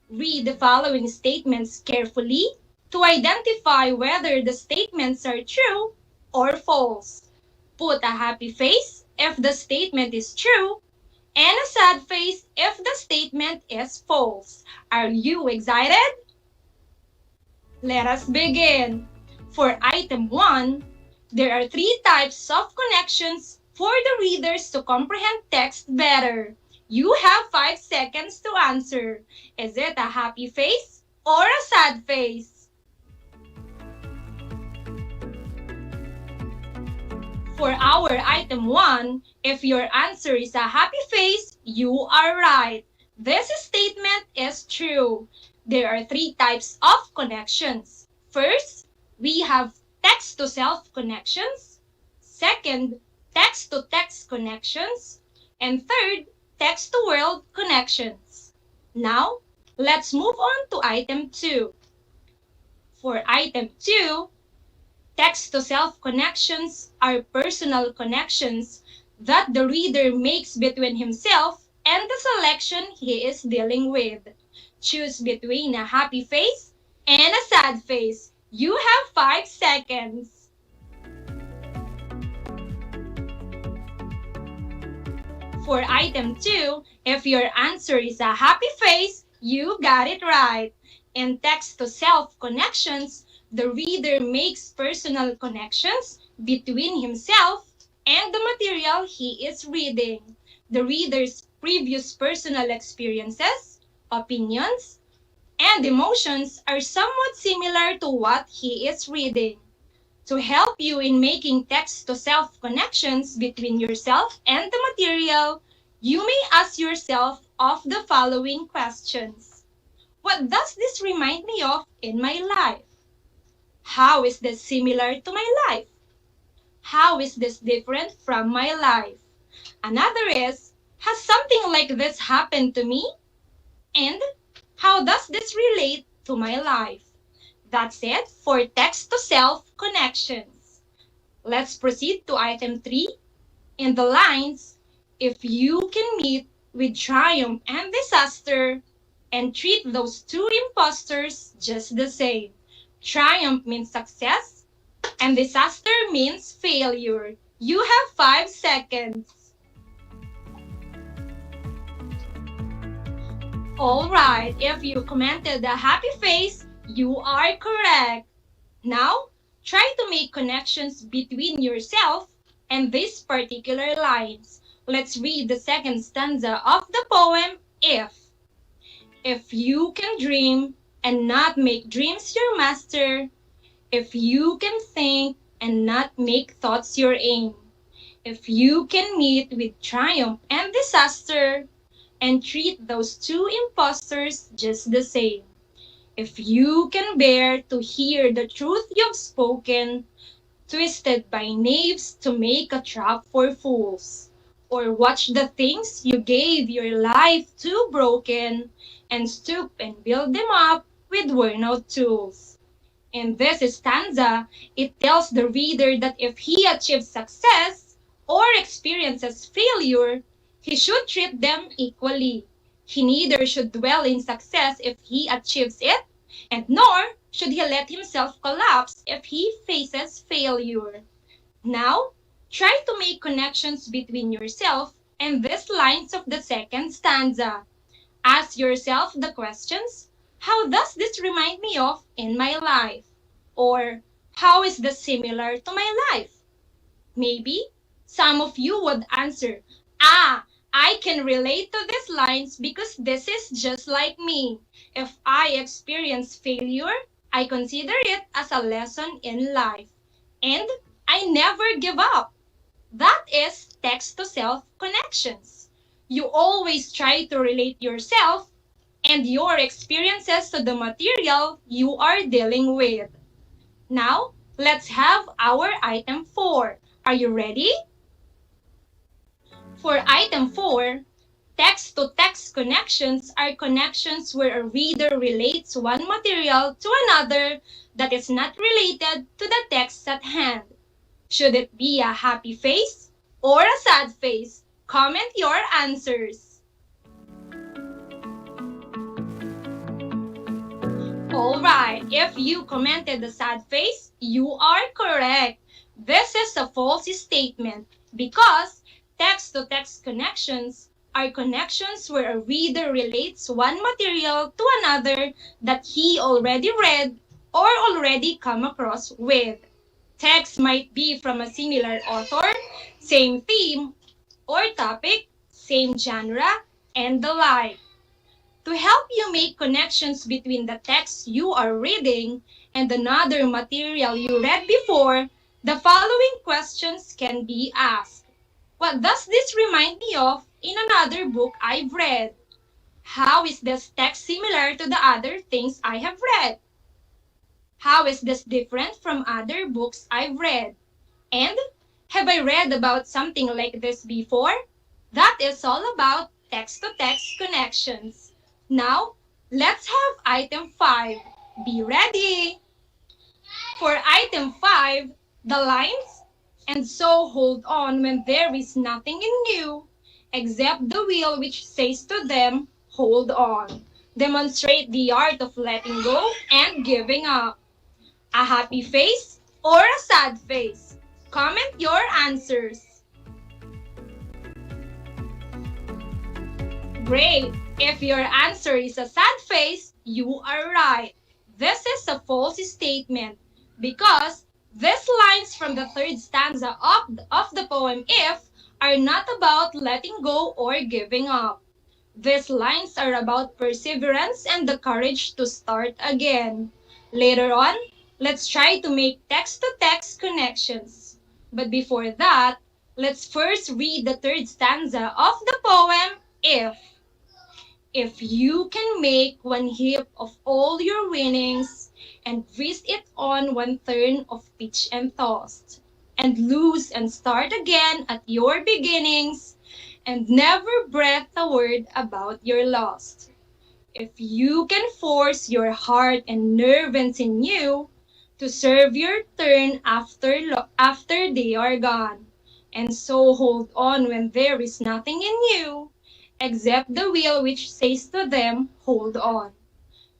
Read the following statements carefully to identify whether the statements are true or false. Put a happy face if the statement is true and a sad face if the statement is false. Are you excited? Let us begin. For item 1, there are 3 types of connections for the readers to comprehend text better. You have 5 seconds to answer. Is it a happy face or a sad face? For our item 1, if your answer is a happy face, you are right. This statement is true. There are 3 types of connections. First, we have text-to-self connections. Second, text-to-text connections. And third, text-to-world connections. Now, let's move on to item 2. For item 2, text-to-self connections are personal connections that the reader makes between himself and the selection he is dealing with. Choose between a happy face and a sad face. You have 5 seconds. For item 2, if your answer is a happy face, you got it right. In text-to-self connections, the reader makes personal connections between himself and the material he is reading. The reader's previous personal experiences, opinions, and emotions are somewhat similar to what he is reading. To help you in making text-to-self connections between yourself and the material, you may ask yourself of the following questions. What does this remind me of in my life? How is this similar to my life? How is this different from my life? Another is, has something like this happened to me? And how does this relate to my life? That's it for text-to-self connections. Let's proceed to item 3. In the lines, if you can meet with triumph and disaster and treat those 2 imposters just the same. Triumph means success and disaster means failure. You have 5 seconds. Alright, if you commented a happy face, you are correct. Now, try to make connections between yourself and these particular lines. Let's read the second stanza of the poem, If. If you can dream and not make dreams your master, if you can think and not make thoughts your aim, if you can meet with triumph and disaster, and treat those 2 imposters just the same. If you can bear to hear the truth you've spoken, twisted by knaves to make a trap for fools, or watch the things you gave your life to broken, and stoop and build them up with worn-out tools. In this stanza, it tells the reader that if he achieves success or experiences failure, he treat them equally. He neither should dwell in success if he achieves it, and nor should he let himself collapse if he faces failure. Now, try to make connections between yourself and these lines of the second stanza. Ask yourself the questions, how does this remind me of in my life? Or, how is this similar to my life? Maybe some of you would answer, I can relate to these lines because this is just like me. If I experience failure, I consider it as a lesson in life. And I never give up. That is text-to-self connections. You always try to relate yourself and your experiences to the material you are dealing with. Now, let's have our item 4. Are you ready? For item 4, text-to-text connections are connections where a reader relates one material to another that is not related to the text at hand. Should it be a happy face or a sad face? Comment your answers. Alright, if you commented the sad face, you are correct. This is a false statement because text-to-text connections are connections where a reader relates one material to another that he already read or already come across with. Text might be from a similar author, same theme or topic, same genre, and the like. To help you make connections between the text you are reading and another material you read before, the following questions can be asked. What does this remind me of in another book I've read? How is this text similar to the other things I have read? How is this different from other books I've read? And have I read about something like this before? That is all about text-to-text connections. Now, let's have item 5. Be ready! For item 5, the lines, and so hold on when there is nothing in you, except the will which says to them, hold on. Demonstrate the art of letting go and giving up. A happy face or a sad face? Comment your answers. Great! If your answer is a sad face, you are right. This is a false statement because these lines from the third stanza of the poem If are not about letting go or giving up. These lines are about perseverance and the courage to start again. Later on, let's try to make text-to-text connections. But before that, let's first read the third stanza of the poem If. If you can make one heap of all your winnings and twist it on one turn of pitch and toss, and lose and start again at your beginnings, and never breath a word about your loss. If you can force your heart and nerve and sinew to serve your turn after they are gone, and so hold on when there is nothing in you, except the will which says to them, hold on.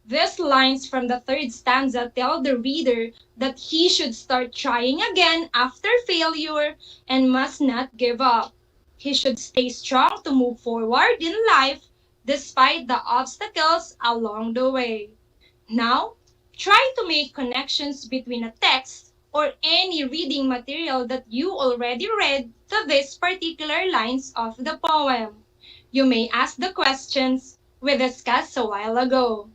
These lines from the third stanza tell the reader that he should start trying again after failure and must not give up. He should stay strong to move forward in life despite the obstacles along the way. Now, try to make connections between a text or any reading material that you already read to these particular lines of the poem. You may ask the questions we discussed a while ago.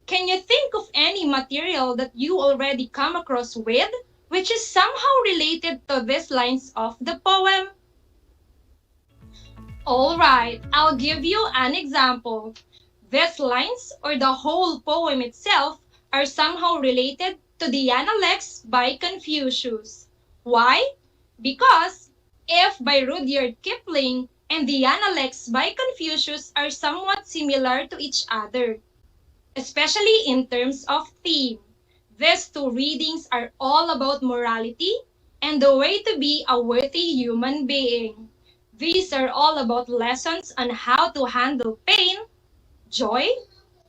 Can you think of any material that you already come across with, which is somehow related to these lines of the poem? Alright, I'll give you an example. These lines, or the whole poem itself, are somehow related to the Analects by Confucius. Why? Because If by Rudyard Kipling and the Analects by Confucius are somewhat similar to each other, especially in terms of theme. These two readings are all about morality and the way to be a worthy human being. These are all about lessons on how to handle pain, joy,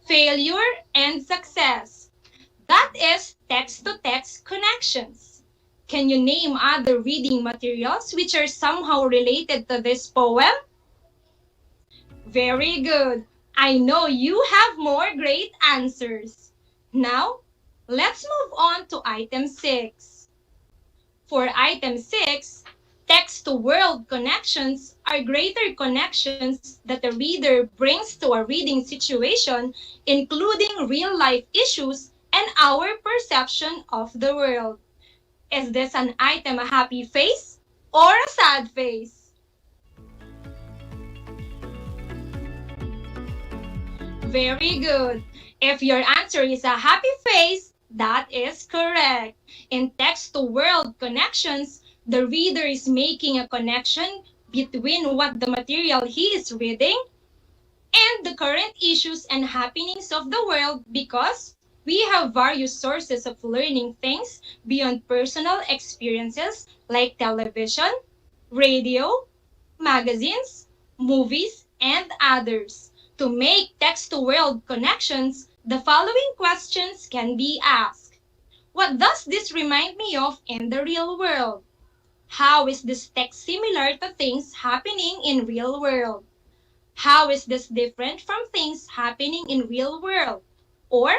failure, and success. That is text-to-text connections. Can you name other reading materials which are somehow related to this poem? Very good. I know you have more great answers. Now, let's move on to item 6. For item 6, text-to-world connections are greater connections that the reader brings to a reading situation, including real-life issues and our perception of the world. Is this an item a happy face or a sad face? Very good. If your answer is a happy face, that is correct. In text-to-world connections, the reader is making a connection between what the material he is reading and the current issues and happenings of the world, because we have various sources of learning things beyond personal experiences like television, radio, magazines, movies, and others. To make text-to-world connections, the following questions can be asked. What does this remind me of in the real world? How is this text similar to things happening in real world? How is this different from things happening in real world? Or,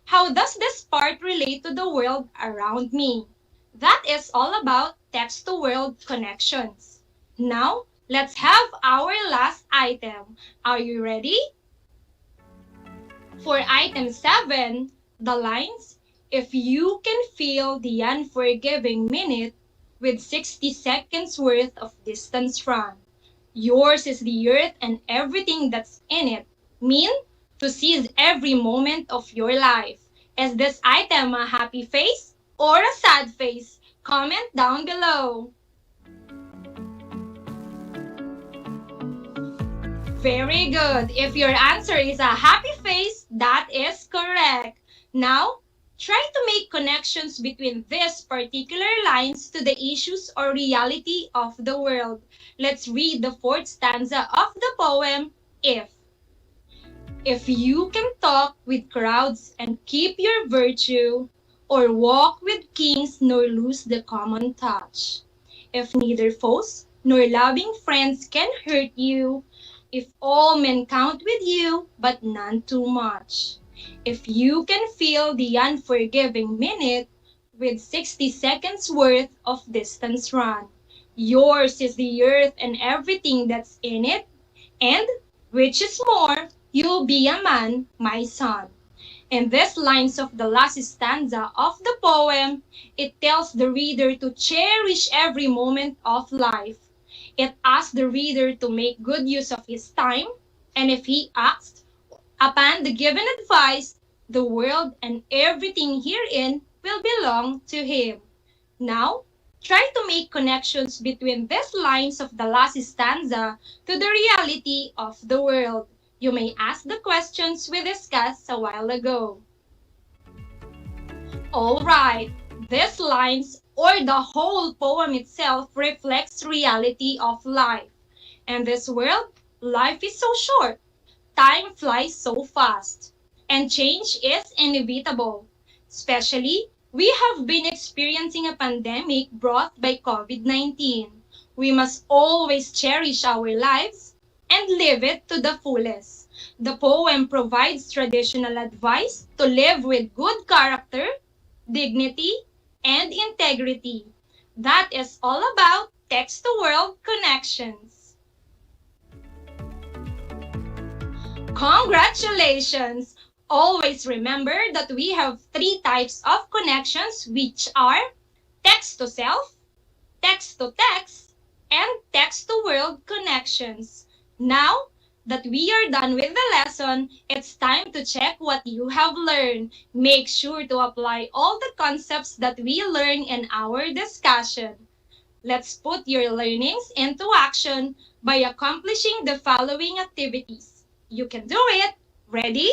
how does this part relate to the world around me? That is all about text-to-world connections. Now, let's have our last item. Are you ready? For item 7, the lines, if you can feel the unforgiving minute with 60 seconds worth of distance run. Yours is the earth and everything that's in it, mean to seize every moment of your life. Is this item a happy face or a sad face? Comment down below. Very good. If your answer is a happy face, that is correct. Now, try to make connections between these particular lines to the issues or reality of the world. Let's read the 4th stanza of the poem, If. If you can talk with crowds and keep your virtue, or walk with kings nor lose the common touch. If neither foes nor loving friends can hurt you, if all men count with you, but none too much. If you can feel the unforgiving minute with 60 seconds worth of distance run. Yours is the earth and everything that's in it, and, which is more, you'll be a man, my son. In these lines of the last stanza of the poem, it tells the reader to cherish every moment of life. It asks the reader to make good use of his time, and if he acts upon the given advice, the world and everything herein will belong to him. Now, try to make connections between these lines of the last stanza to the reality of the world. You may ask the questions we discussed a while ago. Alright, these lines or the whole poem itself reflects reality of life. In this world, life is so short, time flies so fast, and change is inevitable. Especially, we have been experiencing a pandemic brought by COVID-19. We must always cherish our lives and live it to the fullest. The poem provides traditional advice to live with good character, dignity, and integrity. That is all about text-to-world connections. Congratulations! Always remember that we have 3 types of connections, which are text-to-self, text-to-text, and text-to-world connections. Now that we are done with the lesson, it's time to check what you have learned. Make sure to apply all the concepts that we learned in our discussion. Let's put your learnings into action by accomplishing the following activities. You can do it! Ready?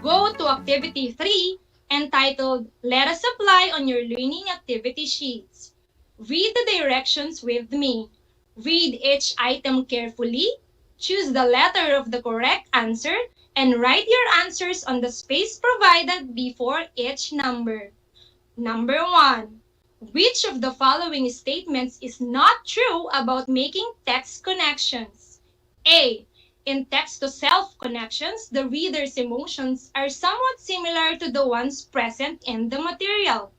Go to Activity 3, entitled Let Us Apply on Your Learning Activity Sheets. Read the directions with me. Read each item carefully, choose the letter of the correct answer, and write your answers on the space provided before each number. Number 1. Which of the following statements is not true about making text connections? A. In text-to-self connections, the reader's emotions are somewhat similar to the ones present in the material.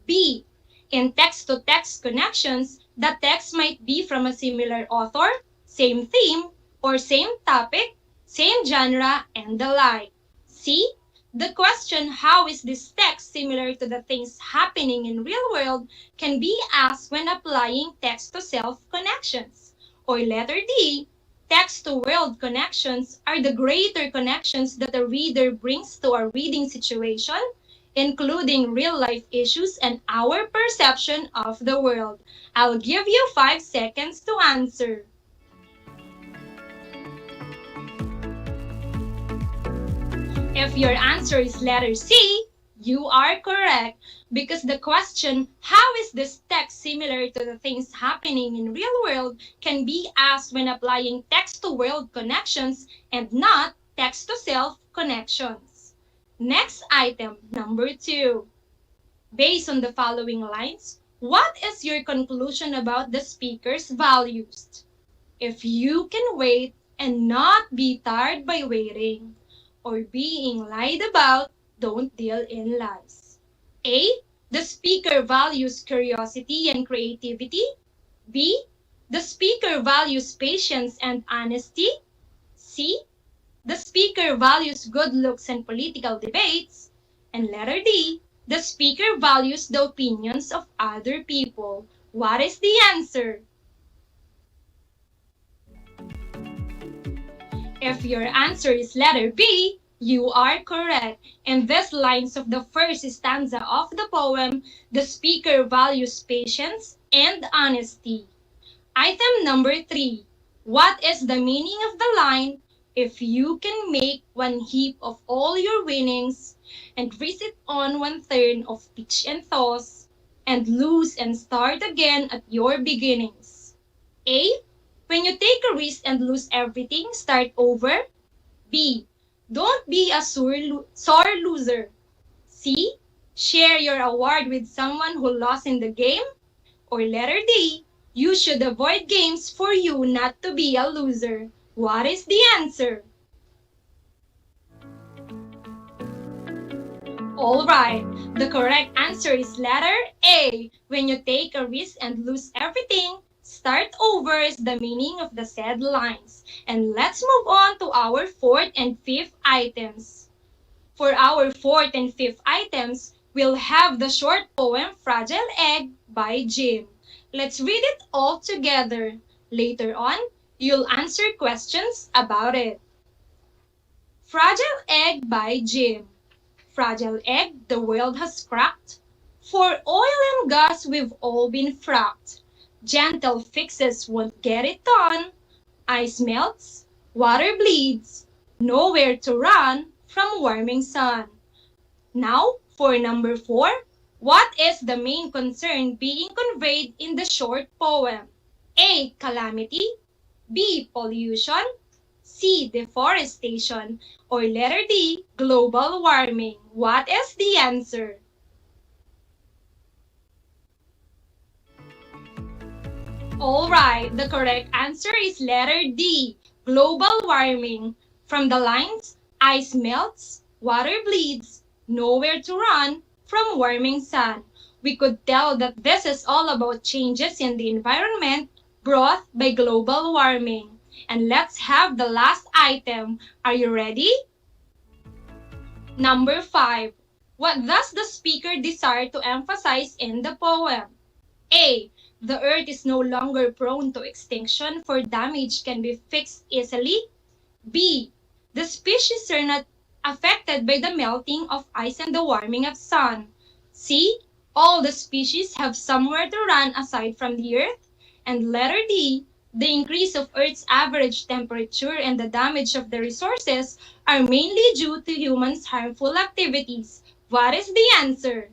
B. In text-to-text connections, the text might be from a similar author, same theme, or same topic, same genre, and the like. C. The question, how is this text similar to the things happening in real world, can be asked when applying text-to-self connections. Or letter D, text-to-world connections are the greater connections that a reader brings to a reading situation, including real-life issues and our perception of the world. I'll give you 5 seconds to answer. If your answer is letter C, you are correct because the question, how is this text similar to the things happening in real world, can be asked when applying text-to-world connections and not text-to-self connections. Next item, number 2. Based on the following lines, what is your conclusion about the speaker's values? If you can wait and not be tired by waiting, or being lied about, don't deal in lies. A. The speaker values curiosity and creativity. B. The speaker values patience and honesty. C. The speaker values good looks and political debates. And letter D. The speaker values the opinions of other people. What is the answer? If your answer is letter B, you are correct. In these lines of the first stanza of the poem, the speaker values patience and honesty. Item number 3. What is the meaning of the line, if you can make one heap of all your winnings, and visit on one turn of pitch and toss, and lose and start again at your beginnings? A. When you take a risk and lose everything, start over. B. Don't be a sore loser. C. Share your award with someone who lost in the game. Or letter D. You should avoid games for you not to be a loser. What is the answer? Alright, the correct answer is letter A. When you take a risk and lose everything, start over is the meaning of the said lines. And let's move on to our 4th and 5th items. For our 4th and 5th items, we'll have the short poem Fragile Egg by Jim. Let's read it all together. Later on, you'll answer questions about it. Fragile Egg by Jim. Fragile egg the world has cracked. For oil and gas we've all been fracked. Gentle fixes won't get it done. Ice melts, water bleeds, nowhere to run from warming sun. Now, for number 4, what is the main concern being conveyed in the short poem? A. Calamity. B. Pollution. C. Deforestation. Or letter D. Global warming. What is the answer? Alright, the correct answer is letter D. Global warming. From the lines, ice melts, water bleeds, nowhere to run from warming sun. We could tell that this is all about changes in the environment brought by global warming. And let's have the last item. Are you ready? Number 5. What does the speaker desire to emphasize in the poem? A. The earth is no longer prone to extinction, for damage can be fixed easily. B. The species are not affected by the melting of ice and the warming of sun. C. All the species have somewhere to run aside from the earth. And letter D. The increase of Earth's average temperature and the damage of the resources are mainly due to humans' harmful activities. What is the answer?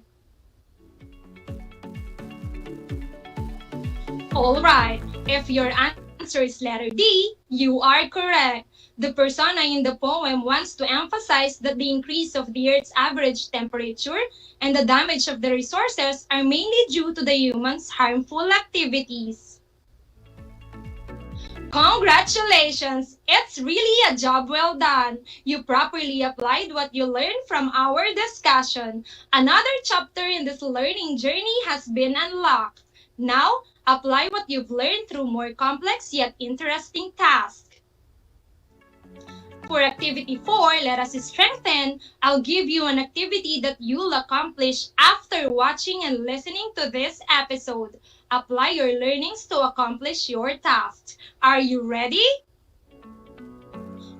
Alright, if your answer is letter D, you are correct. The persona in the poem wants to emphasize that the increase of the Earth's average temperature and the damage of the resources are mainly due to the humans' harmful activities. Congratulations! It's really a job well done. You properly applied what you learned from our discussion. Another chapter in this learning journey has been unlocked. Now, apply what you've learned through more complex yet interesting tasks. For activity 4, let us strengthen. I'll give you an activity that you'll accomplish after watching and listening to this episode. Apply your learnings to accomplish your task. Are you ready?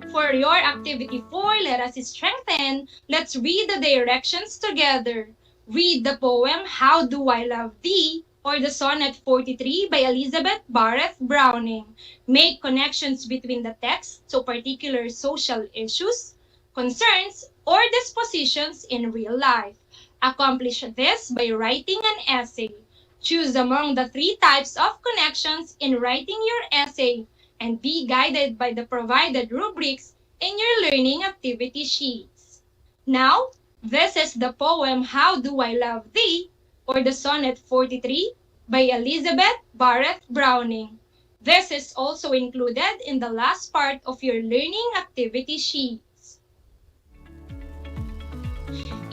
For your activity 4, let us strengthen. Let's read the directions together. Read the poem How Do I Love Thee? Or the Sonnet 43 by Elizabeth Barrett Browning. Make connections between the text to particular social issues, concerns, or dispositions in real life. Accomplish this by writing an essay. Choose among the 3 types of connections in writing your essay and be guided by the provided rubrics in your learning activity sheets. Now, this is the poem How Do I Love Thee? Or the Sonnet 43 by Elizabeth Barrett Browning. This is also included in the last part of your learning activity sheets.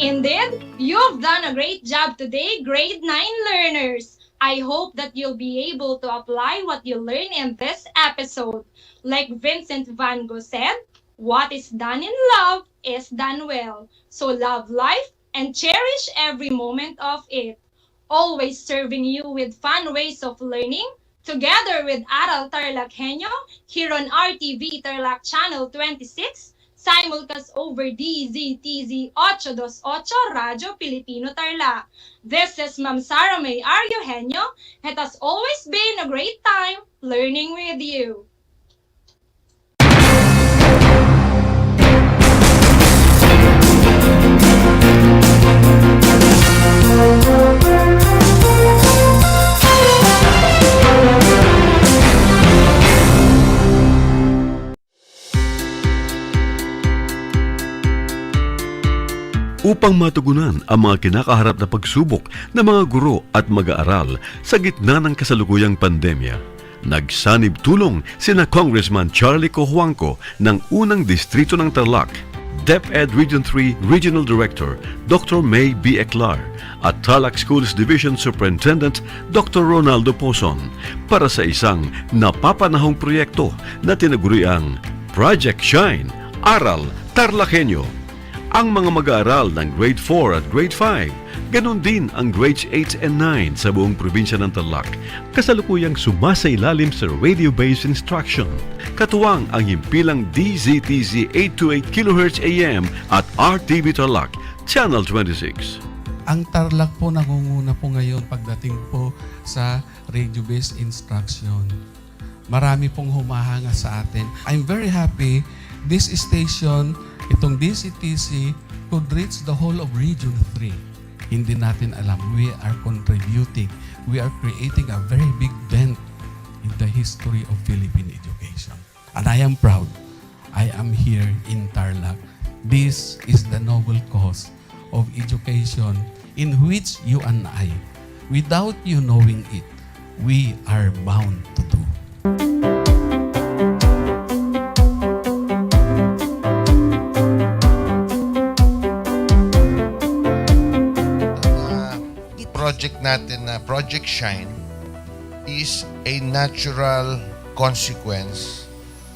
Indeed, you've done a great job today, grade 9 learners. I hope that you'll be able to apply what you learn in this episode. Like Vincent van Gogh said, what is done in love is done well. So love life and cherish every moment of it. Always serving you with fun ways of learning, together with Aral TarlakHenyo, here on RTV Tarlac Channel 26, simulcast over DZTZ 828 Radyo Pilipino Tarlac. This is Ma'am Sara May Aryo Henyo. It has always been a great time learning with you. Upang matugunan ang mga kinakaharap na pagsubok ng mga guro at mag-aaral sa gitna ng kasalukuyang pandemya, nagsanib tulong sina Congressman Charlie Cojuangco ng unang distrito ng Tarlac, DEPED Region 3 Regional Director Dr. May B. Eclar at Tarlac Schools Division Superintendent Dr. Ronaldo Pozon para sa isang napapanahong proyekto na tinaguriang Project Shine, Aral TarlakHenyo. Ang mga mag-aaral ng Grade 4 at Grade 5, ganun din ang Grades 8 and 9 sa buong probinsya ng Tarlac, kasalukuyang sumasailalim sa radio-based instruction. Katuwang ang himpilang DZTZ 828 kHz AM at RTV Tarlac, Channel 26. Ang Tarlac po nangunguna po ngayon pagdating po sa radio-based instruction. Marami pong humahanga sa atin. I'm very happy this station, itong DCTC, could reach the whole of Region 3. Hindi natin alam, we are contributing. We are creating a very big dent in the history of Philippine education. And I am proud. I am here in Tarlac. This is the noble cause of education in which you and I, without you knowing it, we are bound to do. Project natin na Project Shine is a natural consequence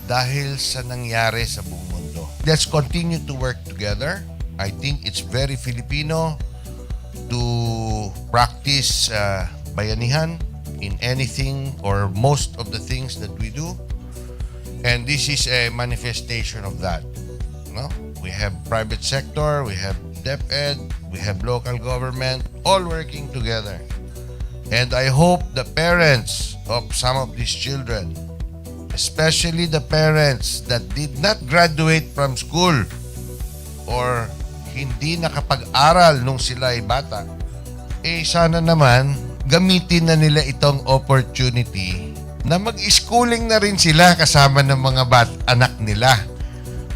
dahil sa nangyari sa buong mundo. Let's continue to work together. I think it's very Filipino to practice bayanihan in anything or most of the things that we do. And this is a manifestation of that. No? We have private sector, we have DEPED, we have local government, all working together. And I hope the parents of some of these children, especially the parents that did not graduate from school or hindi nakapag-aral nung sila ay bata, sana naman gamitin na nila itong opportunity na mag-schooling na rin sila kasama ng mga anak nila.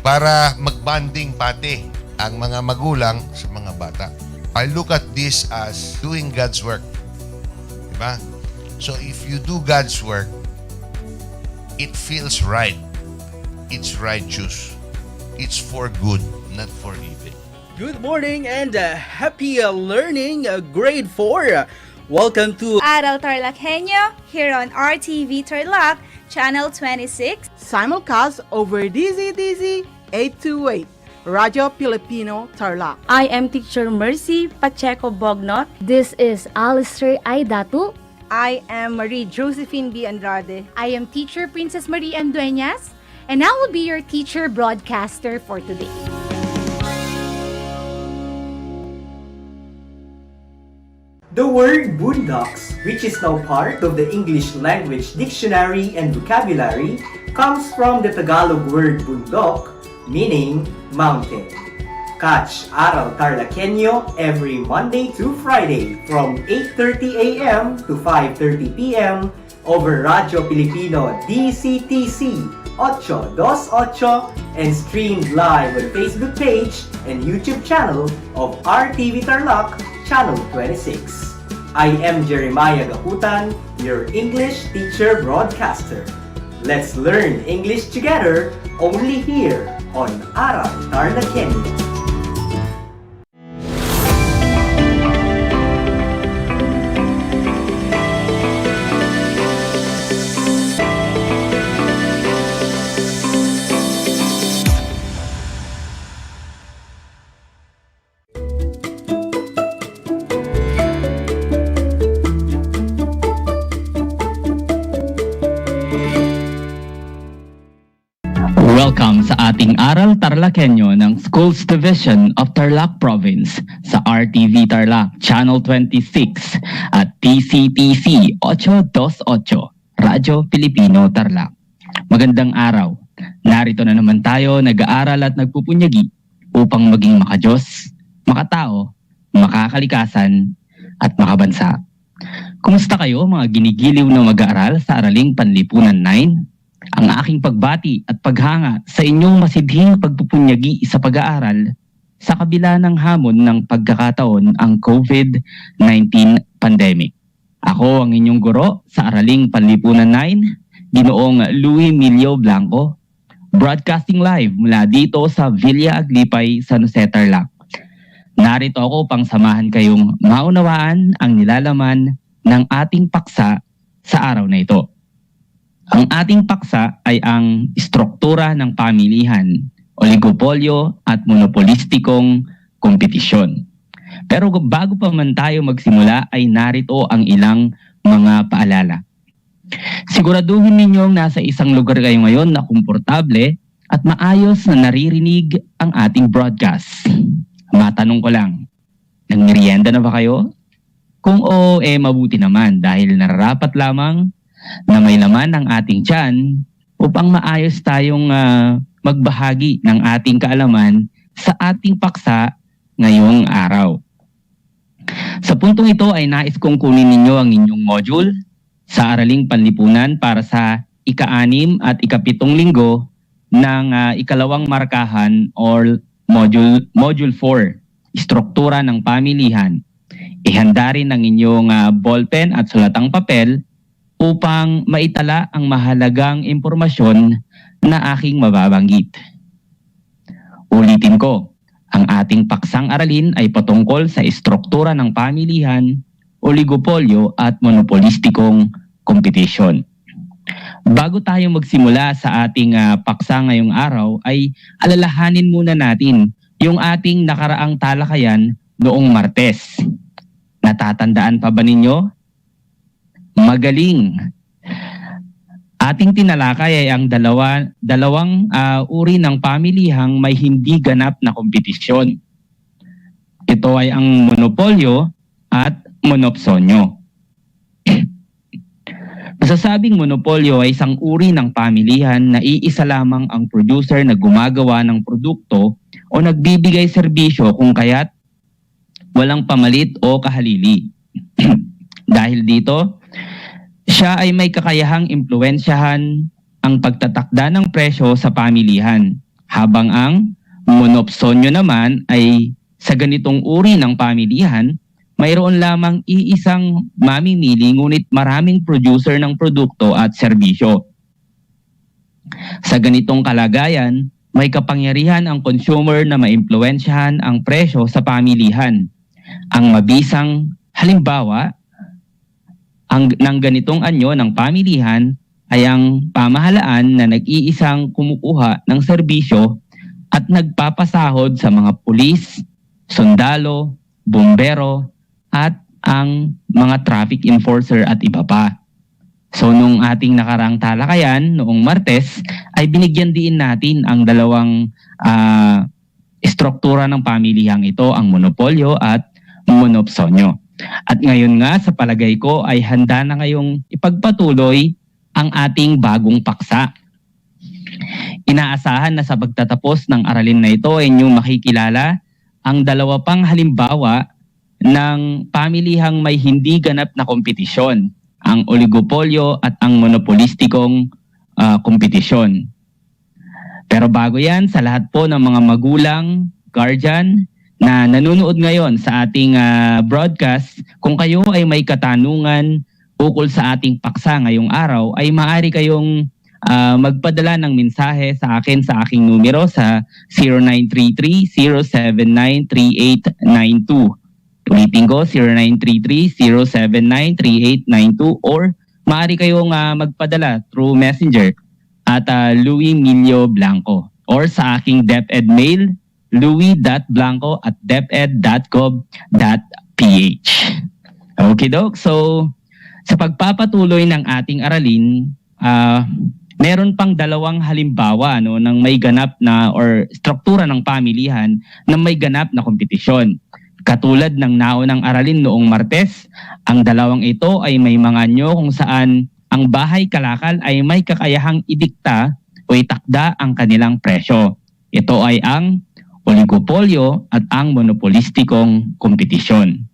para magbanding pati ang mga magulang sa mga bata. I look at this as doing God's work. Diba? So if you do God's work, it feels right. It's righteous. It's for good, not for evil. Good morning and happy learning, grade 4. Welcome to Aral TarlakHenyo here on RTV Tarlac, Channel 26. Simulcast over DZDZ 828, Radyo Pilipino Tarlac. I am Teacher Mercy Pacheco Bognot. This is Alistair Aidatu. I am Marie Josephine B. Andrade. I am Teacher Princess Marie M. Dueñas, and I will be your teacher broadcaster for today. The word boondocks, which is now part of the English Language Dictionary and Vocabulary, comes from the Tagalog word bundok, meaning mountain. Catch Aral TarlakHenyo every Monday to Friday from 8:30 a.m. to 5:30 p.m. over Radyo Pilipino DCTC 828 and streamed live on Facebook page and YouTube channel of RTV Tarlac, Channel 26. I am Jeremiah Gahutan, your English teacher broadcaster. Let's learn English together only here on Aral TarlakHenyo. Welcome sa ating Aral TarlakHenyo ng Schools Division of Tarlac Province sa RTV Tarlac Channel 26 at TCTC 828 Radyo Pilipino Tarlac. Magandang araw. Narito na naman tayo nag-aaral at nagpupunyagi upang maging makadiyos, makatao, makakalikasan at makabansa. Kumusta kayo mga ginigiliw na mag-aaral sa Araling Panlipunan 9? Ang aking pagbati at paghanga sa inyong masidhing pagpupunyagi sa pag-aaral sa kabila ng hamon ng pagkakataon ang COVID-19 pandemic. Ako ang inyong guro sa Araling Panlipunan 9, Ginoong Louis Milio Blanco, broadcasting live mula dito sa Villa Aglipay, San Jose, Tarlac. Narito ako pang samahan kayong maunawaan ang nilalaman ng ating paksa sa araw na ito. Ang ating paksa ay ang struktura ng pamilihan, oligopolyo at monopolistikong kompetisyon. Pero bago pa man tayo magsimula ay narito ang ilang mga paalala. Siguraduhin ninyong nasa isang lugar kayo ngayon na komportable at maayos na naririnig ang ating broadcast. Matanong ko lang, nagmerienda na ba kayo? Kung oo, mabuti naman dahil nararapat lamang na may laman ang ating tiyan upang maayos tayong magbahagi ng ating kaalaman sa ating paksa ngayong araw. Sa puntong ito ay nais kong kunin ninyo ang inyong module sa Araling Panlipunan para sa ika-6 at ika-7 linggo ng ikalawang markahan or module 4, struktura ng pamilihan. Ihanda rin ang inyong ballpen at sulatang papel upang maitala ang mahalagang impormasyon na aking mababanggit. Ulitin ko, ang ating paksang aralin ay patungkol sa struktura ng pamilihan, oligopolyo at monopolistikong kompetisyon. Bago tayo magsimula sa ating paksa ngayong araw ay alalahanin muna natin yung ating nakaraang talakayan noong Martes. Natatandaan pa ba ninyo? Magaling. Ating tinalakay ay ang dalawang uri ng pamilihang may hindi ganap na kompetisyon. Ito ay ang monopolyo at monopsonyo. Masasabing monopolyo ay isang uri ng pamilihan na iisa lamang ang producer na gumagawa ng produkto o nagbibigay serbisyo kung kaya't walang pamalit o kahalili. Dahil dito, siya ay may kakayahang impluwensyahan ang pagtatakda ng presyo sa pamilihan Habang ang monopsonyo naman ay sa ganitong uri ng pamilihan, mayroon lamang iisang mamimili ngunit maraming producer ng produkto at serbisyo. Sa ganitong kalagayan, may kapangyarihan ang consumer na maimpluwensyahan ang presyo sa pamilihan. Ang mabisang halimbawa ng ganitong anyo ng pamilihan ay ang pamahalaan na nag-iisang kumukuha ng serbisyo at nagpapasahod sa mga pulis, sundalo, bumbero, at ang mga traffic enforcer at iba pa. So nung ating nakarang talakayan, noong Martes, ay binigyan din natin ang dalawang struktura ng pamilihang ito, ang monopolyo at monopsonyo. At ngayon nga, sa palagay ko, ay handa na ngayong ipagpatuloy ang ating bagong paksa. Inaasahan na sa pagtatapos ng aralin na ito ay inyong makikilala ang dalawa pang halimbawa ng pamilihang may hindi ganap na kompetisyon, ang oligopolyo at ang monopolistikong kompetisyon. Pero bago yan, sa lahat po ng mga magulang, guardian, na nanonood ngayon sa ating broadcast, kung kayo ay may katanungan ukol sa ating paksa ngayong araw, ay maaari kayong magpadala ng mensahe sa akin sa aking numero sa 0933-079-3892. Ulitin ko, 0933-079-3892, or maaari kayong magpadala through Messenger at Louis Milio Blanco, or sa aking DEPED mail, louis.blanco@deped.gov.ph. Okay, Doc? So, sa pagpapatuloy ng ating aralin, meron pang dalawang halimbawa ng may ganap na or struktura ng pamilihan na may ganap na kompetisyon. Katulad ng naunang aralin noong Martes, ang dalawang ito ay may mga anyo kung saan ang bahay kalakal ay may kakayahang idikta o itakda ang kanilang presyo. Ito ay ang oligopolyo at ang monopolistikong kompetisyon.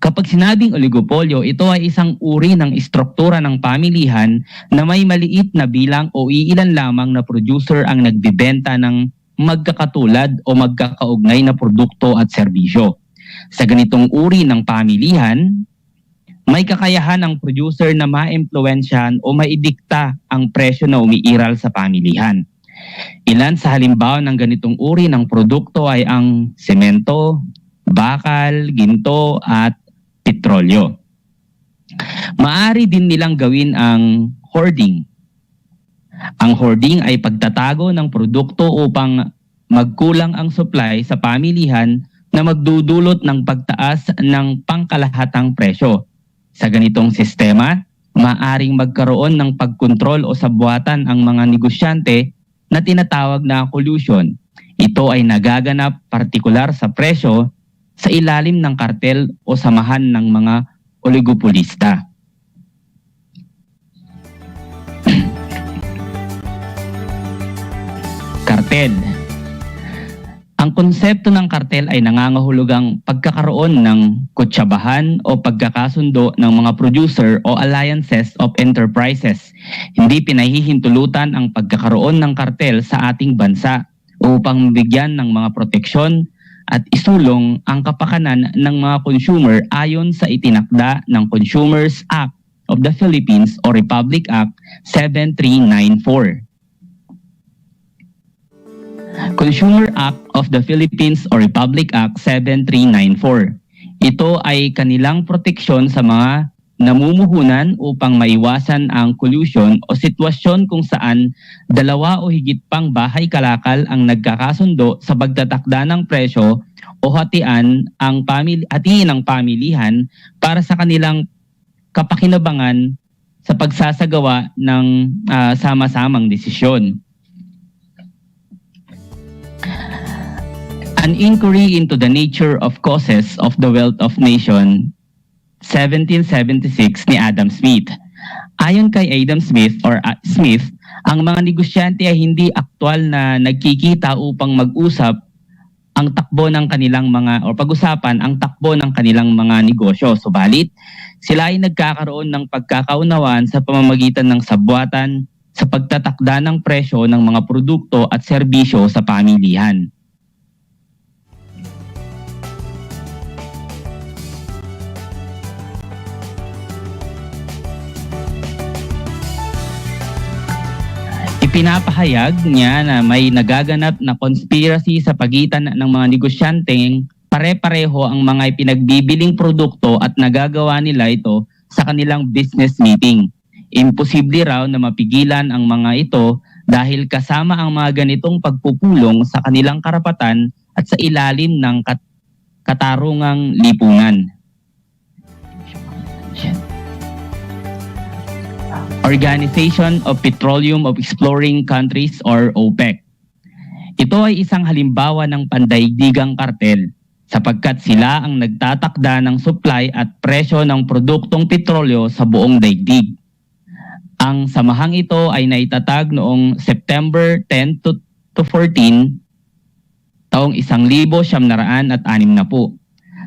Kapag sinabing oligopolyo, ito ay isang uri ng istruktura ng pamilihan na may maliit na bilang o iilan lamang na producer ang nagbibenta ng magkakatulad o magkakaugnay na produkto at serbisyo. Sa ganitong uri ng pamilihan, may kakayahan ang producer na maimpluwensyahan o maidikta ang presyo na umiiral sa pamilihan. Ilan sa halimbawa ng ganitong uri ng produkto ay ang semento, bakal, ginto at petrolyo. Maaari din nilang gawin ang hoarding. Ang hoarding ay pagtatago ng produkto upang magkulang ang supply sa pamilihan na magdudulot ng pagtaas ng pangkalahatang presyo. Sa ganitong sistema, maaaring magkaroon ng pagkontrol o sabwatan ang mga negosyante na tinatawag na collusion. Ito ay nagaganap partikular sa presyo sa ilalim ng kartel o samahan ng mga oligopolista. Kartel. Ang konsepto ng kartel ay nangangahulugang pagkakaroon ng kutsabahan o pagkakasundo ng mga producer o alliances of enterprises. Hindi pinahihintulutan ang pagkakaroon ng kartel sa ating bansa upang bigyan ng mga proteksyon at isulong ang kapakanan ng mga consumer ayon sa itinakda ng Consumers Act of the Philippines o Republic Act 7394. Consumer Act of the Philippines o Republic Act 7394. Ito ay kanilang proteksyon sa mga namumuhunan upang maiwasan ang collusion o sitwasyon kung saan dalawa o higit pang bahay kalakal ang nagkakasundo sa pagtatakda ng presyo o hatiin ng pamilihan para sa kanilang kapakinabangan sa pagsasagawa ng sama-samang desisyon. An Inquiry into the Nature of Causes of the Wealth of Nation, 1776 ni Adam Smith. Ayon kay Adam Smith ang mga negosyante ay hindi aktwal na nagkikita upang mag-usap ang takbo ng kanilang mga o pag-usapan ang takbo ng kanilang mga negosyo. Subalit, sila ay nagkakaroon ng pagkakaunawaan sa pamamagitan ng sabwatan, sa pagtatakda ng presyo ng mga produkto at serbisyo sa pamilihan. Ipinapahayag niya na may nagaganap na conspiracy sa pagitan ng mga negosyanteng pare-pareho ang mga pinagbibiling produkto at nagagawa nila ito sa kanilang business meeting. Imposible raw na mapigilan ang mga ito dahil kasama ang mga ganitong pagpupulong sa kanilang karapatan at sa ilalim ng katarungang lipunan. Organization of Petroleum of Exploring Countries or OPEC. Ito ay isang halimbawa ng pandaigdigang kartel sapagkat sila ang nagtatakda ng supply at presyo ng produktong petrolyo sa buong daigdig. Ang samahang ito ay naitatag noong September 10 to 14 taong 1960.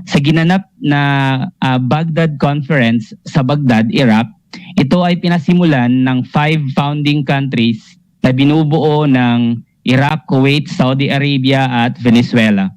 Sa ginanap na Baghdad Conference sa Baghdad, Iraq, ito ay pinasimulan ng 5 founding countries na binubuo ng Iraq, Kuwait, Saudi Arabia at Venezuela.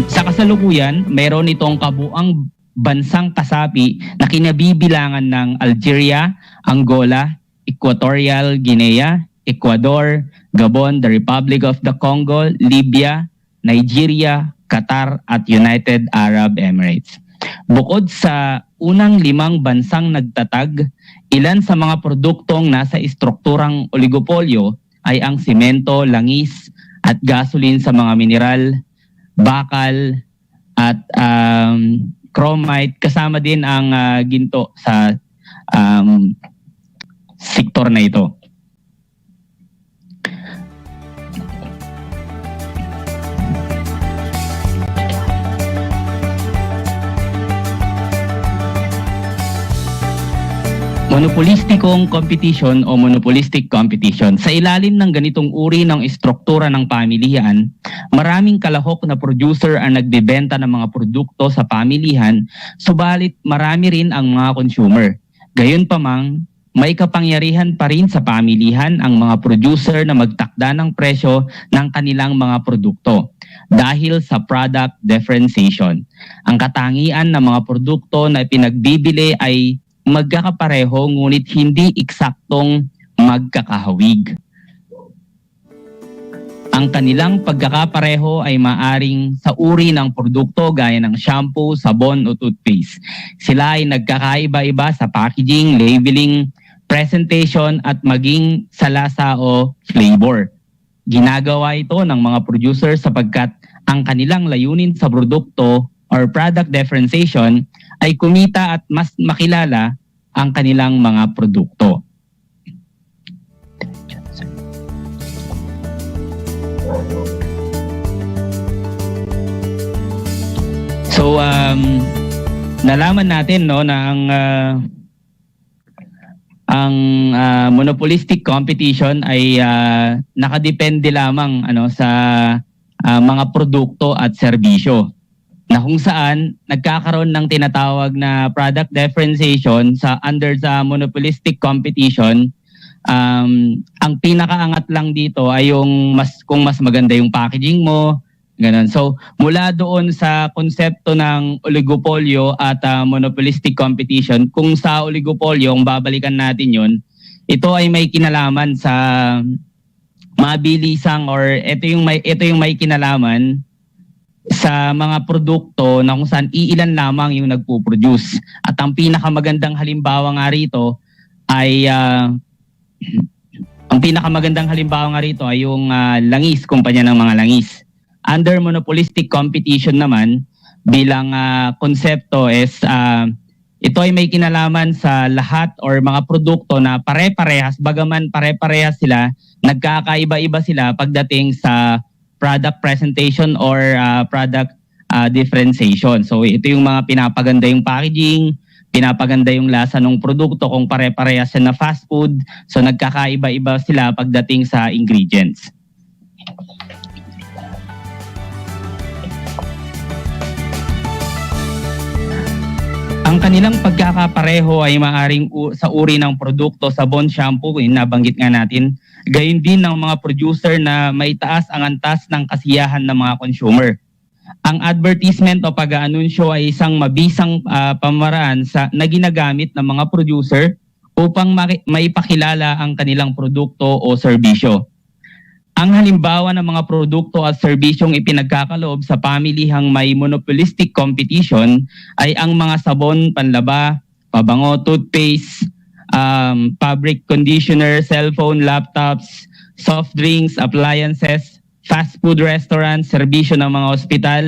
Sa kasalukuyan, mayroon itong kabuang bansang kasapi na kinabibilangan ng Algeria, Angola, Equatorial Guinea, Ecuador, Gabon, the Republic of the Congo, Libya, Nigeria, Qatar at United Arab Emirates. Bukod sa unang 5 bansang nagtatag, ilan sa mga produktong nasa estrukturang oligopolyo ay ang simento, langis at gasoline sa mga mineral, bakal at chromite, kasama din ang ginto sa sektor na ito. Monopolistikong competition o monopolistic competition. Sa ilalim ng ganitong uri ng istruktura ng pamilihan, maraming kalahok na producer ang nagbebenta ng mga produkto sa pamilihan, subalit marami rin ang mga consumer. Gayunpamang, may kapangyarihan pa rin sa pamilihan ang mga producer na magtakda ng presyo ng kanilang mga produkto dahil sa product differentiation. Ang katangian ng mga produkto na pinagbibili ay magkakapareho ngunit hindi eksaktong magkakahawig. Ang kanilang pagkakapareho ay maaring sa uri ng produkto gaya ng shampoo, sabon o toothpaste. Sila ay nagkakaiba-iba sa packaging, labeling, presentation at maging sa lasa o flavor. Ginagawa ito ng mga producer sapagkat ang kanilang layunin sa produkto or product differentiation ay kumita at mas makilala ang kanilang mga produkto. So, nalaman natin no na ang monopolistic competition ay nakadepende lamang sa mga produkto at serbisyo, na kung saan nagkakaroon ng tinatawag na product differentiation under sa monopolistic competition. Ang pinakaangat lang dito ay yung kung mas maganda yung packaging mo, ganun. So mula doon sa konsepto ng oligopolyo at monopolistic competition, kung sa oligopolyo, kung babalikan natin yun, ito ay may kinalaman sa mabilisang or ito yung may kinalaman sa mga produkto na kung saan iilan lamang yung nagpo-produce. At ang pinakamagandang halimbawa nga rito ay yung langis, kumpanya ng mga langis. Under monopolistic competition naman, bilang konsepto is ito ay may kinalaman sa lahat or mga produkto na pare-parehas, bagaman pare-parehas sila, nagkakaiba-iba sila pagdating sa product presentation or product differentiation. So ito yung mga pinapaganda yung packaging, pinapaganda yung lasa ng produkto kung pare-parehas siya na fast food. So nagkakaiba-iba sila pagdating sa ingredients. Ang kanilang pagkakapareho ay maaring sa uri ng produkto, sabon, shampoo, nabanggit nga natin. Gayun din ng mga producer na may taas ang antas ng kasiyahan ng mga consumer. Ang advertisement o pag-aanunsyo ay isang mabisang pamaraan na ginagamit ng mga producer upang maipakilala ang kanilang produkto o serbisyo. Ang halimbawa ng mga produkto at serbisyong ipinagkakaloob sa pamilihang may monopolistic competition ay ang mga sabon, panlaba, pabango, toothpaste, fabric conditioner, cellphone, laptops, soft drinks, appliances, fast food restaurants, serbisyo ng mga ospital,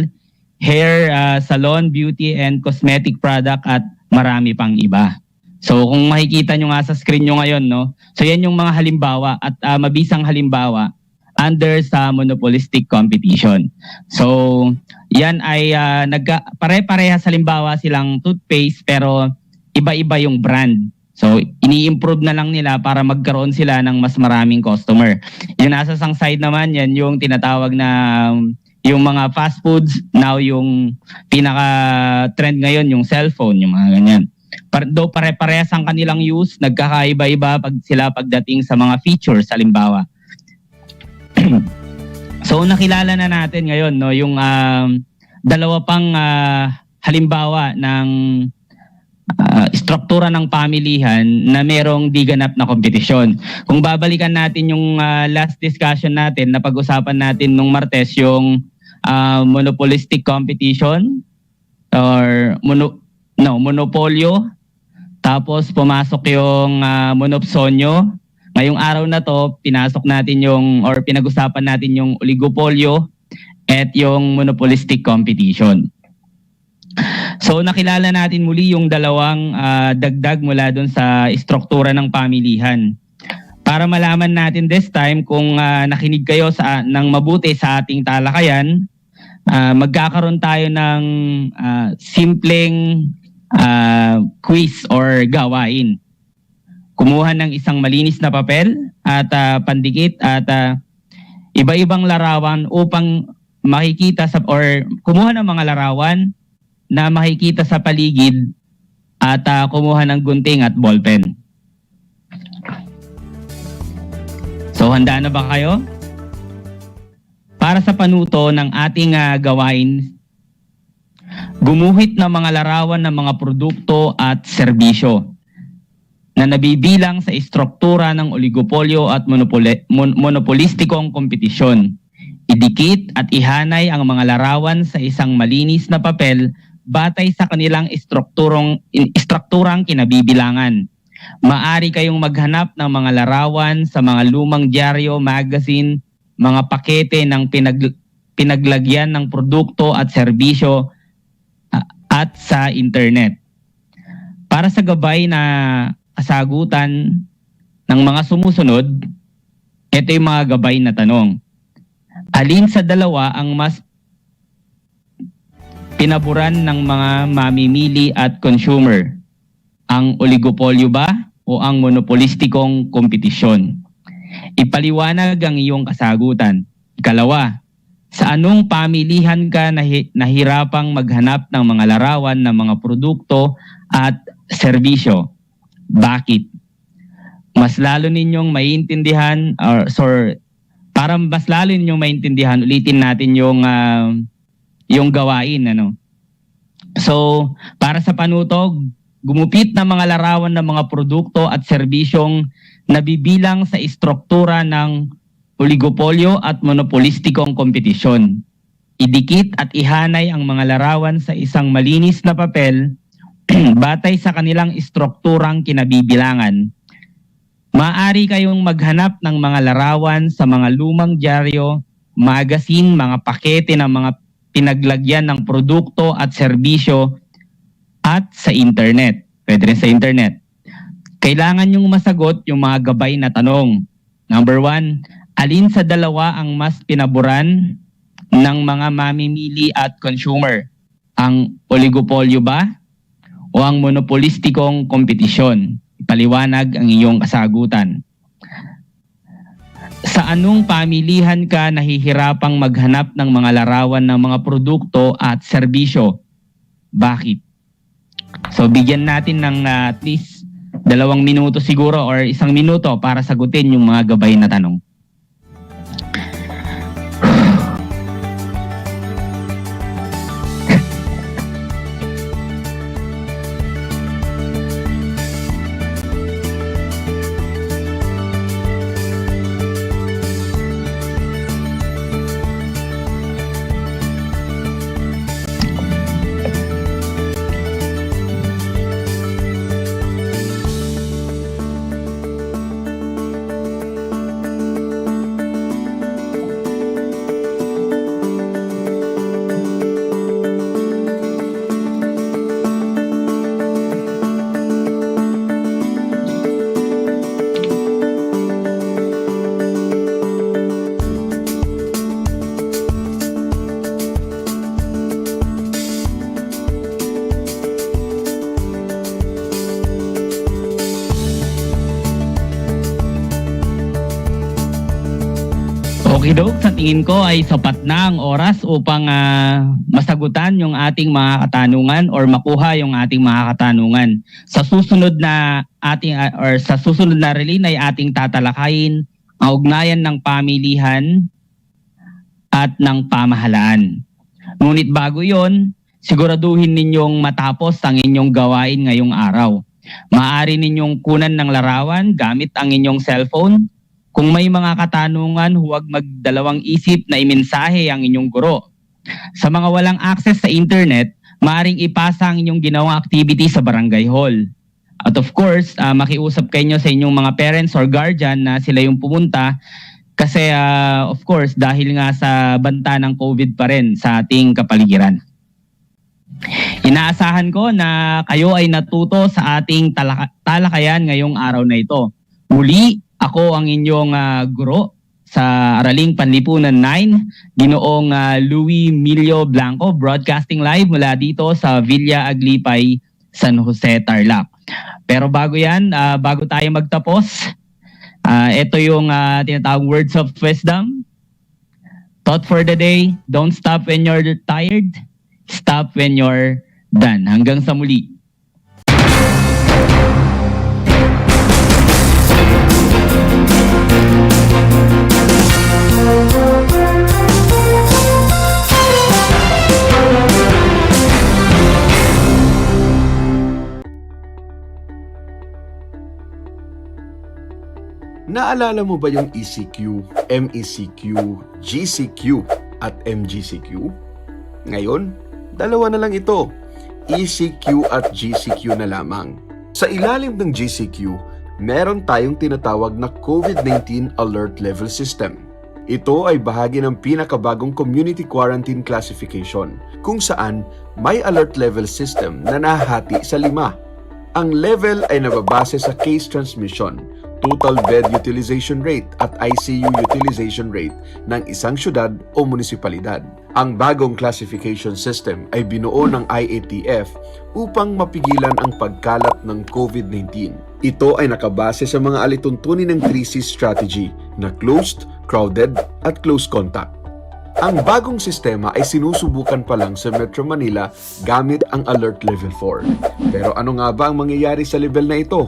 hair, salon, beauty and cosmetic product at marami pang iba. So kung makikita nyo nga sa screen nyo ngayon, no? So yan yung mga halimbawa at mabisang halimbawa under sa monopolistic competition. So yan ay pare-parehas halimbawa silang toothpaste pero iba-iba yung brand. So, ini-improve na lang nila para magkaroon sila ng mas maraming customer. Yung nasa sang side naman, yan yung tinatawag na yung mga fast foods. Now, yung pinaka-trend ngayon, yung cellphone, yung mga ganyan. Though pare-parehas ang kanilang use, nagkakaiba-iba sila pagdating sa mga features, halimbawa. So, nakilala na natin ngayon, no, yung dalawa pang halimbawa ng struktura ng pamilihan na merong di ganap na kompetisyon. Kung babalikan natin yung last discussion natin, na pag-usapan natin nung Martes yung monopolistic competition or monopolyo, tapos pumasok yung monopsonyo. Ngayong araw na to, pinasok natin or pinag-usapan natin yung oligopolyo at yung monopolistic competition. So nakilala natin muli yung dalawang dagdag mula dun sa struktura ng pamilihan. Para malaman natin this time kung nakinig kayo ng mabuti sa ating talakayan, magkakaroon tayo ng simpleng quiz or gawain. Kumuha ng isang malinis na papel at pandikit at iba-ibang larawan upang makikita or kumuha ng mga larawan na makikita sa paligid at kumuha ng gunting at ballpen. So handa na ba kayo? Para sa panuto ng ating gawain, gumuhit ng mga larawan ng mga produkto at serbisyo na nabibilang sa istruktura ng oligopolyo at monopolistikong kompetisyon. Idikit at ihanay ang mga larawan sa isang malinis na papel batay sa kanilang istrukturang kinabibilangan. Maari kayong maghanap ng mga larawan sa mga lumang dyaryo, magazine, mga pakete ng pinaglagyan ng produkto at serbisyo at sa internet. Para sa gabay na kasagutan ng mga sumusunod, ito yung mga gabay na tanong. Alin sa dalawa ang mas pinaboran ng mga mamimili at consumer? Ang oligopolyo ba o ang monopolistikong kompetisyon? Ipaliwanag ang iyong kasagutan. Ikalawa, sa anong pamilihan ka nahirapang maghanap ng mga larawan ng mga produkto at serbisyo? Bakit? Mas lalo ninyong maiintindihan para mas lalo ninyong maintindihan, ulitin natin yung gawain, ano. So, para sa panutog, gumupit ng mga larawan ng mga produkto at serbisyong nabibilang sa istruktura ng oligopolyo at monopolistikong kompetisyon. Idikit at ihanay ang mga larawan sa isang malinis na papel batay sa kanilang istrukturang kinabibilangan. Maaari kayong maghanap ng mga larawan sa mga lumang dyaryo, magazine, mga pakete ng mga pinaglagyan ng produkto at serbisyo at sa internet. Pwede rin sa internet. Kailangan nyong masagot yung mga gabay na tanong. Number 1, alin sa dalawa ang mas pinaboran ng mga mamimili at consumer? Ang oligopolyo ba o ang monopolistikong kompetisyon? Ipaliwanag ang iyong kasagutan. Sa anong pamilihan ka nahihirapang maghanap ng mga larawan ng mga produkto at serbisyo? Bakit? So bigyan natin ng at least 2 minuto siguro or 1 minuto para sagutin yung mga gabay na tanong. Okay Dok, sa tingin ko ay sapat na ang oras upang masagutan yung ating mga katanungan or makuha yung ating mga katanungan. Sa susunod na relay ay ating tatalakayin ang ugnayan ng pamilihan at ng pamahalaan. Ngunit bago yon, siguraduhin ninyong matapos ang inyong gawain ngayong araw. Maaari ninyong kunan ng larawan gamit ang inyong cellphone. Kung may mga katanungan, huwag magdalawang isip na imensahe ang inyong guro. Sa mga walang access sa internet, maaaring ipasa ang inyong ginawang activity sa barangay hall. At of course, makiusap kayo sa inyong mga parents or guardian na sila yung pumunta kasi of course dahil nga sa banta ng COVID pa rin sa ating kapaligiran. Inaasahan ko na kayo ay natuto sa ating talakayan ngayong araw na ito. Muli, ako ang inyong guro sa Araling Panlipunan 9, Ginoong Louis Milio Blanco, broadcasting live mula dito sa Villa Aglipay, San Jose, Tarlac. Pero bago yan, bago tayo magtapos, ito yung tinatawag words of wisdom. Thought for the day, don't stop when you're tired, stop when you're done. Hanggang sa muli. Naalala mo ba yung ECQ, MECQ, GCQ at MGCQ? Ngayon, dalawa na lang ito, ECQ at GCQ na lamang. Sa ilalim ng GCQ, meron tayong tinatawag na COVID-19 Alert Level System. Ito ay bahagi ng pinakabagong Community Quarantine Classification, kung saan may alert level system na nahahati sa 5. Ang level ay nababase sa case transmission, total bed utilization rate at ICU utilization rate ng isang syudad o munisipalidad. Ang bagong classification system ay binuo ng IATF upang mapigilan ang pagkalat ng COVID-19. Ito ay nakabase sa mga alituntunin ng 3C strategy na closed, crowded at close contact. Ang bagong sistema ay sinusubukan pa lang sa Metro Manila gamit ang Alert Level 4. Pero ano nga ba ang mangyayari sa level na ito?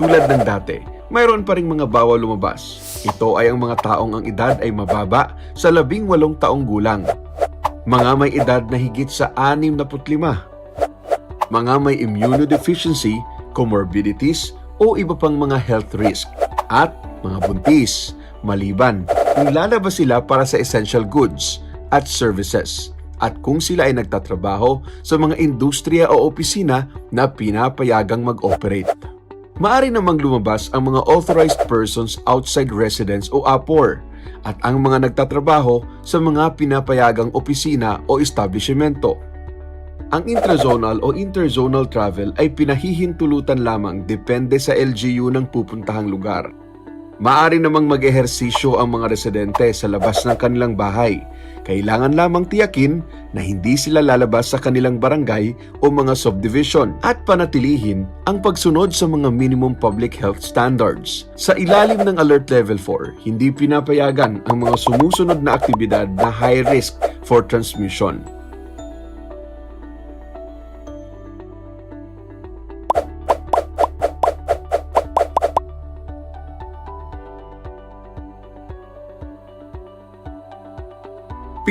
Tulad ng dati, mayroon pa ring mga bawal lumabas. Ito ay ang mga taong ang edad ay mababa sa 18 taong gulang. Mga may edad na higit sa 65. Mga may immunodeficiency, comorbidities o iba pang mga health risk. At mga buntis, maliban kung lalabas sila para sa essential goods at services. At kung sila ay nagtatrabaho sa mga industriya o opisina na pinapayagang mag-operate. Maaari namang lumabas ang mga authorized persons outside residence o APOR at ang mga nagtatrabaho sa mga pinapayagang opisina o establishmento. Ang intrazonal o interzonal travel ay pinahihintulutan lamang depende sa LGU ng pupuntahang lugar. Maaari namang mag-ehersisyo ang mga residente sa labas ng kanilang bahay. Kailangan lamang tiyakin na hindi sila lalabas sa kanilang barangay o mga subdivision at panatilihin ang pagsunod sa mga minimum public health standards. Sa ilalim ng Alert Level 4, hindi pinapayagan ang mga sumusunod na aktibidad na high risk for transmission.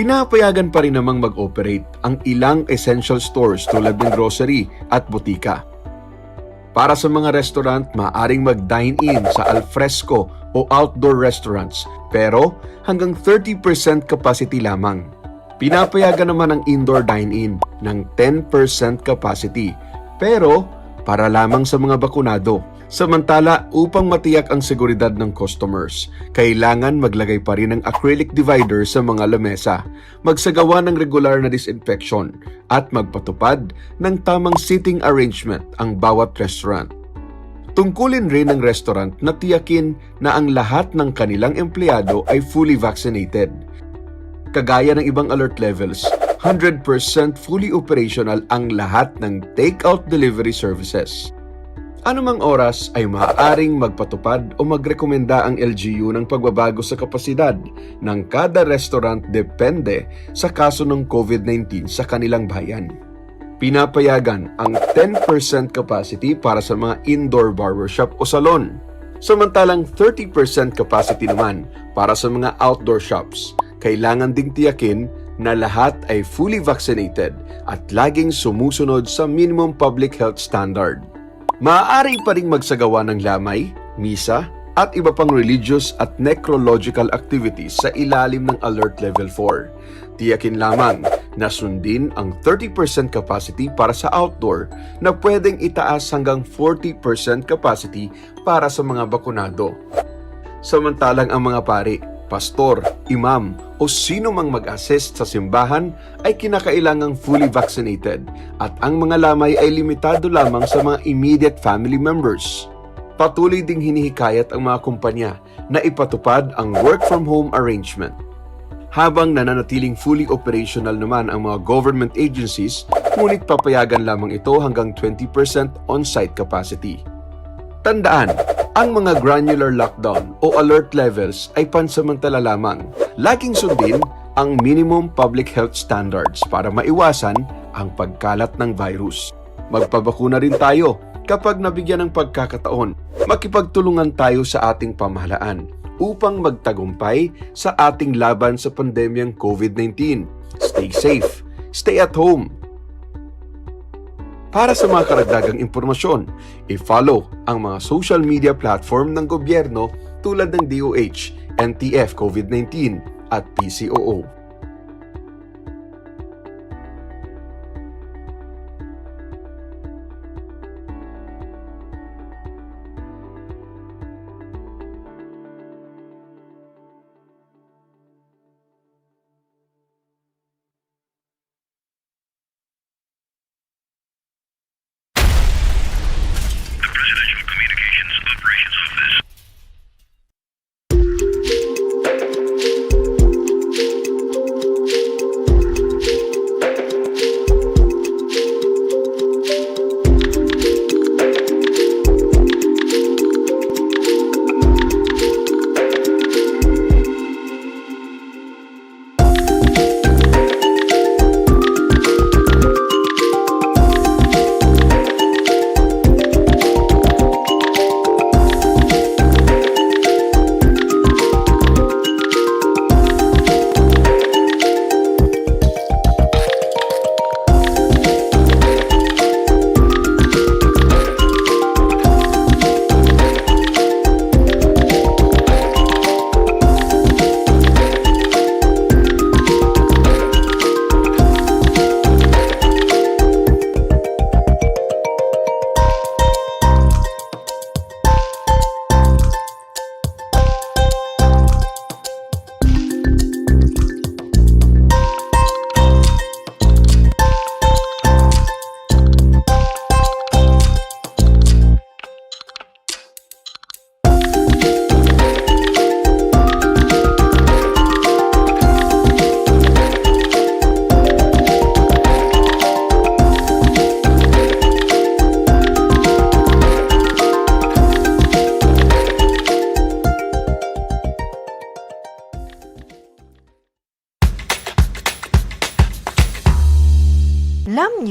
Pinapayagan pa rin namang mag-operate ang ilang essential stores tulad ng grocery at butika. Para sa mga restaurant, maaaring mag-dine-in sa alfresco o outdoor restaurants pero hanggang 30% capacity lamang. Pinapayagan naman ang indoor dine-in ng 10% capacity pero para lamang sa mga bakunado. Samantala, upang matiyak ang seguridad ng customers, kailangan maglagay pa rin ng acrylic divider sa mga lamesa, magsagawa ng regular na disinfection, at magpatupad ng tamang seating arrangement ang bawat restaurant. Tungkulin rin ng restaurant na tiyakin na ang lahat ng kanilang empleyado ay fully vaccinated. Kagaya ng ibang alert levels, 100% fully operational ang lahat ng take-out delivery services. Anumang oras ay maaaring magpatupad o magrekomenda ang LGU ng pagbabago sa kapasidad ng kada restaurant depende sa kaso ng COVID-19 sa kanilang bayan. Pinapayagan ang 10% capacity para sa mga indoor barbershop o salon, samantalang 30% capacity naman para sa mga outdoor shops. Kailangan ding tiyakin na lahat ay fully vaccinated at laging sumusunod sa minimum public health standard. Maaari pa ring magsagawa ng lamay, misa, at iba pang religious at necrological activities sa ilalim ng Alert Level 4. Tiyakin lamang na sundin ang 30% capacity para sa outdoor na pwedeng itaas hanggang 40% capacity para sa mga bakunado. Samantalang ang mga pari, pastor, imam o sino mang mag-assist sa simbahan ay kinakailangang fully vaccinated at ang mga lamay ay limitado lamang sa mga immediate family members. Patuloy ding hinihikayat ang mga kumpanya na ipatupad ang work from home arrangement. Habang nananatiling fully operational naman ang mga government agencies, ngunit papayagan lamang ito hanggang 20% on-site capacity. Tandaan, ang mga granular lockdown o alert levels ay pansamantala lamang. Laging sundin ang minimum public health standards para maiwasan ang pagkalat ng virus. Magpabakuna rin tayo kapag nabigyan ng pagkakataon. Makipagtulungan tayo sa ating pamahalaan upang magtagumpay sa ating laban sa pandemyang COVID-19. Stay safe, stay at home. Para sa mga karagdagang impormasyon, i-follow ang mga social media platform ng gobyerno tulad ng DOH, NTF COVID-19 at PCOO.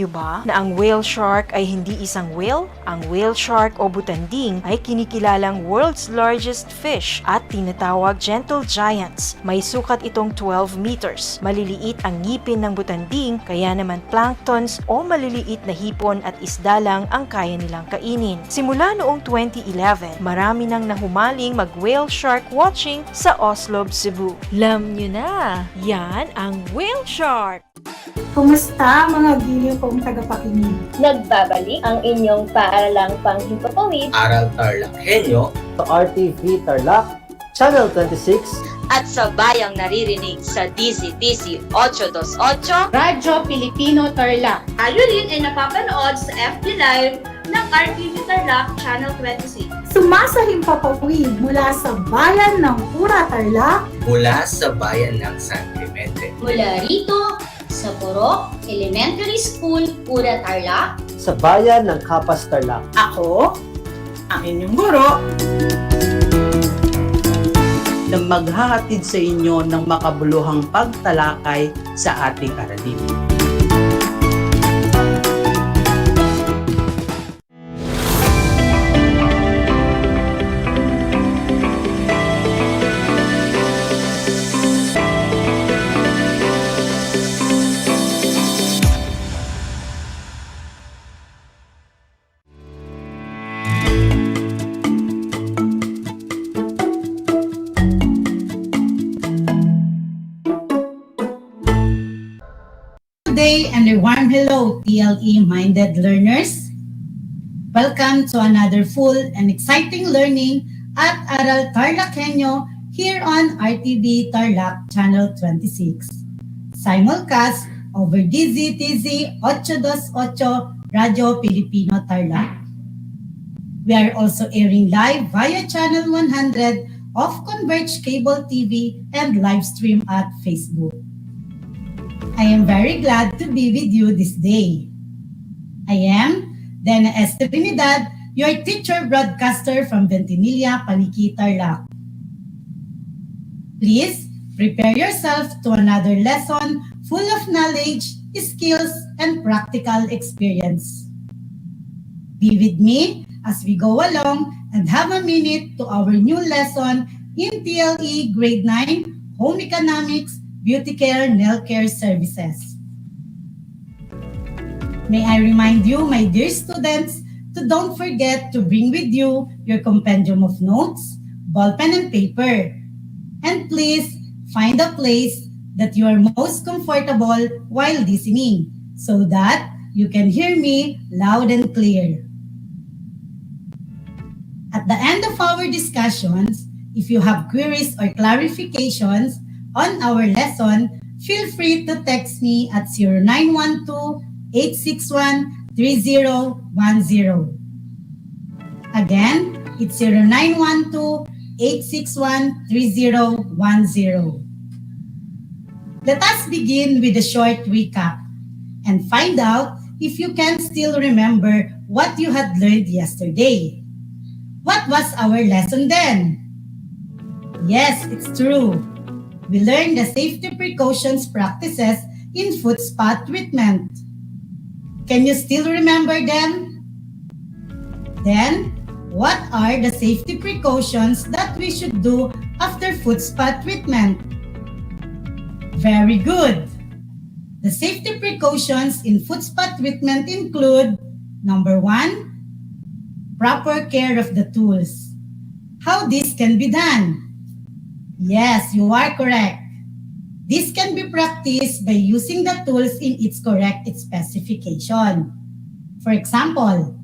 niyo ba na ang whale shark ay hindi isang whale? Ang whale shark o butanding ay kinikilalang world's largest fish at tinatawag gentle giants. May sukat itong 12 meters. Maliliit ang ngipin ng butanding, kaya naman planktons o maliliit na hipon at isda lang ang kaya nilang kainin. Simula noong 2011, marami nang nahumaling mag-whale shark watching sa Oslo, Cebu. Alam nyo na, yan ang whale shark! Kumusta mga giliw kong tagapakinig? Nagbabalik ang inyong paaralang panghimpapawid, Aral TarlakHenyo, Sa RTV Tarlac, Channel 26, at sa bayang naririnig sa DZTC 828, Radyo Pilipino Tarlac. Tayo rin ay napapanood sa FB Live ng RTV Tarlac Channel 26. Sumasahimpapawid mula sa bayan ng Pura Tarlac, mula sa bayan ng San Clemente. Mula rito sa Borok Elementary School, Pura Tarlac. sa bayan ng Kapas Tarlac. Ako, ang inyong guro, na maghahatid sa inyo ng makabuluhang pagtalakay sa ating aralin. Good day and a warm hello, TLE-minded learners. Welcome to another full and exciting learning at Aral TarlakHenyo here on RTV Tarlac Channel 26. Simulcast over DZTZ 828 Radio Filipino Tarlac. We are also airing live via Channel 100 of Converge Cable TV and live stream at Facebook. I am very glad to be with you this day. I am Dena Trinidad, your teacher broadcaster from Ventimiglia, Paliki, Tarlac. Please prepare yourself to another lesson full of knowledge, skills, and practical experience. Be with me as we go along and have a minute to our new lesson in TLE Grade 9 Home Economics Beauty Care Nail Care Services. May I remind you, my dear students, to don't forget to bring with you your compendium of notes, ballpen and paper. And please find a place that you are most comfortable while listening so that you can hear me loud and clear. At the end of our discussions, if you have queries or clarifications on our lesson, feel free to text me at 0912-861-3010. Again, it's 0912-861-3010. Let us begin with a short recap and find out if you can still remember what you had learned yesterday. What was our lesson then? Yes, it's true. We learned the safety precautions practices in foot spot treatment. Can you still remember them? Then, what are the safety precautions that we should do after foot spot treatment? Very good. The safety precautions in foot spot treatment include, number 1, proper care of the tools. How this can be done? Yes, you are correct. This can be practiced by using the tools in its correct specification. For example,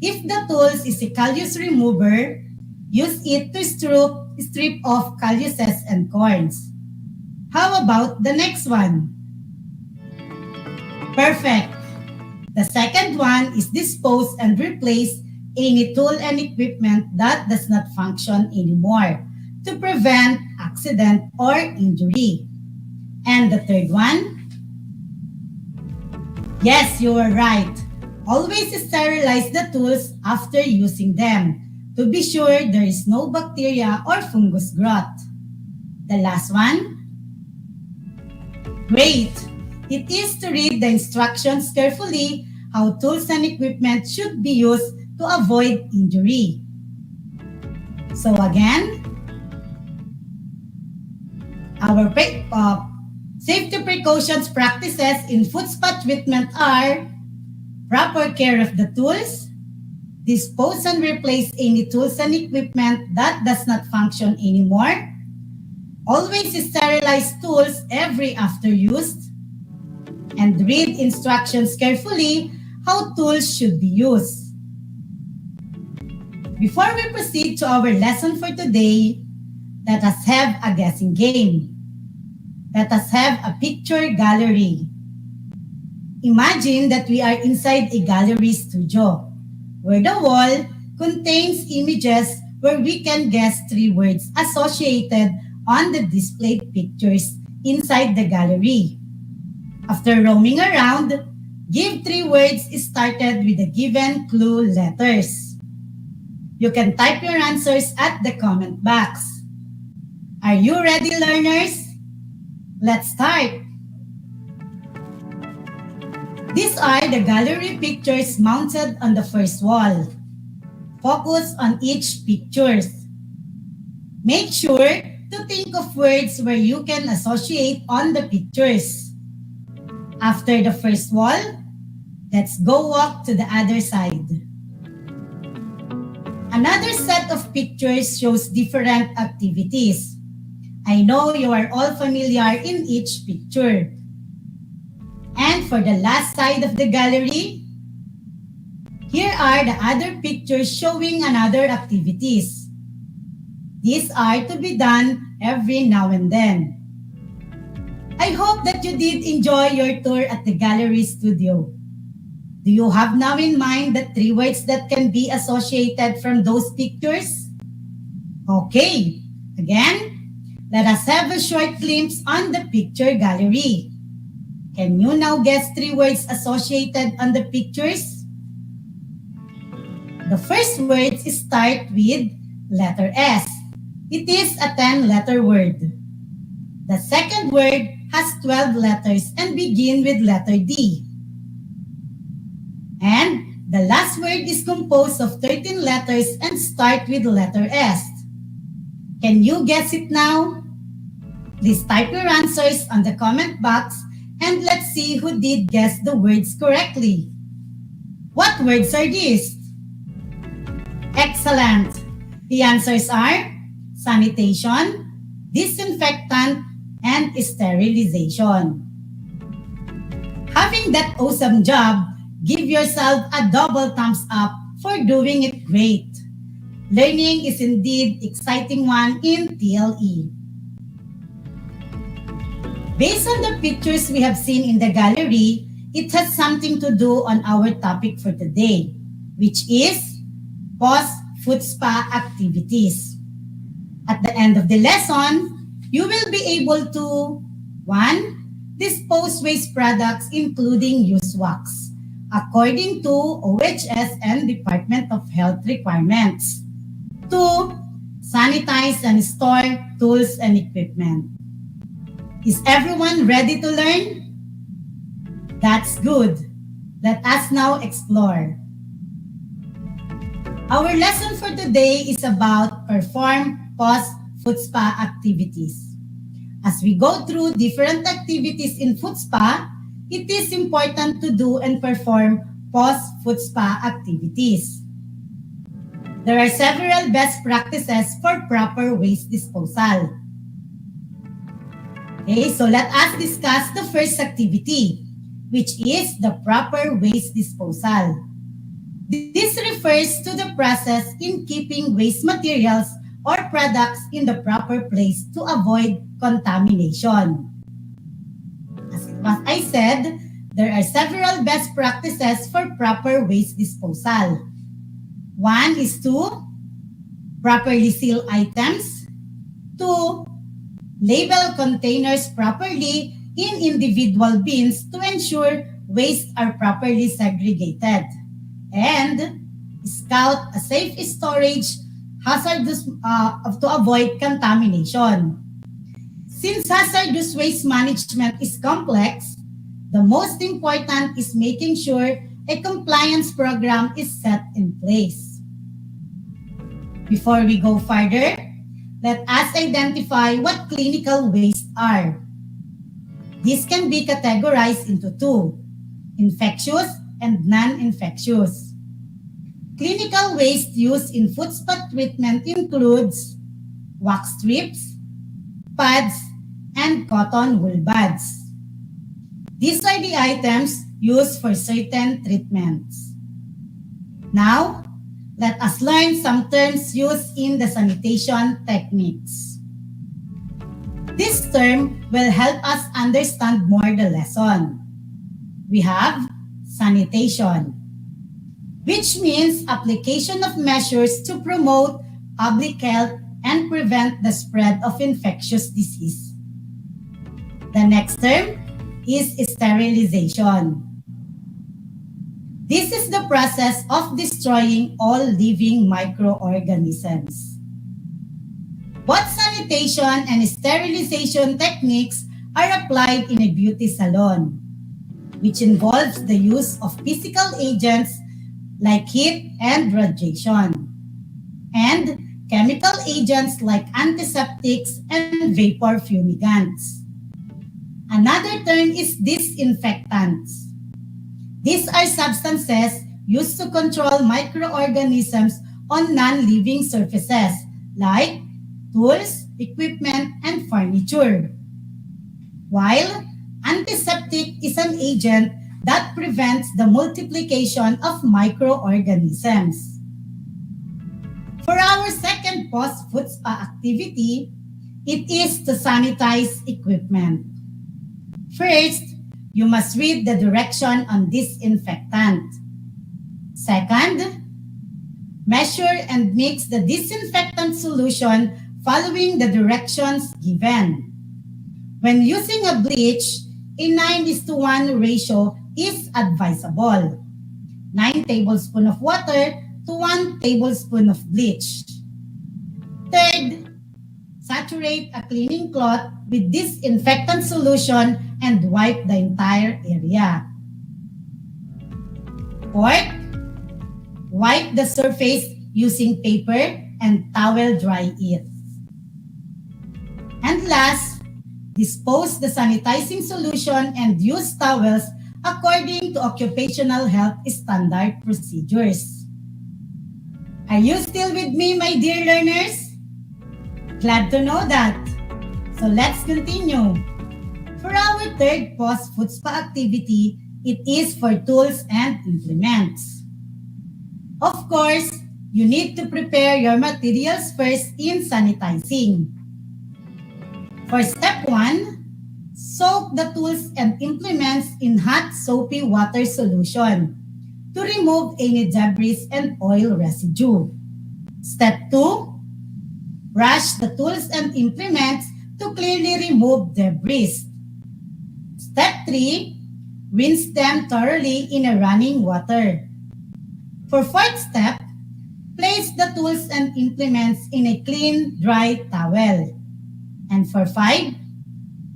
if the tools is a callus remover, use it to strip off calluses and corns. How about the next one? Perfect. The second one is dispose and replace any tool and equipment that does not function anymore to prevent accident or injury. And the third one? Yes, you are right. Always sterilize the tools after using them to be sure there is no bacteria or fungus growth. The last one? Great! It is to read the instructions carefully how tools and equipment should be used to avoid injury. So again, our safety precautions practices in food spot treatment are proper care of the tools, dispose and replace any tools and equipment that does not function anymore, always sterilize tools every after use, and read instructions carefully how tools should be used. Before we proceed to our lesson for today, let us have a guessing game. Let us have a picture gallery. Imagine that we are inside a gallery studio, where the wall contains images where we can guess 3 words associated on the displayed pictures inside the gallery. After roaming around, give 3 words started with the given clue letters. You can type your answers at the comment box. Are you ready, learners? Let's start. These are the gallery pictures mounted on the first wall. Focus on each picture. Make sure to think of words where you can associate on the pictures. After the first wall, let's go walk to the other side. Another set of pictures shows different activities. I know you are all familiar in each picture. And for the last side of the gallery, here are the other pictures showing another activities. These are to be done every now and then. I hope that you did enjoy your tour at the gallery studio. Do you have now in mind the 3 words that can be associated from those pictures? Okay, again, let us have a short glimpse on the picture gallery. Can you now guess 3 words associated on the pictures? The first words start with letter S. It is a 10-letter word. The second word has 12 letters and begin with letter D. And the last word is composed of 13 letters and start with letter S. Can you guess it now? Please type your answers on the comment box and let's see who did guess the words correctly. What words are these? Excellent! The answers are sanitation, disinfectant, and sterilization. Having that awesome job, give yourself a double thumbs up for doing it great. Learning is indeed exciting one in TLE. Based on the pictures we have seen in the gallery, it has something to do on our topic for today, which is post-food spa activities. At the end of the lesson, you will be able to 1. Dispose waste products including used wax, according to OHS and Department of Health requirements. 2. Sanitize and store tools and equipment. Is everyone ready to learn? That's good. Let us now explore. Our lesson for today is about perform post-food spa activities. As we go through different activities in food spa, it is important to do and perform post-food spa activities. There are several best practices for proper waste disposal. Okay, so let us discuss the first activity, which is the proper waste disposal. This refers to the process in keeping waste materials or products in the proper place to avoid contamination. As I said, there are several best practices for proper waste disposal. 1 is to properly seal items. 2, label containers properly in individual bins to ensure waste are properly segregated. And scout a safe storage hazardous to avoid contamination. Since hazardous waste management is complex, The most important is making sure a compliance program is set in place. Before we go further, let us identify what clinical wastes are. These can be categorized into two: infectious and non-infectious. Clinical waste used in foot spot treatment includes wax strips, pads, and cotton wool buds. These are the items used for certain treatments. Now, let us learn some terms used in the sanitation techniques. This term will help us understand more the lesson. We have sanitation, which means application of measures to promote public health and prevent the spread of infectious disease. The next term is sterilization. This is the process of destroying all living microorganisms. Both sanitation and sterilization techniques are applied in a beauty salon, which involves the use of physical agents like heat and radiation, and chemical agents like antiseptics and vapor fumigants. Another term is disinfectants. These are substances used to control microorganisms on non-living surfaces like tools, equipment, and furniture. While antiseptic is an agent that prevents the multiplication of microorganisms. For our second post-foot spa activity, it is to sanitize equipment. First, you must read the direction on disinfectant. Second, measure and mix the disinfectant solution following the directions given. When using a bleach, a 9:1 ratio is advisable. 9 tablespoons of water to 1 tablespoon of bleach. Third, saturate a cleaning cloth with disinfectant solution and wipe the entire area. Fourth, wipe the surface using paper and towel dry it. And last, dispose the sanitizing solution and use towels according to occupational health standard procedures. Are you still with me, my dear learners? Glad to know that. So let's continue. For our third post-foot spa activity, it is for tools and implements. Of course, you need to prepare your materials first in sanitizing. For step 1, soak the tools and implements in hot soapy water solution to remove any debris and oil residue. Step 2, brush the tools and implements to clearly remove debris. Step 3, rinse them thoroughly in a running water. For fourth step, place the tools and implements in a clean, dry towel. And for 5,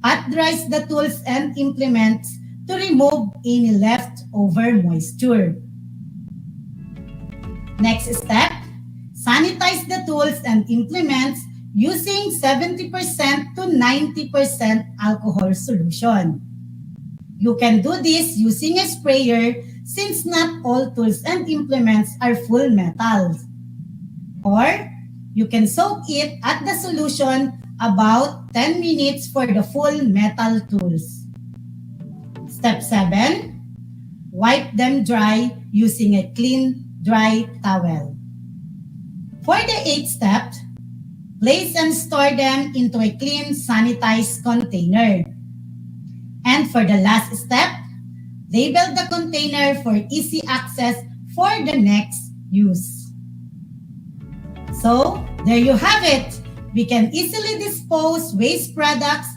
pat dries the tools and implements to remove any leftover moisture. Next step, sanitize the tools and implements using 70% to 90% alcohol solution. You can do this using a sprayer since not all tools and implements are full metals. Or you can soak it at the solution about 10 minutes for the full metal tools. Step 7, wipe them dry using a clean, dry towel. For the 8th step, place and store them into a clean, sanitized container. And for the last step, label the container for easy access for the next use. So, there you have it. We can easily dispose waste products,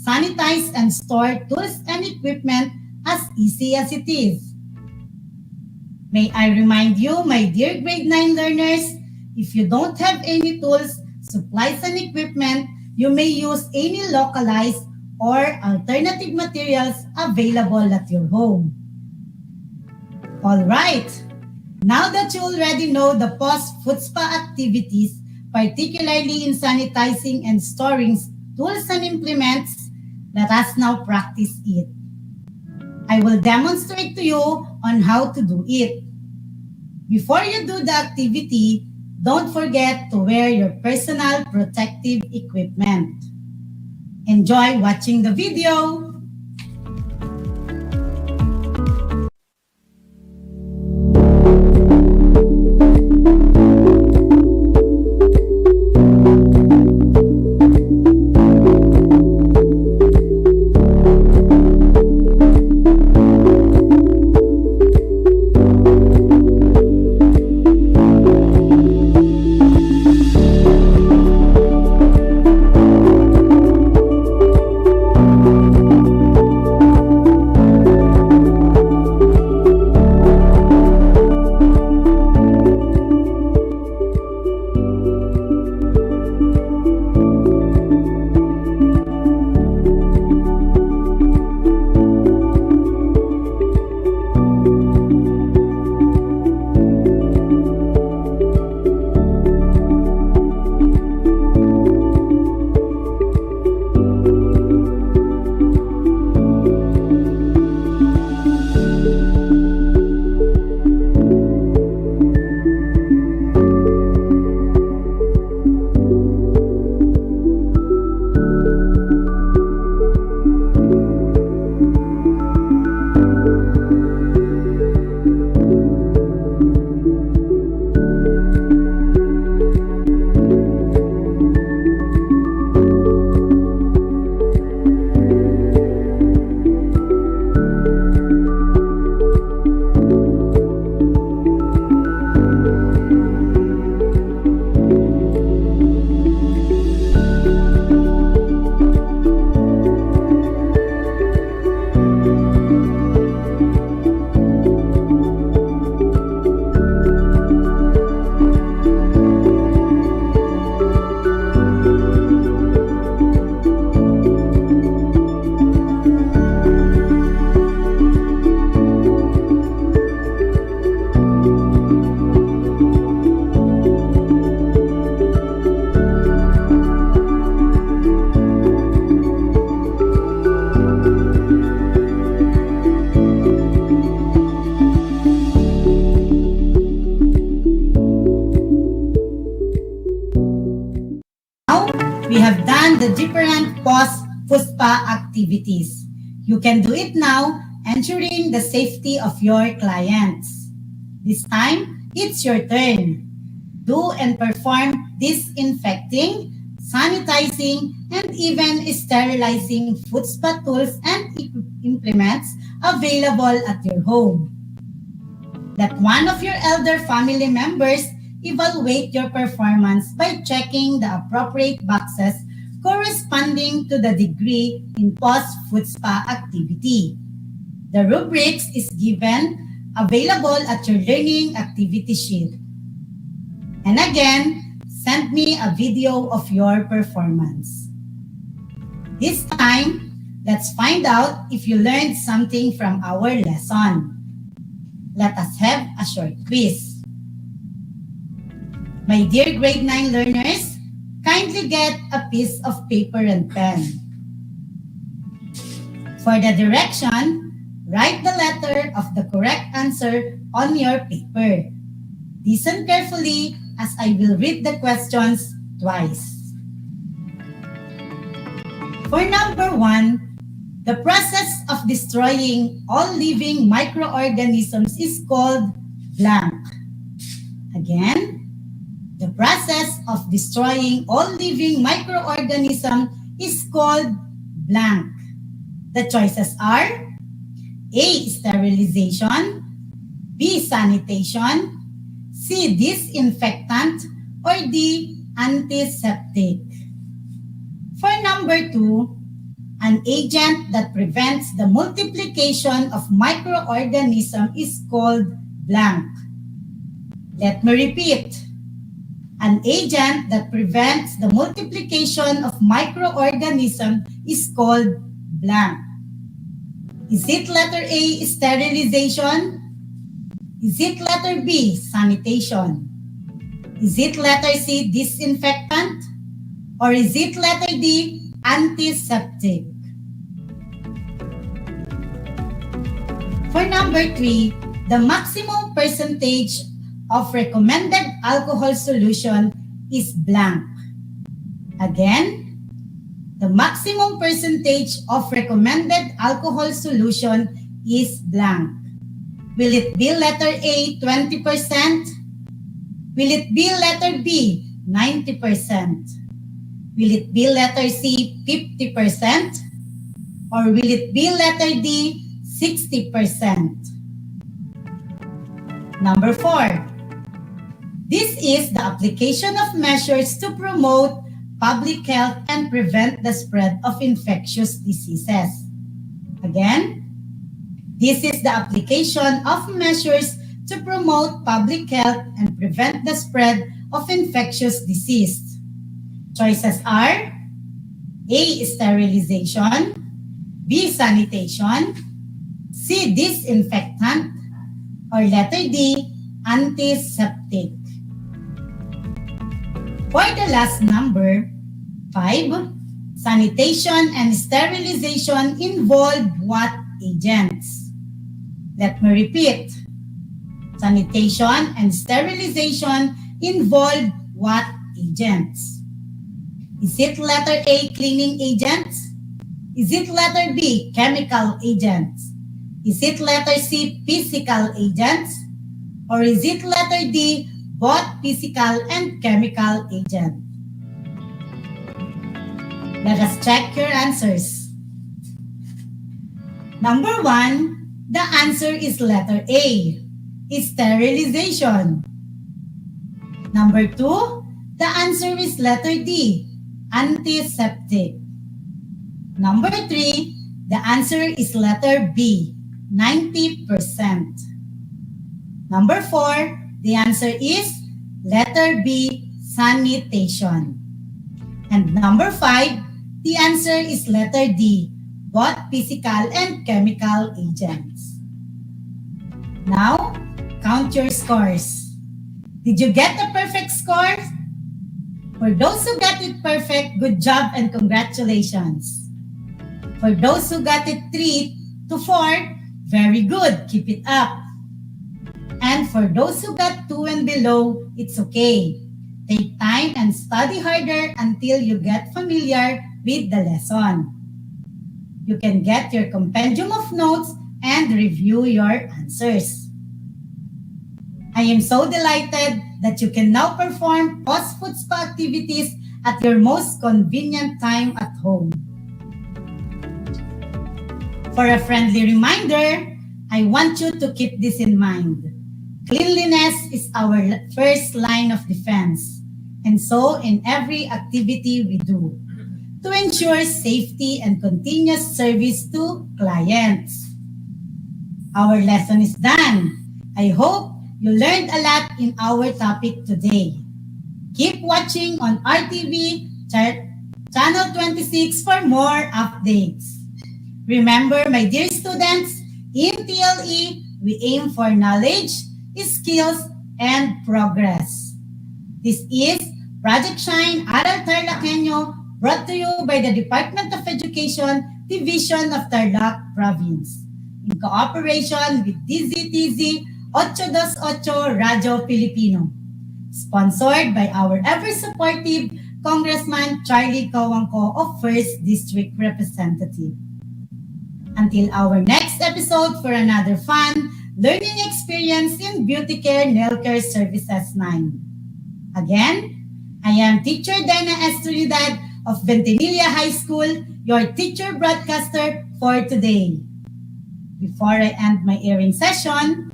sanitize and store tools and equipment as easy as it is. May I remind you, my dear grade 9 learners, if you don't have any tools, supplies and equipment, you may use any localized or alternative materials available at your home. Alright, now that you already know the post-food spa activities, particularly in sanitizing and storing tools and implements, let us now practice it. I will demonstrate to you on how to do it. Before you do the activity, don't forget to wear your personal protective equipment. Enjoy watching the video! We have done the different post-FUSPA activities. You can do it now, ensuring the safety of your clients. This time, it's your turn. Do and perform disinfecting, sanitizing, and even sterilizing food spa tools and implements available at your home. Let one of your elder family members evaluate your performance by checking the appropriate boxes corresponding to the degree in post-food spa activity. The rubrics is given available at your learning activity sheet. And again, send me a video of your performance. This time, let's find out if you learned something from our lesson. Let us have a short quiz. My dear grade 9 learners, kindly get a piece of paper and pen. For the direction, write the letter of the correct answer on your paper. Listen carefully as I will read the questions twice. For number 1, the process of destroying all living microorganisms is called blank. Again, the process of destroying all living microorganisms is called blank. The choices are A. Sterilization, B. Sanitation, C. Disinfectant, or D. Antiseptic. For number 2, an agent that prevents the multiplication of microorganisms is called blank. Let me repeat. An agent that prevents the multiplication of microorganisms is called blank. Is it letter A, sterilization? Is it letter B, sanitation? Is it letter C, disinfectant? Or is it letter D, antiseptic? For number 3, the maximum percentage of recommended alcohol solution is blank. Again, the maximum percentage of recommended alcohol solution is blank. Will it be letter A, 20%? Will it be letter B, 90%? Will it be letter C, 50%? Or will it be letter D, 60%? Number 4. This is the application of measures to promote public health and prevent the spread of infectious diseases. Again, this is the application of measures to promote public health and prevent the spread of infectious disease. Choices are A, sterilization, B, sanitation, C, disinfectant, or letter D, antiseptic. For the last number, 5, sanitation and sterilization involve what agents? Let me repeat. Sanitation and sterilization involve what agents? Is it letter A, cleaning agents? Is it letter B, chemical agents? Is it letter C, physical agents? Or is it letter D, both physical and chemical agents? Let us check your answers. Number 1, the answer is letter A, sterilization. Number 2, the answer is letter D, antiseptic. Number 3, the answer is letter B, 90%. Number 4, the answer is letter B, sanitation. And number 5, the answer is letter D, both physical and chemical agents. Now, count your scores. Did you get the perfect score? For those who got it perfect, good job and congratulations. For those who got it 3 to 4, very good, keep it up. And for those who got 2 and below, it's okay. Take time and study harder until you get familiar with the lesson. You can get your compendium of notes and review your answers. I am so delighted that you can now perform post-food spa activities at your most convenient time at home. For a friendly reminder, I want you to keep this in mind. Cleanliness is our first line of defense, and so in every activity we do, to ensure safety and continuous service to clients. Our lesson is done. I hope you learned a lot in our topic today. Keep watching on RTV Channel 26 for more updates. Remember, my dear students, in TLE, we aim for knowledge, skills, and progress. This is Project Shine Aral TarlakHenyo, brought to you by the Department of Education, Division of Tarlac Province, in cooperation with DZTZ 828 Radyo Filipino, sponsored by our ever-supportive Congressman Charlie Coangco of 1st District Representative. Until our next episode for another fun learning experience in Beauty Care Nail Care Services 9. Again, I am Teacher Dana Esturidad of Ventimiglia High School, your teacher broadcaster for today. Before I end my airing session,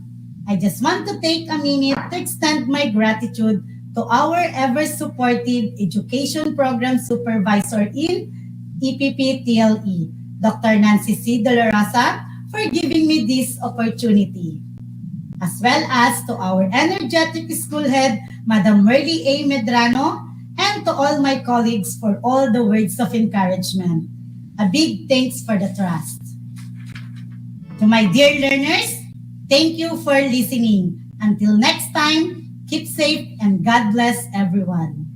I just want to take a minute to extend my gratitude to our ever-supportive Education Program Supervisor in EPP TLE, Dr. Nancy C. Dolorosa, for giving me this opportunity, as well as to our energetic school head, Madam Merly A. Medrano, and to all my colleagues for all the words of encouragement. A big thanks for the trust. To my dear learners, thank you for listening. Until next time, keep safe and God bless everyone.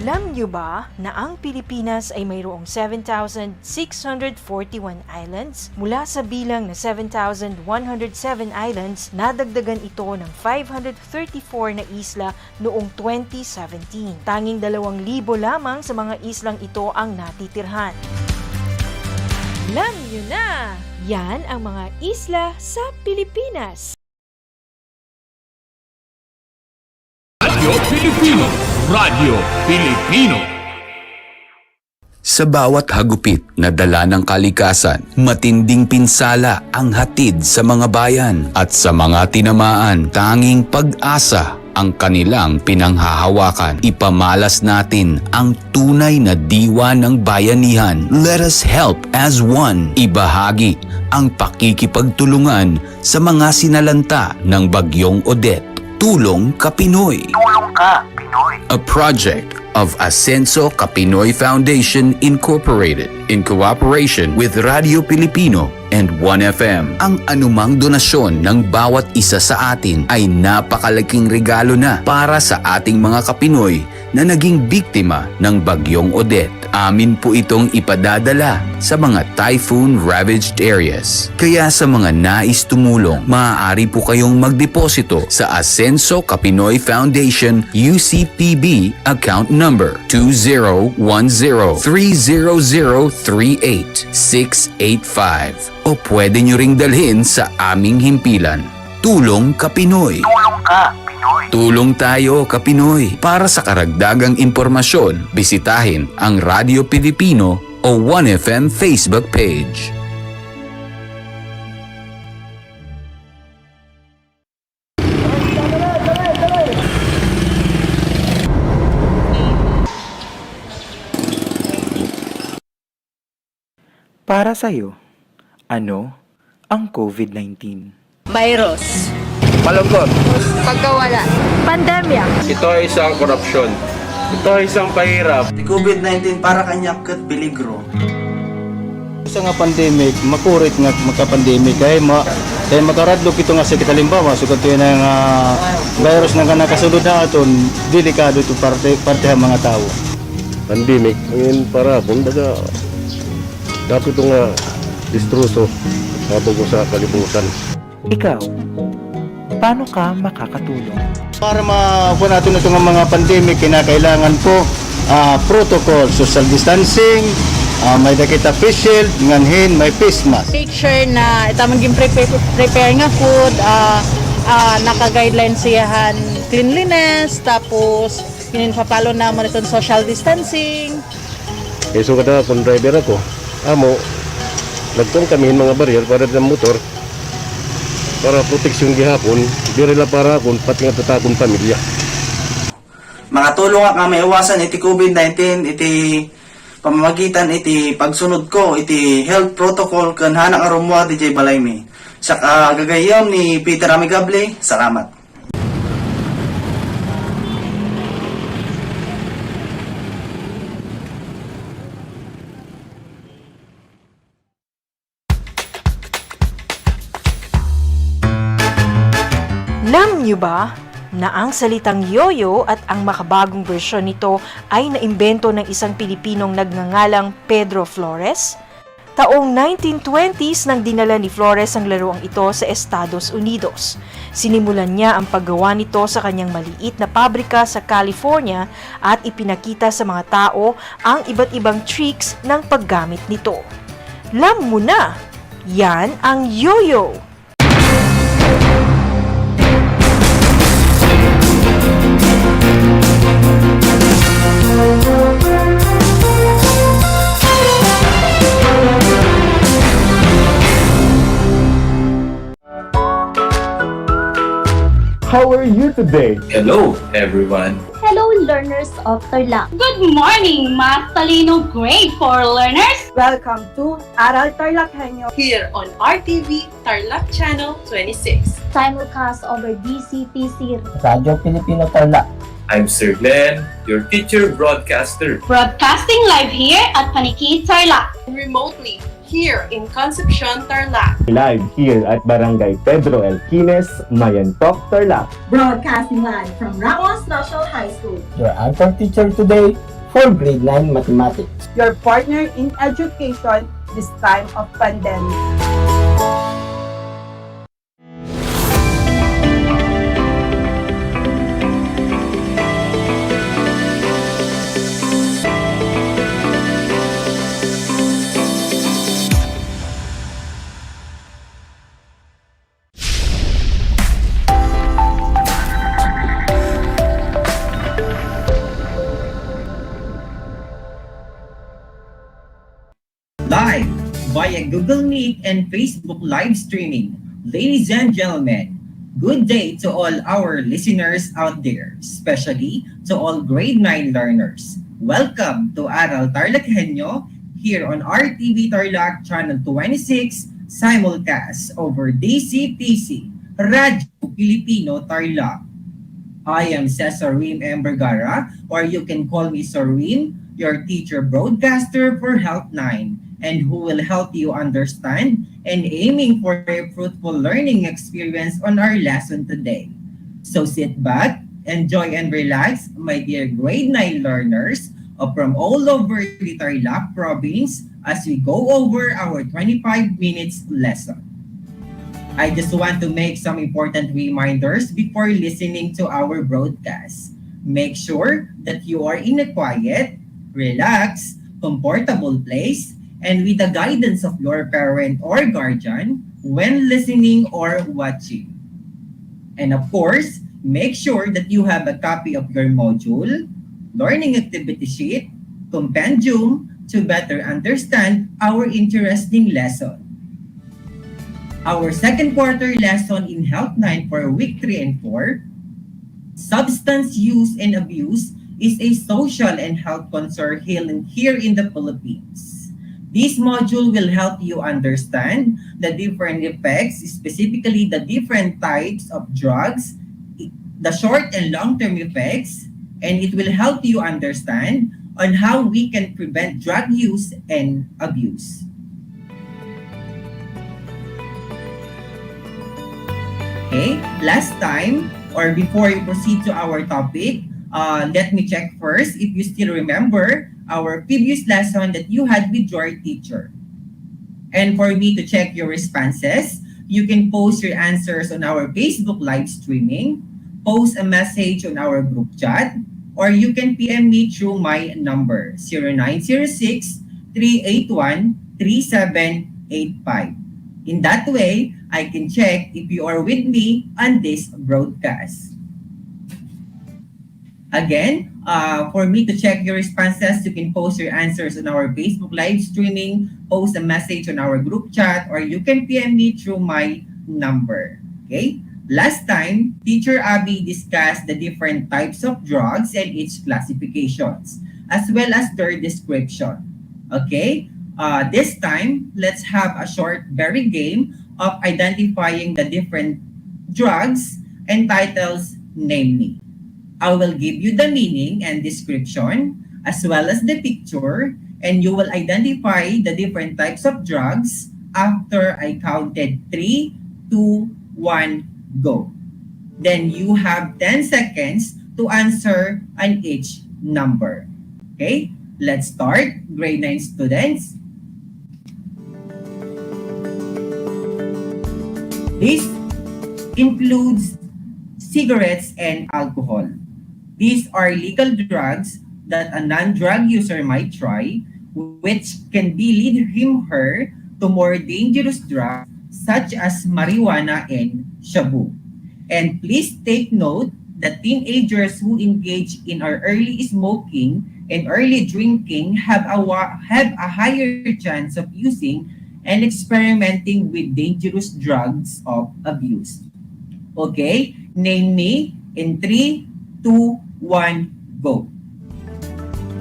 Alam niyo ba na ang Pilipinas ay mayroong 7,641 islands? Mula sa bilang na 7,107 islands, nadagdagan ito ng 534 na isla noong 2017. Tanging 2,000 lamang sa mga islang ito ang natitirhan. Alam niyo na! Yan ang mga isla sa Pilipinas. Radio Pilipino. Radio Pilipino. Sa bawat hagupit na dala ng kalikasan, matinding pinsala ang hatid sa mga bayan at sa mga tinamaan, tanging pag-asa ang kanilang pinanghahawakan. Ipamalas natin ang tunay na diwa ng bayanihan. Let us help as one. Ibahagi ang pakikipagtulungan sa mga sinalanta ng Bagyong Odette. Tulong Ka Pinoy. Tulong Ka Pinoy. A project of Ascenso Kapinoy Foundation Incorporated in cooperation with Radio Pilipino and 1FM. Ang anumang donasyon ng bawat isa sa atin ay napakalaking regalo na para sa ating mga Kapinoy na naging biktima ng Bagyong Odette. Amin po itong ipadadala sa mga typhoon-ravaged areas. Kaya sa mga nais tumulong, maaari po kayong magdeposito sa Ascenso Kapinoy Foundation UCPB account number 2010-30038-685 o pwede nyo ring dalhin sa aming himpilan. Tulong Ka Pinoy. Tulong Ka Pinoy. Tulong tayo Ka Pinoy. Para sa karagdagang impormasyon, bisitahin ang Radio Pilipino o 1FM Facebook page. Para sa'yo, ano ang COVID-19? Virus. Malungkot. Pagkawala. Pandemya. Ito ay isang korupsyon. Ito ay isang pahirap. COVID-19 para kanya kat peligro. Sa nga pandemic, makurit nga magka-pandemic kaya makaradlok ito nga sakit halimbawa sugad ito ng virus na nakasulod na aton, delikado ito parte ang mga tao. Pandemic, ngayon para bundaga dapat ito nga distruso habang ko sa kalibutan. Ikaw, paano ka makakatulong? Para makuha natin ito nga mga pandemic, kinakailangan po protocol, social distancing, may dakita face shield, nganhin, may face mask. Make sure na itamang prepare nga food, naka-guideline siyahan cleanliness, tapos pinapalo naman itong social distancing. So kada kung driver ako, amo, nagtong kami mga barrier para ng motor para proteksyon gihapon, dirila para akong pati nga tatakong pamilya. Mga tulong nga may iwasan iti COVID-19, iti pamamagitan iti pagsunod ko, iti health protocol kan hanang arumwa DJ Balaymi. Sa gagayam ni Peter Amigable, salamat. Alam niyo ba na ang salitang yoyo at ang makabagong bersyon nito ay naimbento ng isang Pilipinong nagngangalang Pedro Flores? Taong 1920s nang dinala ni Flores ang laruang ito sa Estados Unidos. Sinimulan niya ang paggawa nito sa kanyang maliit na pabrika sa California at ipinakita sa mga tao ang iba't ibang tricks ng paggamit nito. Alam mo na, yan ang yo-yo! How are you today? Hello, everyone. Hello, learners of Tarlac. Good morning, Math Talino Grade 4 learners! Welcome to Aral TarlakHenyo here on RTV Tarlac Channel 26. Simulcast over DCTC. Radyo Pilipino Tarlac. I'm Sir Glenn, your teacher broadcaster. Broadcasting live here at Paniki Tarlac. Remotely here in Concepcion, Tarlac. Live here at Barangay Pedro Elquines, Mayantok, Tarlac. Broadcasting live from Ramos National High School. Your anchor teacher today for grade 9 mathematics. Your partner in education this time of pandemic. Live via Google Meet and Facebook live streaming. Ladies and gentlemen, good day to all our listeners out there, especially to all grade 9 learners. Welcome to Aral TarlakHenyo here on RTV Tarlac Channel 26 simulcast over DCTC, Radyo Pilipino Tarlac. I am Cesar Rim M. Vergara, or you can call me Sir Rim, your teacher broadcaster for Health 9, and who will help you understand and aiming for a fruitful learning experience on our lesson today. So sit back, enjoy and relax, my dear grade 9 learners from all over the Tarlac province as we go over our 25 minutes lesson. I just want to make some important reminders before listening to our broadcast. Make sure that you are in a quiet, relaxed, comfortable place and with the guidance of your parent or guardian when listening or watching. And of course, make sure that you have a copy of your module, learning activity sheet, compendium to better understand our interesting lesson. Our second quarter lesson in Health 9 for week 3 and 4, substance use and abuse is a social and health concern here in the Philippines. This module will help you understand the different effects, specifically the different types of drugs, the short and long-term effects, and it will help you understand on how we can prevent drug use and abuse. Okay, last time, or before we proceed to our topic, let me check first if you still remember our previous lesson that you had with your teacher. And for me to check your responses, you can post your answers on our Facebook live streaming, post a message on our group chat, or you can PM me through my number, 0906-381-3785. In that way, I can check if you are with me on this broadcast. Again, for me to check your responses, you can post your answers on our Facebook live streaming, post a message on our group chat, or you can PM me through my number. Okay? Last time, Teacher Abby discussed the different types of drugs and its classifications, as well as their description. Okay? This time, let's have a short very game of identifying the different drugs and titles, namely. I will give you the meaning and description as well as the picture, and you will identify the different types of drugs after I counted 3, 2, 1, go. Then you have 10 seconds to answer on each number. Okay, let's start. Grade 9 students. This includes cigarettes and alcohol. These are legal drugs that a non-drug user might try, which can be lead him her to more dangerous drugs such as marijuana and shabu. And please take note that teenagers who engage in our early smoking and early drinking have a higher chance of using and experimenting with dangerous drugs of abuse. Okay, name me in 3, 2, 1, go.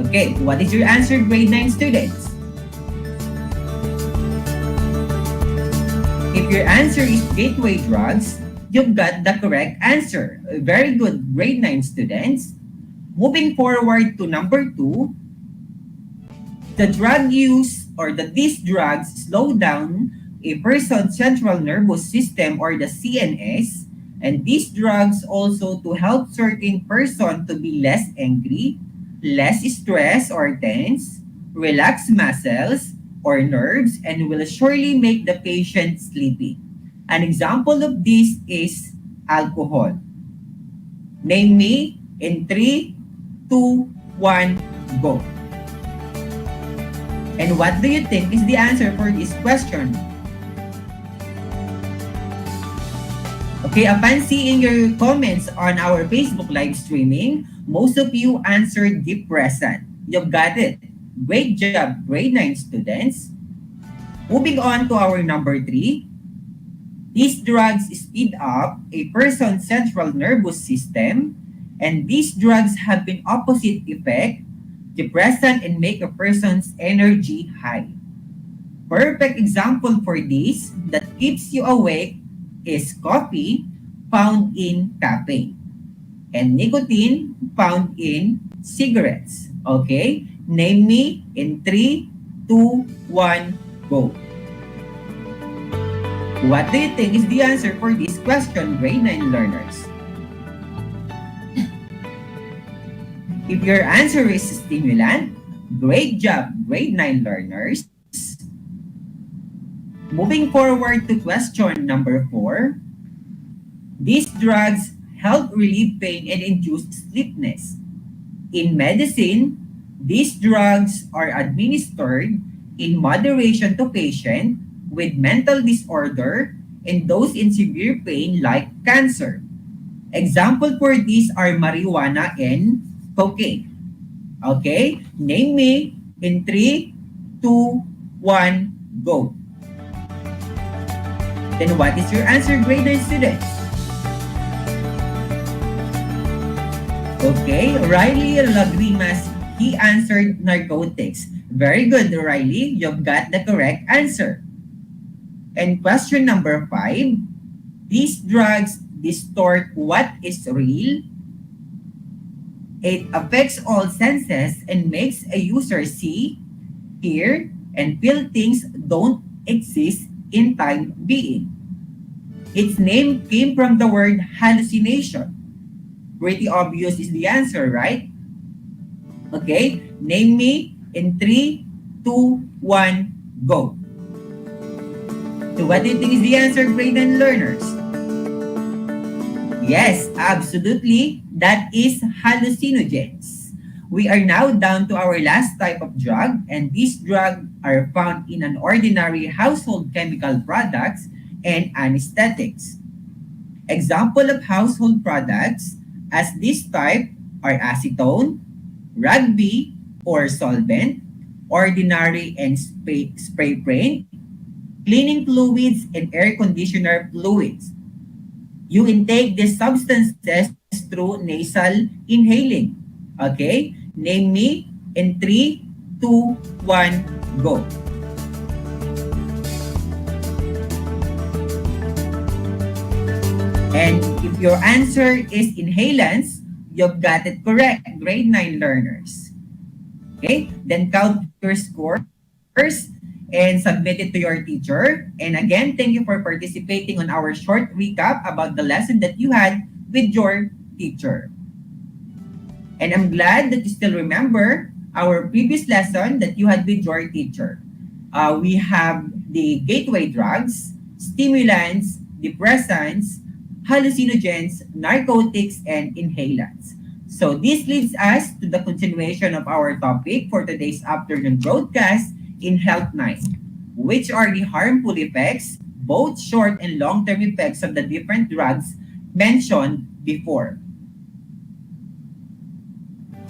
Okay, what is your answer, grade 9 students? If your answer is gateway drugs, you've got the correct answer. Very good, grade 9 students. Moving forward to number 2, the drug use or these drugs slow down a person's central nervous system or the CNS, and these drugs also to help certain person to be less angry, less stressed or tense, relax muscles or nerves, and will surely make the patient sleepy. An example of this is alcohol. Name me in 3, 2, 1, go. And what do you think is the answer for this question? Okay, upon seeing your comments on our Facebook live streaming, most of you answered depressant. You've got it. Great job, grade 9 students. Moving on to our number 3. These drugs speed up a person's central nervous system, and these drugs have an opposite effect, depressant, and make a person's energy high. Perfect example for this that keeps you awake is coffee, found in caffeine, and nicotine, found in cigarettes. Okay? Name me in 3, 2, 1, go. What do you think is the answer for this question, grade 9 learners? If your answer is stimulant, great job, grade 9 learners. Moving forward to question number 4. These drugs help relieve pain and induce sleepiness. In medicine, these drugs are administered in moderation to patients with mental disorder and those in severe pain like cancer. Example for these are marijuana and cocaine. Okay? Name me in 3, 2, 1, go. Then what is your answer, grade 9 students? Okay, Riley Lagrimas, he answered narcotics. Very good, Riley. You've got the correct answer. And question number 5. These drugs distort what is real. It affects all senses and makes a user see, hear, and feel things don't exist in time being. Its name came from the word hallucination. Pretty obvious is the answer, right? Okay, name me in 3, 2, 1, go. So what do you think is the answer, grade 9 learners? Yes, absolutely. That is hallucinogens. We are now down to our last type of drug, and these drugs are found in an ordinary household chemical products and anesthetics. Example of household products as this type are acetone, rugby or solvent, ordinary and spray paint, cleaning fluids, and air conditioner fluids. You intake these substances through nasal inhaling. Okay? Name me in 3, 2, 1, go. And if your answer is inhalants, you've got it correct, grade 9 learners. Okay? Then count your scores and submit it to your teacher. And again, thank you for participating on our short recap about the lesson that you had with your teacher. And I'm glad that you still remember our previous lesson that you had with your teacher. We have the gateway drugs, stimulants, depressants, hallucinogens, narcotics, and inhalants. So this leads us to the continuation of our topic for today's afternoon broadcast in Health Night, which are the harmful effects, both short and long-term effects of the different drugs mentioned before.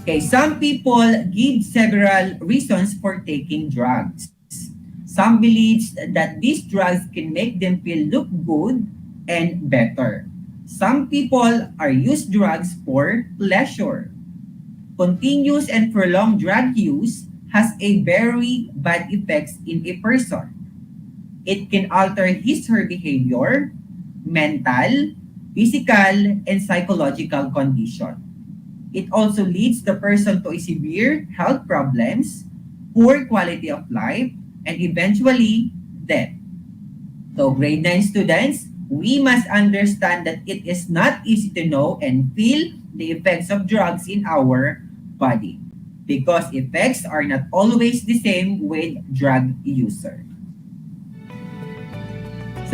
Okay, some people give several reasons for taking drugs. Some believe that these drugs can make them feel look good and better. Some people are use drugs for pleasure. Continuous and prolonged drug use has a very bad effects in a person. It can alter his or her behavior, mental, physical, and psychological condition. It also leads the person to a severe health problems, poor quality of life, and eventually death. So grade 9 students, we must understand that it is not easy to know and feel the effects of drugs in our body because effects are not always the same with drug user.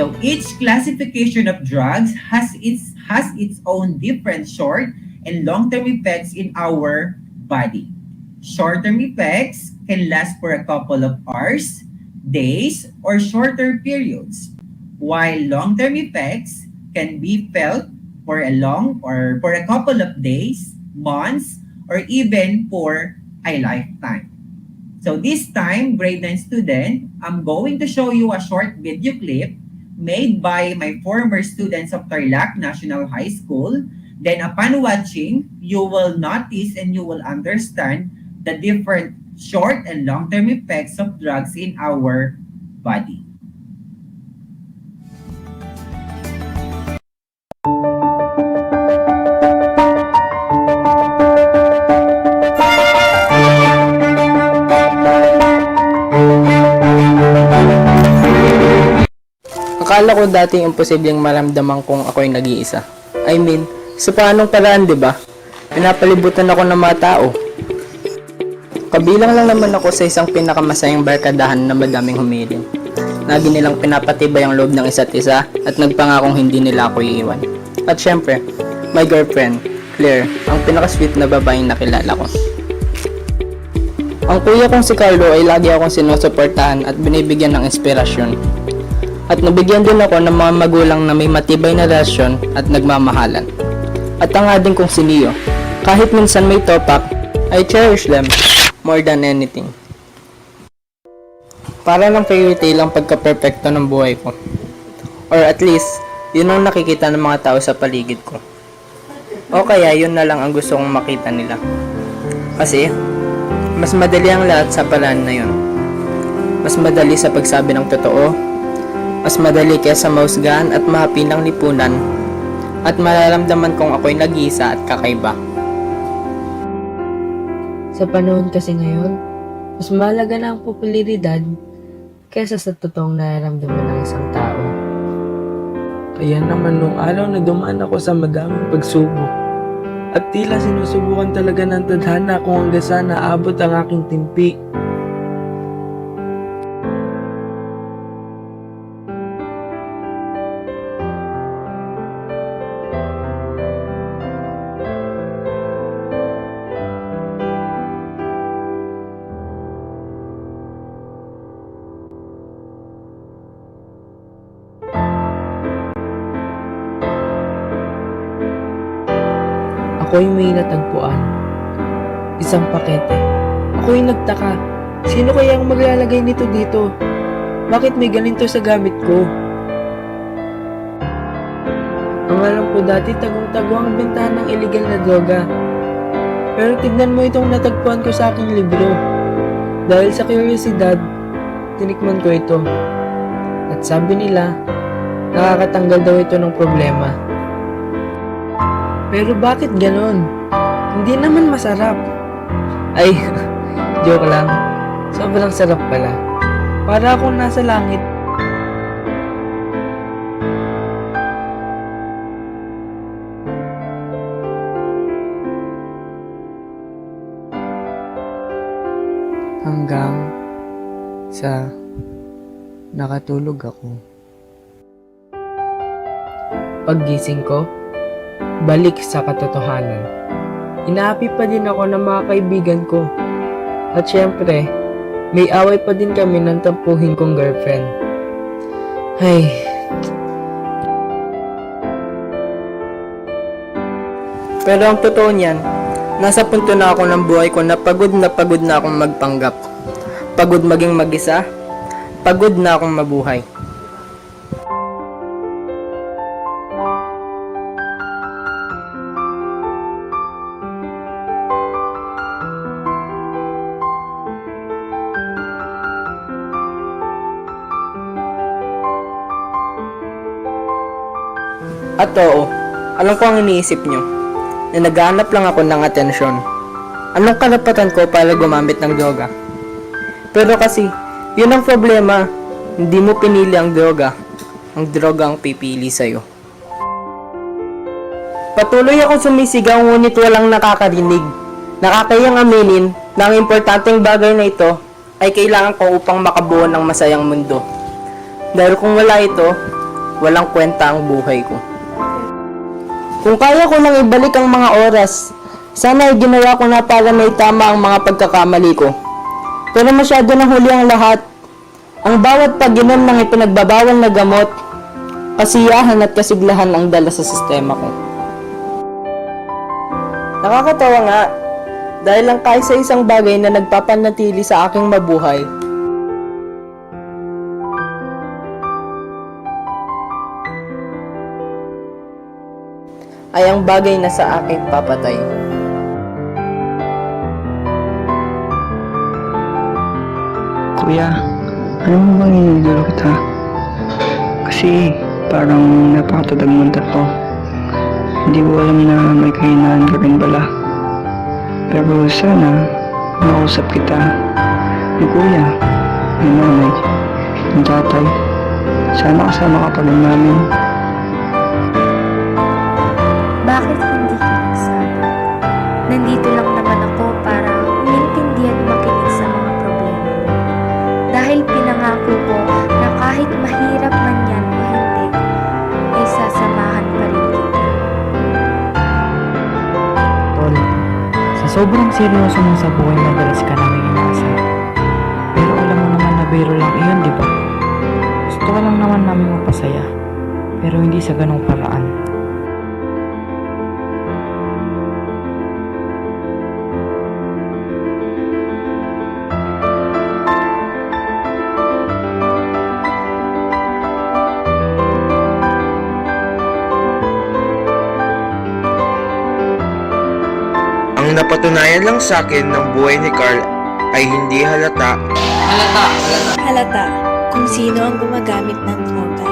So each classification of drugs has its own different short and long-term effects in our body. Short-term effects can last for a couple of hours, days, or shorter periods, while long-term effects can be felt for a couple of days, months, or even for a lifetime. So this time, grade 9 student, I'm going to show you a short video clip made by my former students of Tarlac National High School. Then upon watching, you will notice and you will understand the different short and long-term effects of drugs in our body. Akala ko dati imposibleng maramdaman kong ako'y nag-iisa. I mean, sa paanong paraan, di ba? Pinapalibutan ako ng mga tao. Kabilang lang naman ako sa isang pinakamasayang barkadahan na madaming humiling. Lagi nilang pinapatibay ang loob ng isa't isa at nagpangakong hindi nila ako iiwan. At syempre, my girlfriend, Claire, ang pinaka-sweet na babaeng nakilala ko. Ang kuya kong si Carlo ay lagi akong sinusuportahan at binibigyan ng inspirasyon. At nabigyan din ako ng mga magulang na may matibay na relasyon at nagmamahalan. At ang ading kong si Leo, kahit minsan may topak, I cherish them more than anything. Para lang fairy tale ang pagka-perfecto ng buhay ko. Or at least, yun ang nakikita ng mga tao sa paligid ko. O kaya yun na lang ang gusto kong makita nila. Kasi, mas madali ang lahat sa paraan na yun. Mas madali sa pagsabi ng totoo, mas madali kaysa mahusgahan at mahapi ng lipunan, at mararamdaman kong ako'y nag-iisa at kakaiba. Sa panahon kasi ngayon, mas mahalaga na ang popularidad kaysa sa totoong nararamdaman ng isang tao. Kaya naman nung araw na dumaan ako sa madaming pagsubok, at tila sinusubukan talaga ng tadhana kung hanggang saan naabot ang aking timpi. Ako'y may natagpuan. Isang pakete. Ako'y nagtaka. Sino kaya ang maglalagay nito dito? Bakit may ganito sa gamit ko? Ang alam ko dati tagong-tago ang bentahan ng illegal na droga. Pero tignan mo itong natagpuan ko sa aking libro. Dahil sa kuryosidad, tinikman ko ito. At sabi nila, nakakatanggal daw ito ng problema. Pero bakit ganon? Hindi naman masarap. Ay, joke lang. Sobrang sarap pala. Para akong nasa langit. Hanggang sa nakatulog ako. Paggising ko, balik sa katotohanan. Inaapi pa din ako ng mga kaibigan ko. At syempre, may away pa din kami ng tampuhin kong girlfriend. Ay. Pero ang totoo niyan, nasa punto na ako ng buhay ko na pagod na akong magpanggap. Pagod maging mag-isa, pagod na akong mabuhay. At oo, alam ko ang iniisip nyo, na naghahanap lang ako ng atensyon. Anong karapatan ko para gumamit ng droga? Pero kasi, yun ang problema, hindi mo pinili ang droga ang pipili sa'yo. Patuloy ako sumisigaw ngunit walang nakakarinig. Nakakayang aminin na ang importanteng bagay na ito ay kailangan ko upang makabuo ng masayang mundo. Dahil kung wala ito, walang kwenta ang buhay ko. Kung kaya ko nang ibalik ang mga oras, sana ay ginawa ko na para maitama ang mga pagkakamali ko. Pero masyado na huli ang lahat. Ang bawat pag-inom ng ipinagbabawal na gamot, kasiyahan at kasiglahan ang dala sa sistema ko. Nakakatawa nga, dahil lang kahit sa isang bagay na nagpapanatili sa aking mabuhay, ay ang bagay na sa aking papatay. Kuya, alam mo bang inidolo kita? Kasi parang napakatadag mong ko. Hindi ko alam na may kahinaan ka rin pala. Pero sana makausap kita ni kuya, ni nanay, ni tatay. Sana kasama ka pa rin namin. Bakit hindi ka nagsabi? Nandito lang naman ako para umintindihan makinig sa mga problema mo. Dahil pinangako ko na kahit mahirap man yan o hindi, ay sasamahan pa rin kita. Tol, sa sobrang seryoso mo sa buhay madalas ka namin inaasar. Pero alam mo naman na biro lang iyon, di ba? Gusto ka lang naman namin mapasaya, pero hindi sa ganong paraan. Ang napatunayan lang sa akin ng buhay ni Carl ay hindi halata. Halata kung sino ang gumagamit ng droga.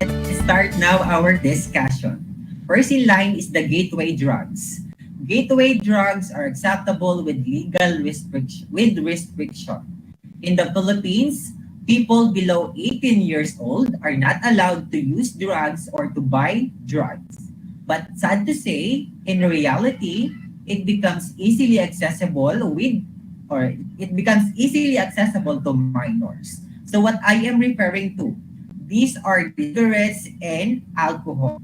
Let's start now our discussion. First in line is the gateway drugs. Gateway drugs are acceptable with legal restriction. In the Philippines, people below 18 years old are not allowed to use drugs or to buy drugs. But sad to say, in reality, it becomes easily accessible to minors. So what I am referring to, these are cigarettes and alcohol.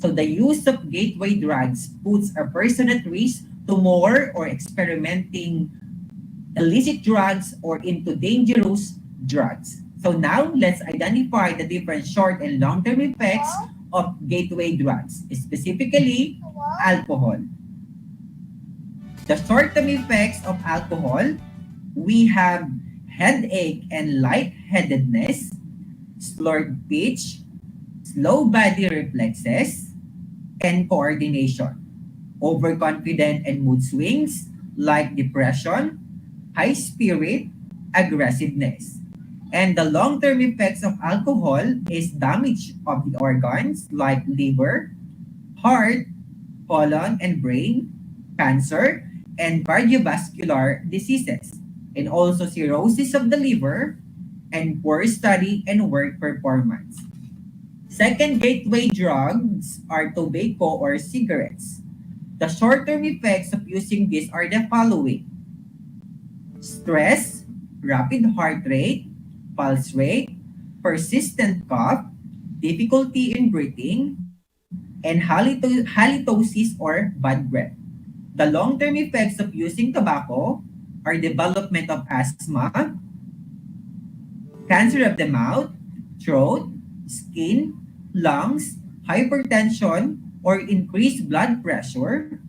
So the use of gateway drugs puts a person at risk to more or experimenting illicit drugs or into dangerous drugs. So now let's identify the different short and long-term effects of gateway drugs, specifically alcohol. The short-term effects of alcohol, we have headache and lightheadedness, slurred speech, slow body reflexes, and coordination, overconfident and mood swings like depression, high spirit, aggressiveness. And the long-term effects of alcohol is damage of the organs like liver, heart, colon and brain, cancer, and cardiovascular diseases, and also cirrhosis of the liver, and poor study and work performance. Second gateway drugs are tobacco or cigarettes. The short-term effects of using these are the following: stress, rapid heart rate, pulse rate, persistent cough, difficulty in breathing, and halitosis or bad breath. The long-term effects of using tobacco are development of asthma, cancer of the mouth, throat, skin, lungs, hypertension, or increased blood pressure,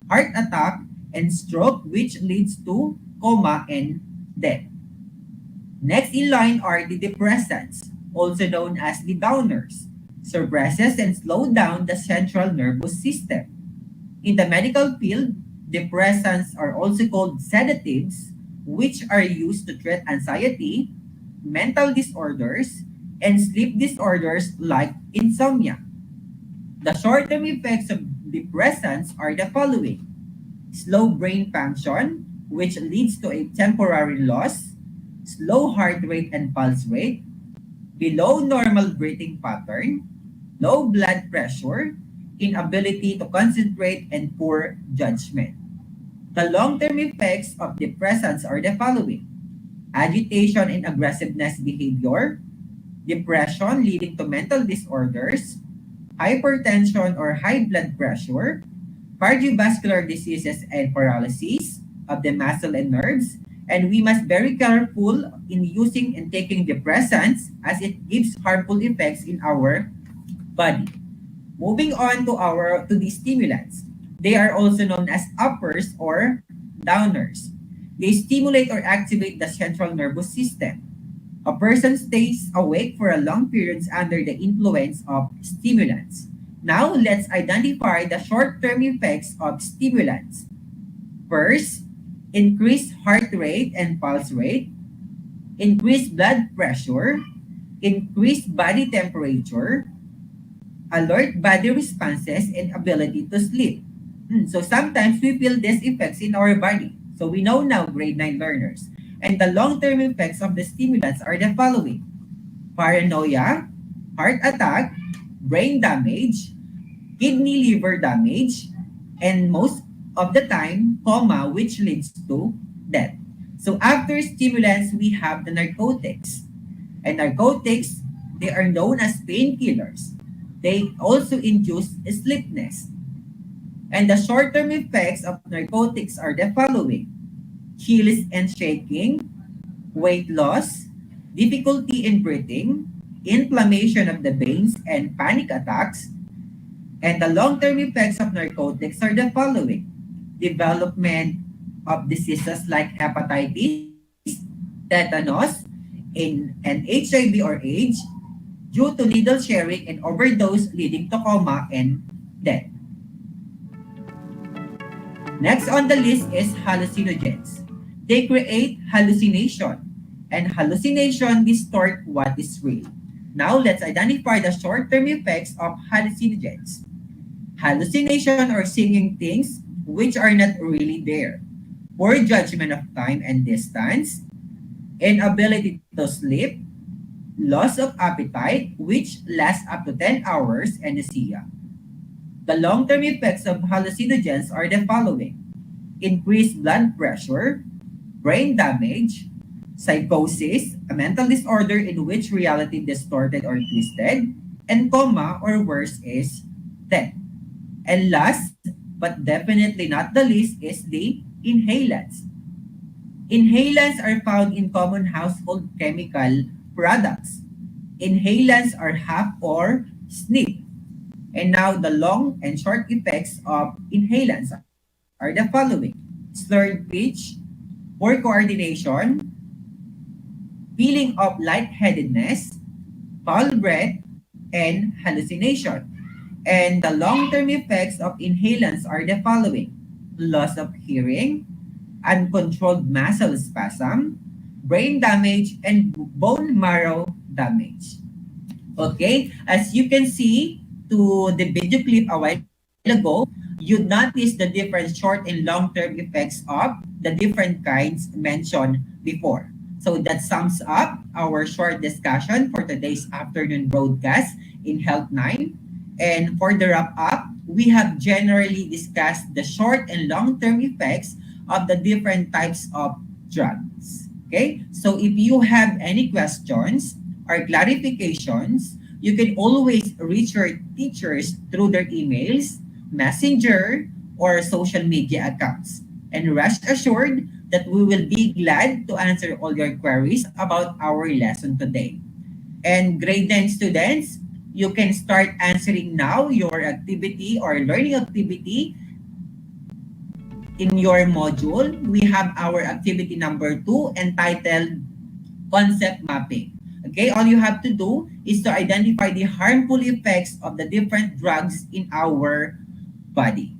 heart attack, and stroke, which leads to coma and death. Next in line are the depressants, also known as the downers, suppresses and slow down the central nervous system. In the medical field, depressants are also called sedatives, which are used to treat anxiety, mental disorders, and sleep disorders like insomnia. The short-term effects of depressants are the following: slow brain function, which leads to a temporary loss, slow heart rate and pulse rate, below normal breathing pattern, low blood pressure, inability to concentrate, and poor judgment. The long-term effects of depressants are the following: agitation and aggressiveness behavior, depression leading to mental disorders, hypertension or high blood pressure, cardiovascular diseases and paralysis of the muscle and nerves, and we must very careful in using and taking depressants as it gives harmful effects in our body. Moving on to the stimulants. They are also known as uppers or downers. They stimulate or activate the central nervous system. A person stays awake for a long periods under the influence of stimulants. Now, let's identify the short-term effects of stimulants. First, increased heart rate and pulse rate, increased blood pressure, increased body temperature, alert body responses, and ability to sleep. So sometimes we feel these effects in our body. So we know now, grade 9 learners. And the long-term effects of the stimulants are the following: paranoia, heart attack, brain damage, kidney liver damage, and most of the time, coma, which leads to death. So after stimulants, we have the narcotics. And narcotics, they are known as painkillers. They also induce sleepiness. And the short-term effects of narcotics are the following: chills and shaking, weight loss, difficulty in breathing, inflammation of the veins, and panic attacks. And the long-term effects of narcotics are the following: development of diseases like hepatitis, tetanus, and HIV or AIDS due to needle sharing and overdose leading to coma and death. Next on the list is hallucinogens. They create hallucination, and hallucination distort what is real. Now let's identify the short-term effects of hallucinogens. Hallucination or seeing things which are not really there, poor judgment of time and distance, inability to sleep, loss of appetite, which lasts up to 10 hours, and nausea. The long-term effects of hallucinogens are the following: increased blood pressure, brain damage, psychosis, a mental disorder in which reality distorted or twisted, and coma or worse is death. And last but definitely not the least is the inhalants. Inhalants are found in common household chemical products. Inhalants are HAP or SNF. And now the long and short effects of inhalants are the following: slurred speech, poor coordination, feeling of lightheadedness, foul breath, and hallucination. And the long-term effects of inhalants are the following: loss of hearing, uncontrolled muscle spasm, brain damage, and bone marrow damage. Okay, as you can see to the video clip a while ago, you notice the different short and long-term effects of the different kinds mentioned before. So that sums up our short discussion for today's afternoon broadcast in Health 9. And for the wrap up, we have generally discussed the short and long-term effects of the different types of drugs. Okay? So if you have any questions or clarifications, you can always reach your teachers through their emails, messenger, or social media accounts. And rest assured that we will be glad to answer all your queries about our lesson today. And grade 9 students, you can start answering now your activity or learning activity in your module. We have our activity number 2 entitled Concept Mapping. Okay, all you have to do is to identify the harmful effects of the different drugs in our body.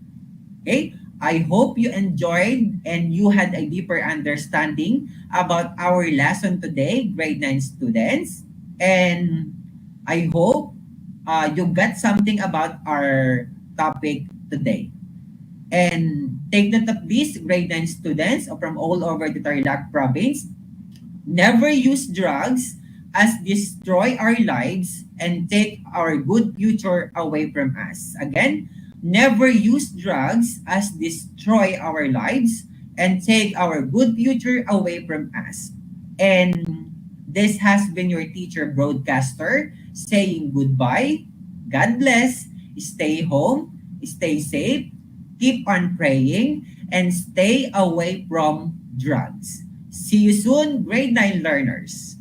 Okay, I hope you enjoyed and you had a deeper understanding about our lesson today, grade 9 students. And I hope you got something about our topic today. And take note of this, grade 9 students from all over the Tarlac province. Never use drugs as destroy our lives and take our good future away from us. Again, never use drugs as destroy our lives and take our good future away from us. And this has been your teacher broadcaster saying goodbye. God bless. Stay home. Stay safe. Keep on praying and stay away from drugs. See you soon, grade 9 learners.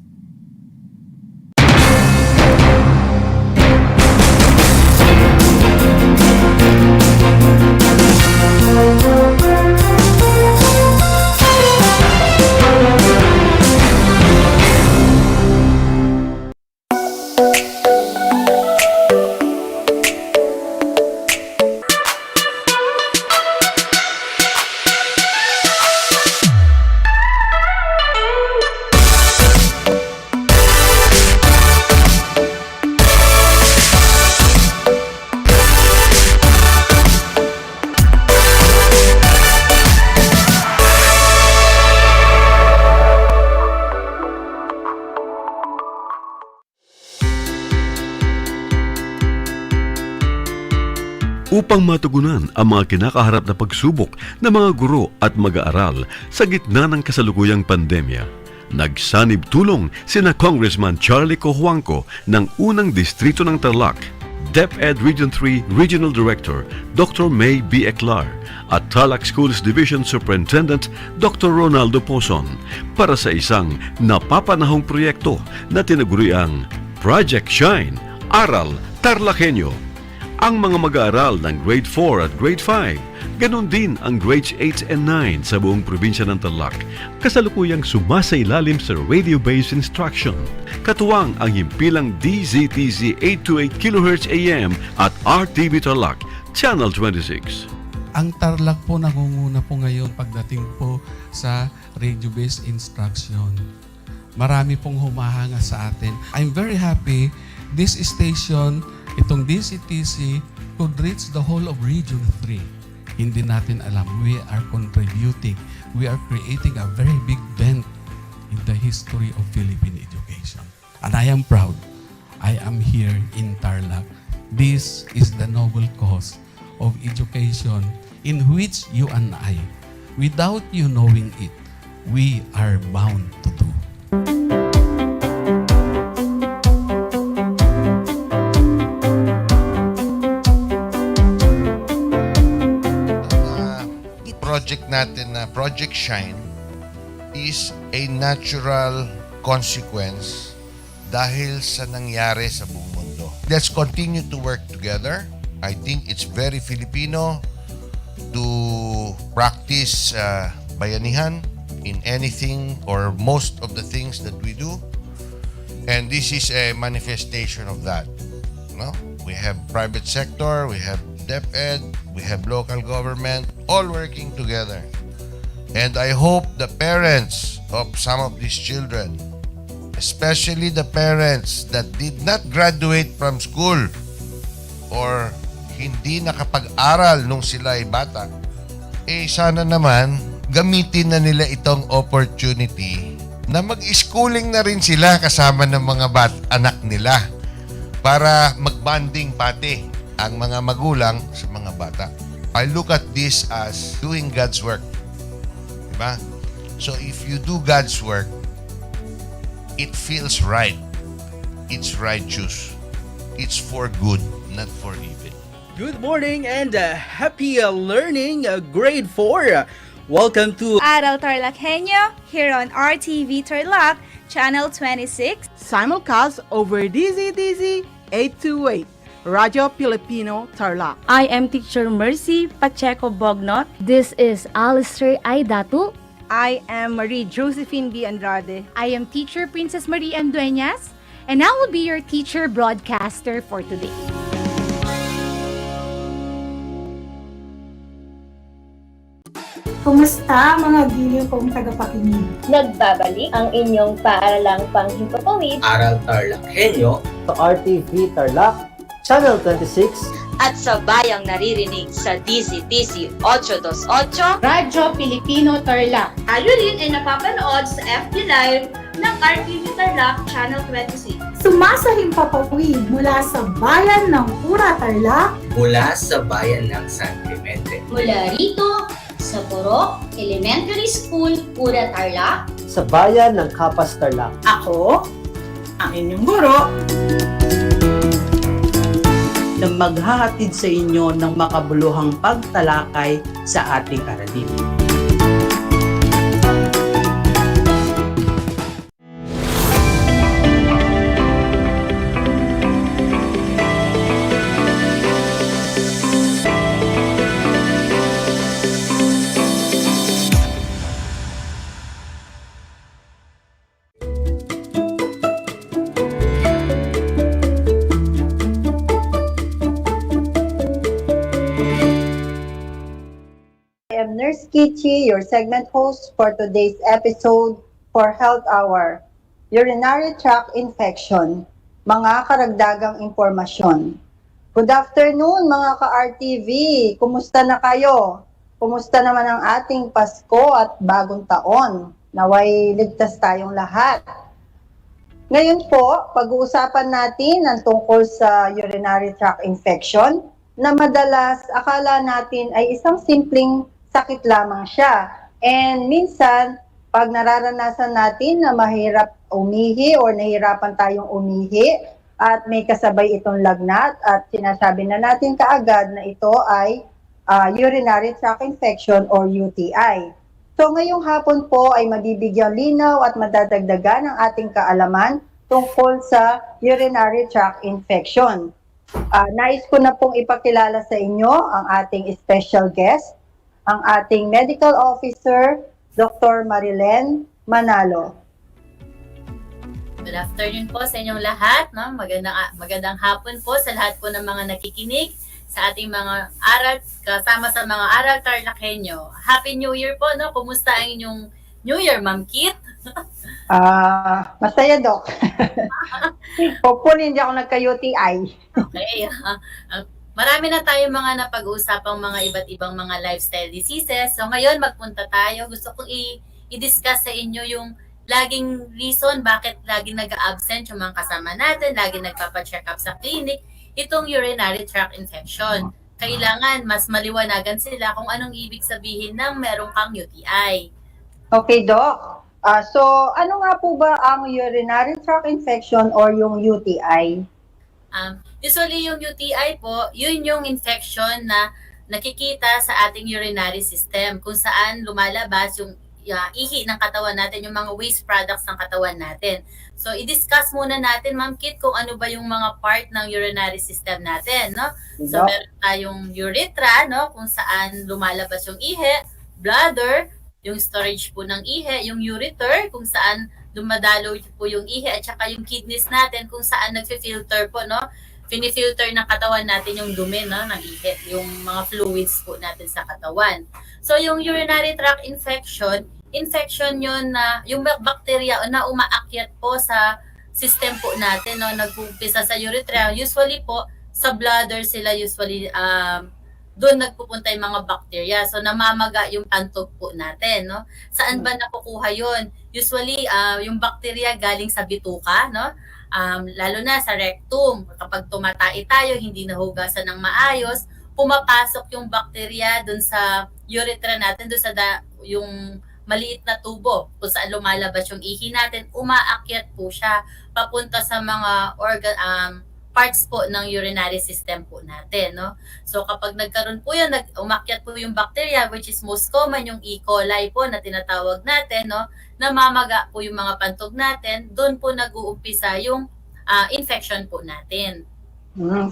Upang matugunan ang mga kinakaharap na pagsubok ng mga guro at mag-aaral sa gitna ng kasalukuyang pandemya, nagsanib tulong sina Congressman Charlie Cojuangco ng unang distrito ng Tarlac, DEPED Region 3 Regional Director Dr. May B. Eclar at Tarlac Schools Division Superintendent Dr. Ronaldo Pozon para sa isang napapanahong proyekto na tinaguriang Project Shine, Aral TarlakHenyo. Ang mga mag-aaral ng Grade 4 at Grade 5, ganun din ang Grades 8 and 9 sa buong probinsya ng Tarlac, kasalukuyang sumasailalim sa radio-based instruction. Katuwang ang himpilang DZTZ 828 kHz AM at RTV Tarlac, Channel 26. Ang Tarlac po nangunguna po ngayon pagdating po sa radio-based instruction. Marami pong humahanga sa atin. I'm very happy this station, itong DCTC, could reach the whole of Region 3. Hindi natin alam, we are contributing. We are creating a very big dent in the history of Philippine education. And I am proud. I am here in Tarlac. This is the noble cause of education in which you and I, without you knowing it, we are bound to do. Project natin na Project Shine is a natural consequence dahil sa nangyari sa buong mundo. Let's continue to work together. I think it's very Filipino to practice bayanihan in anything or most of the things that we do. And this is a manifestation of that. No? We have private sector, we have DEPED, we have local government, all working together. And I hope the parents of some of these children, especially the parents that did not graduate from school or hindi nakapag-aral nung sila ay bata, sana naman gamitin na nila itong opportunity na mag-schooling na rin sila kasama ng mga anak nila para mag-bonding pati ang mga magulang sa mga bata. I look at this as doing God's work. Diba? So if you do God's work, it feels right. It's righteous. It's for good, not for evil. Good morning and happy learning, grade 4. Welcome to Aral TarlakHenyo here on RTV Tarlac, Channel 26. Simulcast over DZDZ 828, Radyo Pilipino Tarlac. I am Teacher Mercy Pacheco Bognot. This is Alistair Aidatu. I am Marie Josephine B. Andrade. I am Teacher Princess Marie M. Dueñas, and I will be your teacher broadcaster for today. Kumusta mga giliw kong tagapakinig? Nagbabalik ang inyong paaralang panghimpapawid. Aral TarlakHenyo sa RTV Tarlac, Channel 26 at sa bayang naririnig sa DZTC 828 Radyo Pilipino Tarlac. Tayo rin ay napapanood sa FB Live ng RTV Tarlac Channel 26. Sumasahim papawid mula sa bayan ng Pura Tarlac, mula sa bayan ng San Clemente, mula rito sa Purok Elementary School, Pura Tarlac, sa bayan ng Kapas Tarlac. Ako, ang inyong guro, na maghahatid sa inyo ng makabuluhang pagtalakay sa ating aralin. Nurse Kichi, your segment host for today's episode for Health Hour. Urinary tract infection, mga karagdagang impormasyon. Good afternoon mga ka-RTV, kumusta na kayo? Kumusta naman ang ating Pasko at bagong taon? Naway ligtas tayong lahat. Ngayon po, pag-uusapan natin ang tungkol sa urinary tract infection na madalas akala natin ay isang simpleng sakit lamang siya. And minsan, pag nararanasan natin na mahirap umihi or nahirapan tayong umihi at may kasabay itong lagnat at sinasabi na natin kaagad na ito ay urinary tract infection or UTI. So ngayong hapon po ay mabibigyan linaw at madadagdagan ang ating kaalaman tungkol sa urinary tract infection. Nais ko na pong ipakilala sa inyo ang ating special guest, ang ating Medical Officer, Dr. Marilyn Manalo. Good afternoon po sa inyong lahat. No? Magandang hapon po sa lahat po ng mga nakikinig sa ating mga aral, kasama sa mga Aral TarlakHenyo. Happy New Year po. No? Kumusta ang inyong New Year, Ma'am Kit? Masaya, Doc. Hopefully, hindi ako nagka-UTI. Okay. Marami na tayong mga napag-uusapang mga iba't ibang mga lifestyle diseases. So ngayon magpunta tayo. Gusto kong i-discuss sa inyo yung laging reason bakit laging nag-absent yung mga kasama natin, laging nagpapa-check up sa clinic, itong urinary tract infection. Kailangan mas maliwanagan sila kung anong ibig sabihin ng meron kang UTI. Okay, Doc. So ano nga po ba ang urinary tract infection or yung UTI? Usually yung UTI po, yun yung infection na nakikita sa ating urinary system kung saan lumalabas yung ihi ng katawan natin, yung mga waste products ng katawan natin. So i-discuss muna natin, Ma'am Kit, kung ano ba yung mga part ng urinary system natin, no? So meron tayong urethra, no, kung saan lumalabas yung ihi, bladder, yung storage po ng ihi, yung ureter, kung saan dumadalo po yung ihi, at saka yung kidneys natin kung saan nagfi-filter po, no? Fini-filter ng katawan natin yung dumi, no, ng ihi, yung mga fluids po natin sa katawan. So yung urinary tract infection yun na yung bacteria na umaakyat po sa system po natin, no, nag-umpisa sa urethra. Usually po sa bladder sila usually doon nagpupunta yung mga bacteria. So, namamaga yung pantog po natin, no? Saan ba nakukuha yun? Usually, yung bacteria galing sa bituka, no? Lalo na sa rectum. Kapag tumatai tayo, hindi nahugasan ng maayos, pumapasok yung bacteria doon sa urethra natin, doon sa yung maliit na tubo kung saan lumalabas yung ihi natin, umaakyat po siya papunta sa mga parts po ng urinary system po natin, no? So kapag nagkaroon po yan, umakyat po yung bacteria, which is most common yung E. coli po na tinatawag natin, no? Namamaga po yung mga pantog natin, doon po nag-uumpisa yung infection po natin.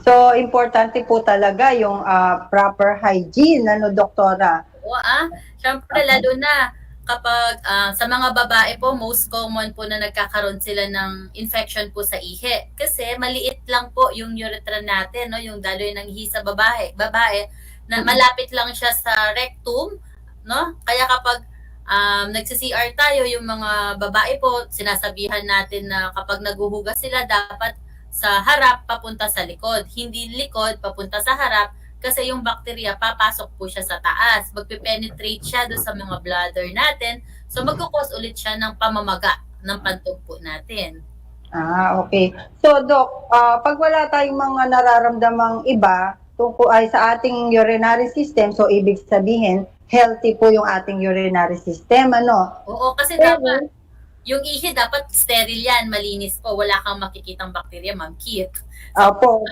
So, importante po talaga yung proper hygiene, doktora? Oo, syempre lalo na kapag sa mga babae po, most common po na nagkakaroon sila ng infection po sa ihi. Kasi maliit lang po yung urethra natin, no? Yung daloy ng ihi sa babae na malapit lang siya sa rectum, no? Kaya kapag nagsi-CR tayo, yung mga babae po, sinasabihan natin na kapag naguhugas sila, dapat sa harap papunta sa likod. Hindi likod papunta sa harap, kasi yung bacteria papasok po siya sa taas. Magpe-penetrate siya doon sa mga bladder natin. So magkukos ulit siya ng pamamaga ng pantog po natin. Okay. So, Doc, pag wala tayong mga nararamdamang iba tungkol ay sa ating urinary system, so ibig sabihin, healthy po yung ating urinary system, ano? Oo, kasi dapat yung ihi dapat sterile yan, malinis po. Wala kang makikitang bacteria, Ma'am Kit. Opo.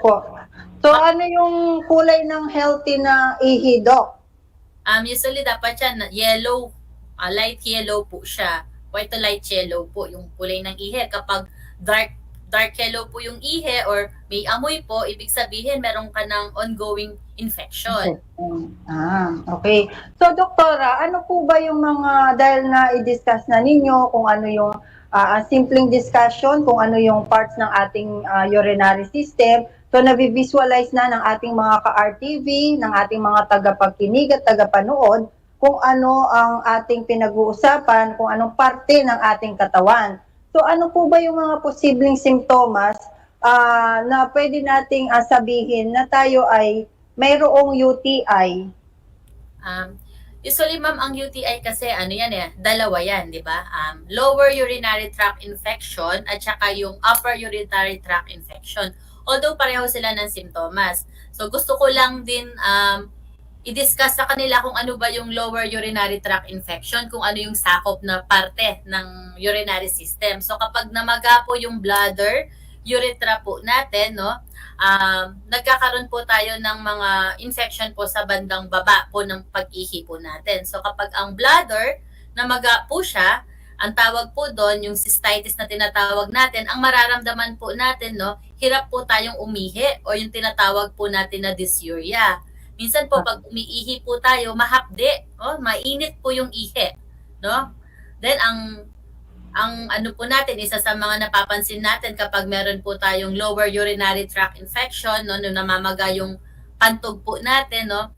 So, ano yung kulay ng healthy na ihi, Doc? Usually dapat yan yellow, light yellow po siya. White to light yellow po yung kulay ng ihi. Kapag dark yellow po yung ihi or may amoy po, ibig sabihin meron ka ng ongoing infection. Okay. So, doktora, ano po ba yung mga, dahil na i-discuss na ninyo kung ano yung simpleng discussion, kung ano yung parts ng ating urinary system, so nabivisualize na ng ating mga ka-RTV, ng ating mga tagapagkinig at tagapanood, kung ano ang ating pinag-uusapan, kung anong parte ng ating katawan. So ano po ba yung mga posibleng simptomas na pwede nating sabihin na tayo ay mayroong UTI? Usually, ma'am, ang UTI kasi, dalawa yan, di ba? Lower urinary tract infection at saka yung upper urinary tract infection. Although pareho sila ng simptomas. So, gusto ko lang din i-discuss sa kanila kung ano ba yung lower urinary tract infection, kung ano yung sakop na parte ng urinary system. So, kapag namaga po yung bladder, urethra po natin, no? Nagkakaroon po tayo ng mga infection po sa bandang baba po ng pag-ihi po natin. So kapag ang bladder, namaga po siya, ang tawag po doon, yung cystitis na tinatawag natin, ang mararamdaman po natin, no, hirap po tayong umihi o yung tinatawag po natin na dysuria. Minsan po pag umiihi po tayo, mahapde, mainit po yung ihi, no? Then ang ano po natin, isa sa mga napapansin natin kapag meron po tayong lower urinary tract infection, no, namamaga yung pantog po natin, no,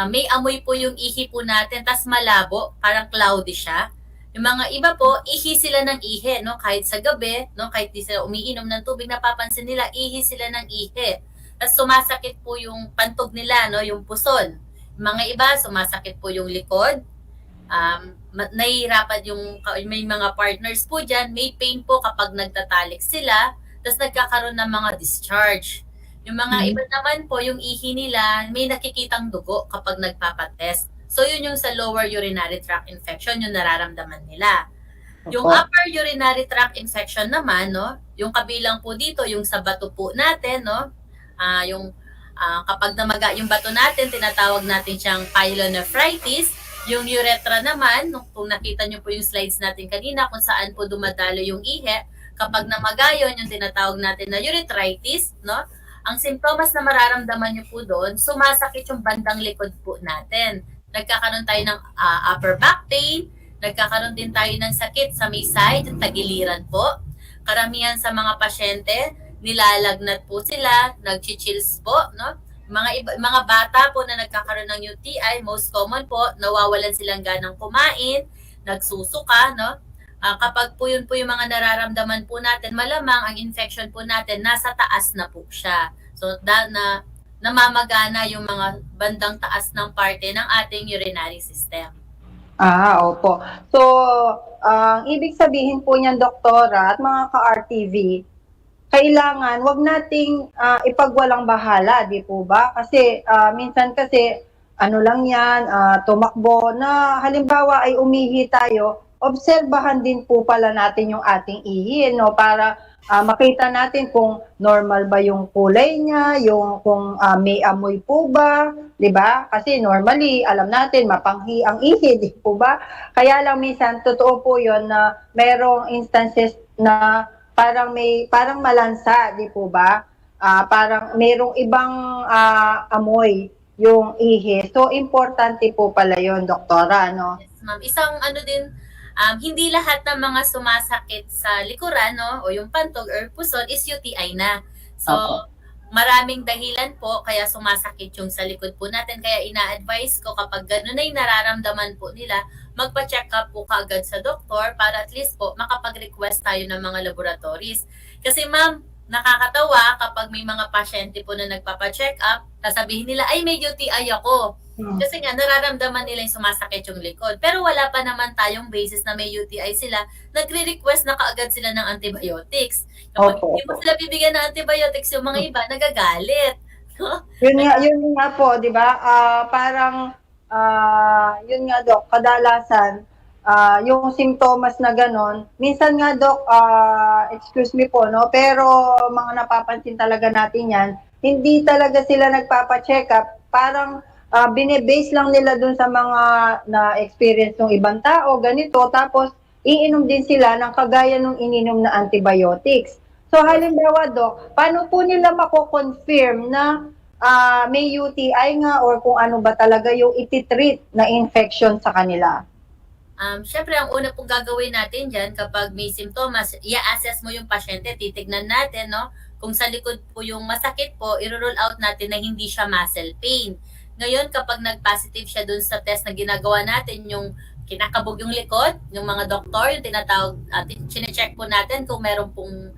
may amoy po yung ihi po natin, tas malabo, parang cloudy siya. Yung mga iba po, ihi sila ng ihi, no, kahit sa gabi, no, kahit di sila umiinom ng tubig, napapansin nila, ihi sila ng ihi. Tas sumasakit po yung pantog nila, no, yung puson. Yung mga iba, sumasakit po yung likod. Nahihirapan may mga partners po dyan, may pain po kapag nagtatalik sila, tapos nagkakaroon ng mga discharge. Yung mga iba naman po, yung ihi nila, may nakikitang dugo kapag nagpapatest. So yun yung sa lower urinary tract infection, yung nararamdaman nila. Yung upper urinary tract infection naman, no, yung kabilang po dito, yung sa bato po natin, no, kapag namaga yung bato natin, tinatawag natin siyang pyelonephritis. Yung urethra naman, kung nakita nyo po yung slides natin kanina kung saan po dumadalo yung ihi, kapag namaga yun, yung tinatawag natin na urethritis, no? Ang simptomas na mararamdaman nyo po doon, sumasakit yung bandang likod po natin. Nagkakaroon tayo ng upper back pain, nagkakaroon din tayo ng sakit sa may side, yung tagiliran po. Karamihan sa mga pasyente, nilalagnat po sila, nag-chills po, no? Mga bata po na nagkakaroon ng UTI, most common po, nawawalan silang ganang kumain, nagsusuka, no? Kapag po yun po yung mga nararamdaman po natin, malamang ang infection po natin nasa taas na po siya. So namamagana yung mga bandang taas ng parte ng ating urinary system. Opo. So, ang ibig sabihin po niyan, doktora at mga ka-RTV, kailangan wag nating ipagwalang bahala, di po ba? Kasi minsan kasi ano lang yan, tumakbo na halimbawa ay umihi tayo, obserbahan din po pala natin yung ating ihi, no? Para makita natin kung normal ba yung kulay niya, yung kung may amoy po ba, 'di ba? Kasi normally alam natin mapanghi ang ihi, di po ba? Kaya lang minsan totoo po 'yon na merong instances na parang malansa, di po ba? Parang merong ibang amoy yung ihi. So importante po pala 'yon, doktora, no? Yes, ma'am. Isang ano din, hindi lahat ng mga sumasakit sa likuran, no, o yung pantog or puson is UTI na. So, maraming dahilan po kaya sumasakit yung sa likod po natin. Kaya ina-advise ko kapag ganun ay nararamdaman po nila, magpa-check up po kaagad sa doktor para at least po makapag-request tayo ng mga laboratories. Kasi ma'am, nakakatawa kapag may mga pasyente po na nagpapa-check up, sasabihin nila, ay may UTI ako. Kasi nga, nararamdaman nila yung sumasakit yung likod. Pero wala pa naman tayong basis na may UTI sila. Nagre-request na kaagad sila ng antibiotics. Kapag hindi mo sila bibigyan ng antibiotics, yung mga iba, nagagalit. Yun nga po, di ba? Parang, yun nga, Dok, kadalasan, yung simptomas na ganon, minsan nga, Dok, excuse me po, no? Pero mga napapansin talaga natin yan, hindi talaga sila nagpapa-check up. Parang, binibase lang nila dun sa mga na-experience ng ibang tao, ganito, tapos iinom din sila ng kagaya ng ininom na antibiotics. So halimbawa, Dok, paano po nila mako-confirm na may UTI nga or kung ano ba talaga yung ititreat na infection sa kanila? Syempre, ang una pong gagawin natin dyan, kapag may simptomas, i-assess mo yung pasyente, titignan natin, no? Kung sa likod po yung masakit po, i-roll out natin na hindi siya muscle pain. Ngayon, kapag nag-positive siya dun sa test na ginagawa natin, yung kinakabog yung likod, yung mga doktor, yung tinatawag, chine-check po natin kung meron pong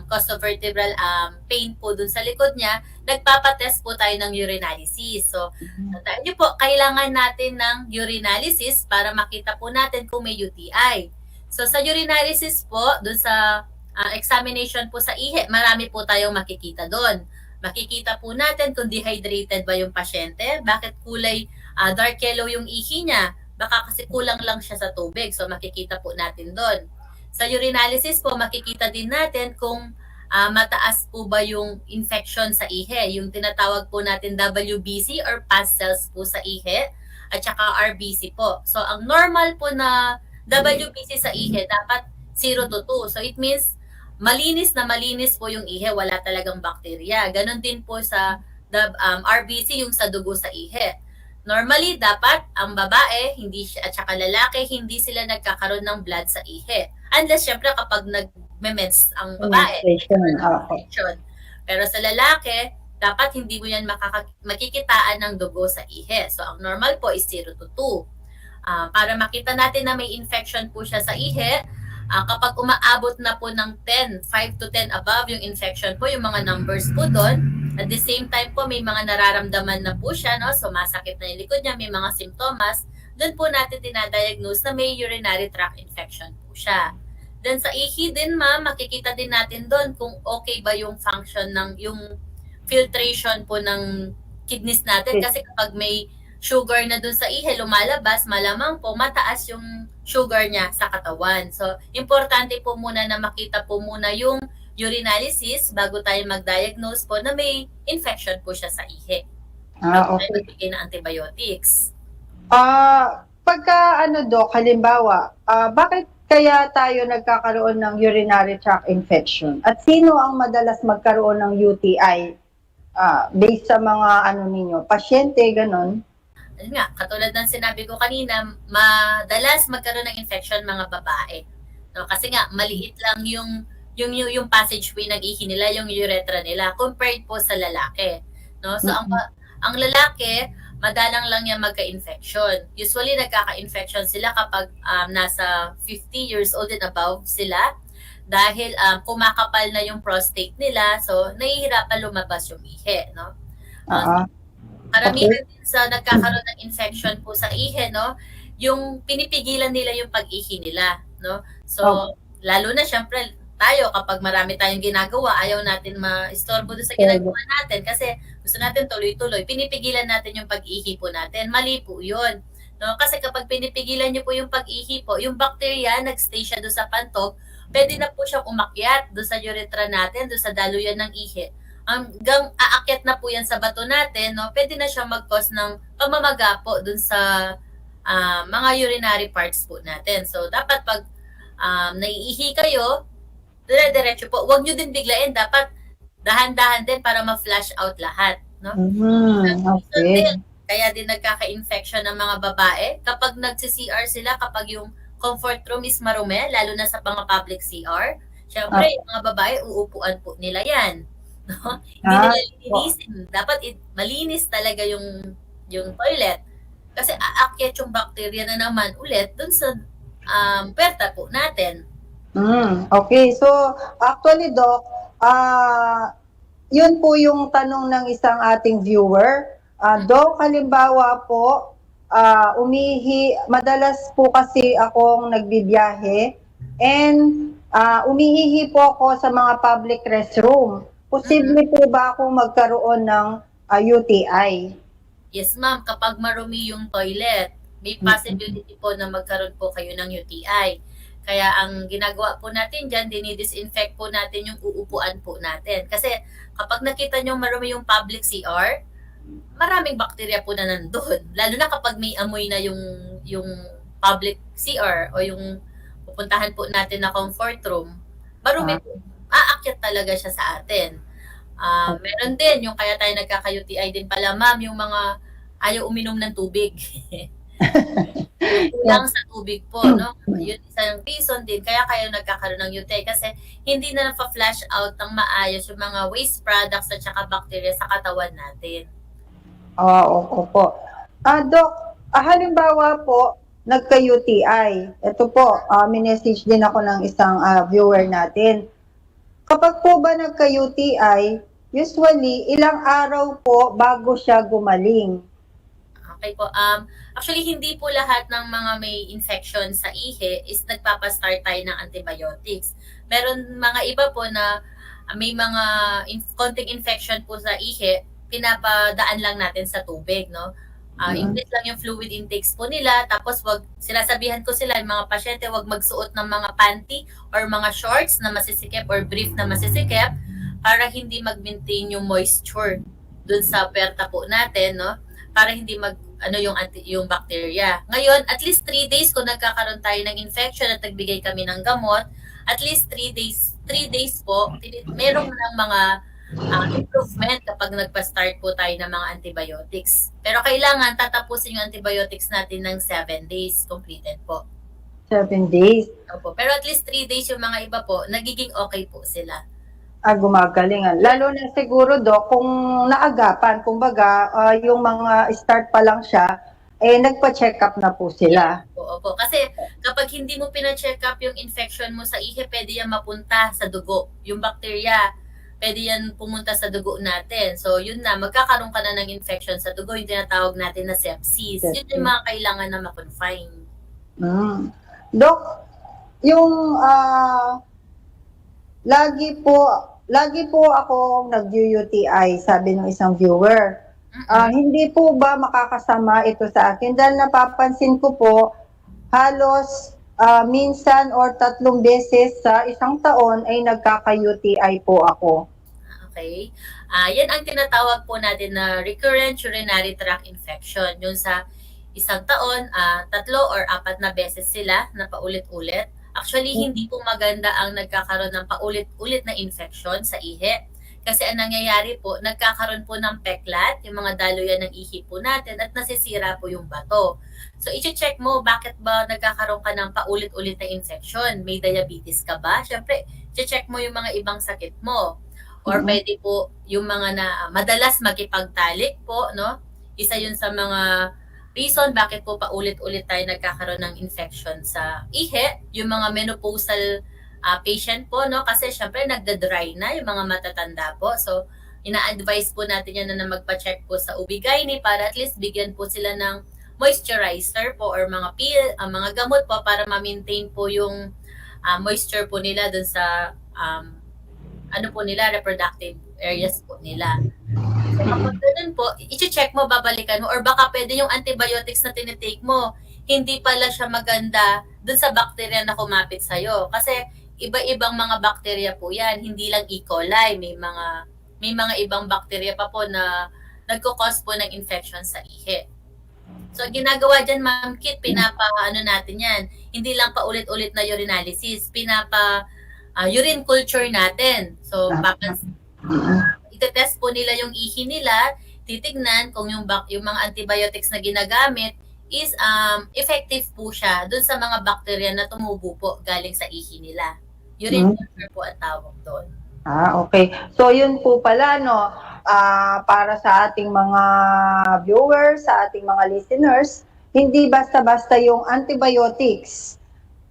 costovertebral pain po dun sa likod niya, nagpapatest po tayo ng urinalysis. So, tandaan niyo po, kailangan natin ng urinalysis para makita po natin kung may UTI. So, sa urinalysis po, dun sa examination po sa ihi, marami po tayong makikita doon. Makikita po natin kung dehydrated ba yung pasyente, bakit kulay dark yellow yung ihi niya, baka kasi kulang lang siya sa tubig. So makikita po natin doon. Sa urinalysis po, makikita din natin kung mataas po ba yung infection sa ihi, yung tinatawag po natin WBC or past cells po sa ihi, at saka RBC po. So ang normal po na WBC sa ihi dapat 0 to 2. So it means malinis na malinis po yung ihi, wala talagang bakterya. Ganon din po sa RBC, yung sa dugo sa ihi. Normally, dapat ang babae hindi at saka lalaki, hindi sila nagkakaroon ng blood sa ihi. Unless, syempre, kapag nag-mens ang babae. Pero sa lalaki, dapat hindi mo yan makikitaan ng dugo sa ihi. So, ang normal po is 0 to 2. Para makita natin na may infection po siya sa ihi, kapag umaabot na po ng 10, 5 to 10 above yung infection po, yung mga numbers po doon, at the same time po may mga nararamdaman na po siya, no? Sumasakit na yung likod niya, may mga simptomas, doon po natin dinadiagnose na may urinary tract infection po siya. Then sa ihi din, ma'am, makikita din natin doon kung okay ba yung function ng yung filtration po ng kidneys natin, kasi kapag may sugar na dun sa ihi lumalabas, malamang po mataas yung sugar niya sa katawan. So, importante po muna na makita po muna yung urinalysis bago tayo mag-diagnose po na may infection po siya sa ihi. Bago tayo magbigay ng antibiotics. Pagka Dok, halimbawa, bakit kaya tayo nagkakaroon ng urinary tract infection? At sino ang madalas magkaroon ng UTI? Based sa mga ninyo, pasyente, ganon? Nga, katulad ng sinabi ko kanina, madalas magkaroon ng infection mga babae. No, kasi nga maliit lang yung passageway ng ihi nila, yung urethra nila compared po sa lalaki. No? So ang lalaki, madalang lang yan magka-infection. Usually nagkaka-infection sila kapag nasa 50 years old and above sila, dahil kumakapal na yung prostate nila, so nahihirapan lumabas yung ihi, no? Oo. Karamihan din sa nagkakaroon ng infection po sa ihi, no, yung pinipigilan nila yung pag-ihi nila, no? So, lalo na syempre tayo kapag marami tayong ginagawa, ayaw natin ma-istorbo doon sa ginagawa natin kasi gusto natin tuloy-tuloy. Pinipigilan natin yung pag-ihi po natin. Mali po 'yun. No? Kasi kapag pinipigilan niyo po yung pag-ihi po, yung bacteria nagstay siya doon sa pantog, pwede na po siyang umakyat doon sa urethra natin, doon sa daluyan ng ihi hanggang aakyat na po yan sa bato natin, no, pwede na siya mag-cause ng pamamaga po dun sa mga urinary parts po natin. So, dapat pag naiihi kayo, dire-diretso po. Huwag nyo din biglain. Dapat dahan-dahan din para ma-flush out lahat. No? Okay. Kaya din nagkaka-infection ng mga babae. Kapag nagsi-CR sila, kapag yung comfort room is marumi, lalo na sa mga public CR, syempre, yung mga babae, uupuan po nila yan. No? Hindi nila linisin. Dapat malinis talaga yung toilet. Kasi aakyat yung bacteria na naman ulit dun sa puwerta po natin. Okay. So, actually, Doc, yun po yung tanong ng isang ating viewer. Doc, halimbawa po, madalas po kasi akong nagbibiyahe and umihihi po ako sa mga public restroom. Posible po ba akong magkaroon ng UTI? Yes, ma'am. Kapag marumi yung toilet, may possibility po na magkaroon po kayo ng UTI. Kaya ang ginagawa po natin dyan, dinidisinfect po natin yung uupuan po natin. Kasi kapag nakita nyo marumi yung public CR, maraming bakterya po na nandun. Lalo na kapag may amoy na yung public CR o yung pupuntahan po natin na comfort room, marumi po. Aakyat talaga siya sa atin. Meron din yung kaya tayo nagkaka-UTI din pala, ma'am, yung mga ayaw uminom ng tubig. Kulang sa tubig po, no? Yun isang reason din kaya kayo nagkakaroon ng UTI kasi hindi na nafa-flush out ng maayos yung mga waste products at saka bacteria sa katawan natin. Opo. Doc, halimbawa po, nagka-UTI. Ito po, minessage din ako ng isang viewer natin. Kapag po ba nagka-UTI, usually, ilang araw po bago siya gumaling? Okay po. Actually, hindi po lahat ng mga may infection sa ihi is nagpapastart tayo ng antibiotics. Meron mga iba po na may mga konting infection po sa ihi, pinapadaan lang natin sa tubig, no? Increase lang yung fluid intakes po nila. Tapos sinasabihan ko sila, yung mga pasyente, wag magsuot ng mga panty or mga shorts na masisikip or brief na masisikip para hindi mag-maintain yung moisture dun sa puwerta po natin, no? Para hindi yung bacteria. Ngayon, at least 3 days kung nagkakaroon tayo ng infection at nagbigay kami ng gamot, at least 3 days po, merong ng mga improvement kapag nagpa-start po tayo ng mga antibiotics. Pero kailangan tatapusin yung antibiotics natin ng 7 days completed po. 7 days? Opo. Pero at least 3 days yung mga iba po, nagiging okay po sila. Gumagaling. Lalo na siguro, Doc, kung naagapan, kumbaga, yung mga start pa lang siya, nagpa-check up na po sila. Opo. Kasi kapag hindi mo pina-check up yung infection mo sa ihi, pwede yan mapunta sa dugo. Yung bacteria, pwede yan pumunta sa dugo natin. So, yun na, magkakaroon ka na ng infection sa dugo, yung tinatawag natin na sepsis. Yun yung mga kailangan na ma-confine. Doc, yung lagi po ako nag-UTI, sabi ng isang viewer. Hindi po ba makakasama ito sa akin? Dahil napapansin ko po, halos minsan or 3 beses sa isang taon ay nagkaka-UTI po ako. Okay. Yan ang tinatawag po natin na recurrent urinary tract infection. Yung sa isang taon, 3 or 4 na beses sila na paulit-ulit. Actually, hindi po maganda ang nagkakaroon ng paulit-ulit na infection sa ihi. Kasi ang nangyayari po, nagkakaroon po ng peklat, yung mga daluyan ng ihi po natin at nasisira po yung bato. So, i-check mo bakit ba nagkakaroon ka ng paulit-ulit na infection. May diabetes ka ba? Siyempre, i-check mo yung mga ibang sakit mo. Or pwede po yung mga na madalas makipagtalik po, no? Isa yun sa mga reason bakit po paulit-ulit tayo nagkakaroon ng infection sa ihi. Yung mga menopausal patient po, no? Kasi syempre nagda-dry na yung mga matatanda po. So, ina-advise po natin yan na magpa-check po sa OB-GYN para at least bigyan po sila ng moisturizer po or mga mga gamot po para ma-maintain po yung moisture po nila dun sa ano po nila, reproductive areas po nila. So kapag ganun po, i-check mo, babalikan mo, or baka pwede yung antibiotics na tinitake mo, hindi pala siya maganda dun sa bacteria na kumapit sa'yo. Kasi iba-ibang mga bacteria po yan, hindi lang E. coli, may mga ibang bacteria pa po na nagko-cause po ng infection sa ihi. So, ginagawa dyan, Ma'am Kit, ano natin yan. Hindi lang pa ulit-ulit na urinalysis, urine culture natin. So, itetest po nila yung ihi nila, titignan kung yung mga antibiotics na ginagamit is effective po siya dun sa mga bacteria na tumubo po galing sa ihi nila. Urine culture po ang tawag doon. Okay. So, yun po pala, no, para sa ating mga viewers, sa ating mga listeners, hindi basta-basta yung antibiotics.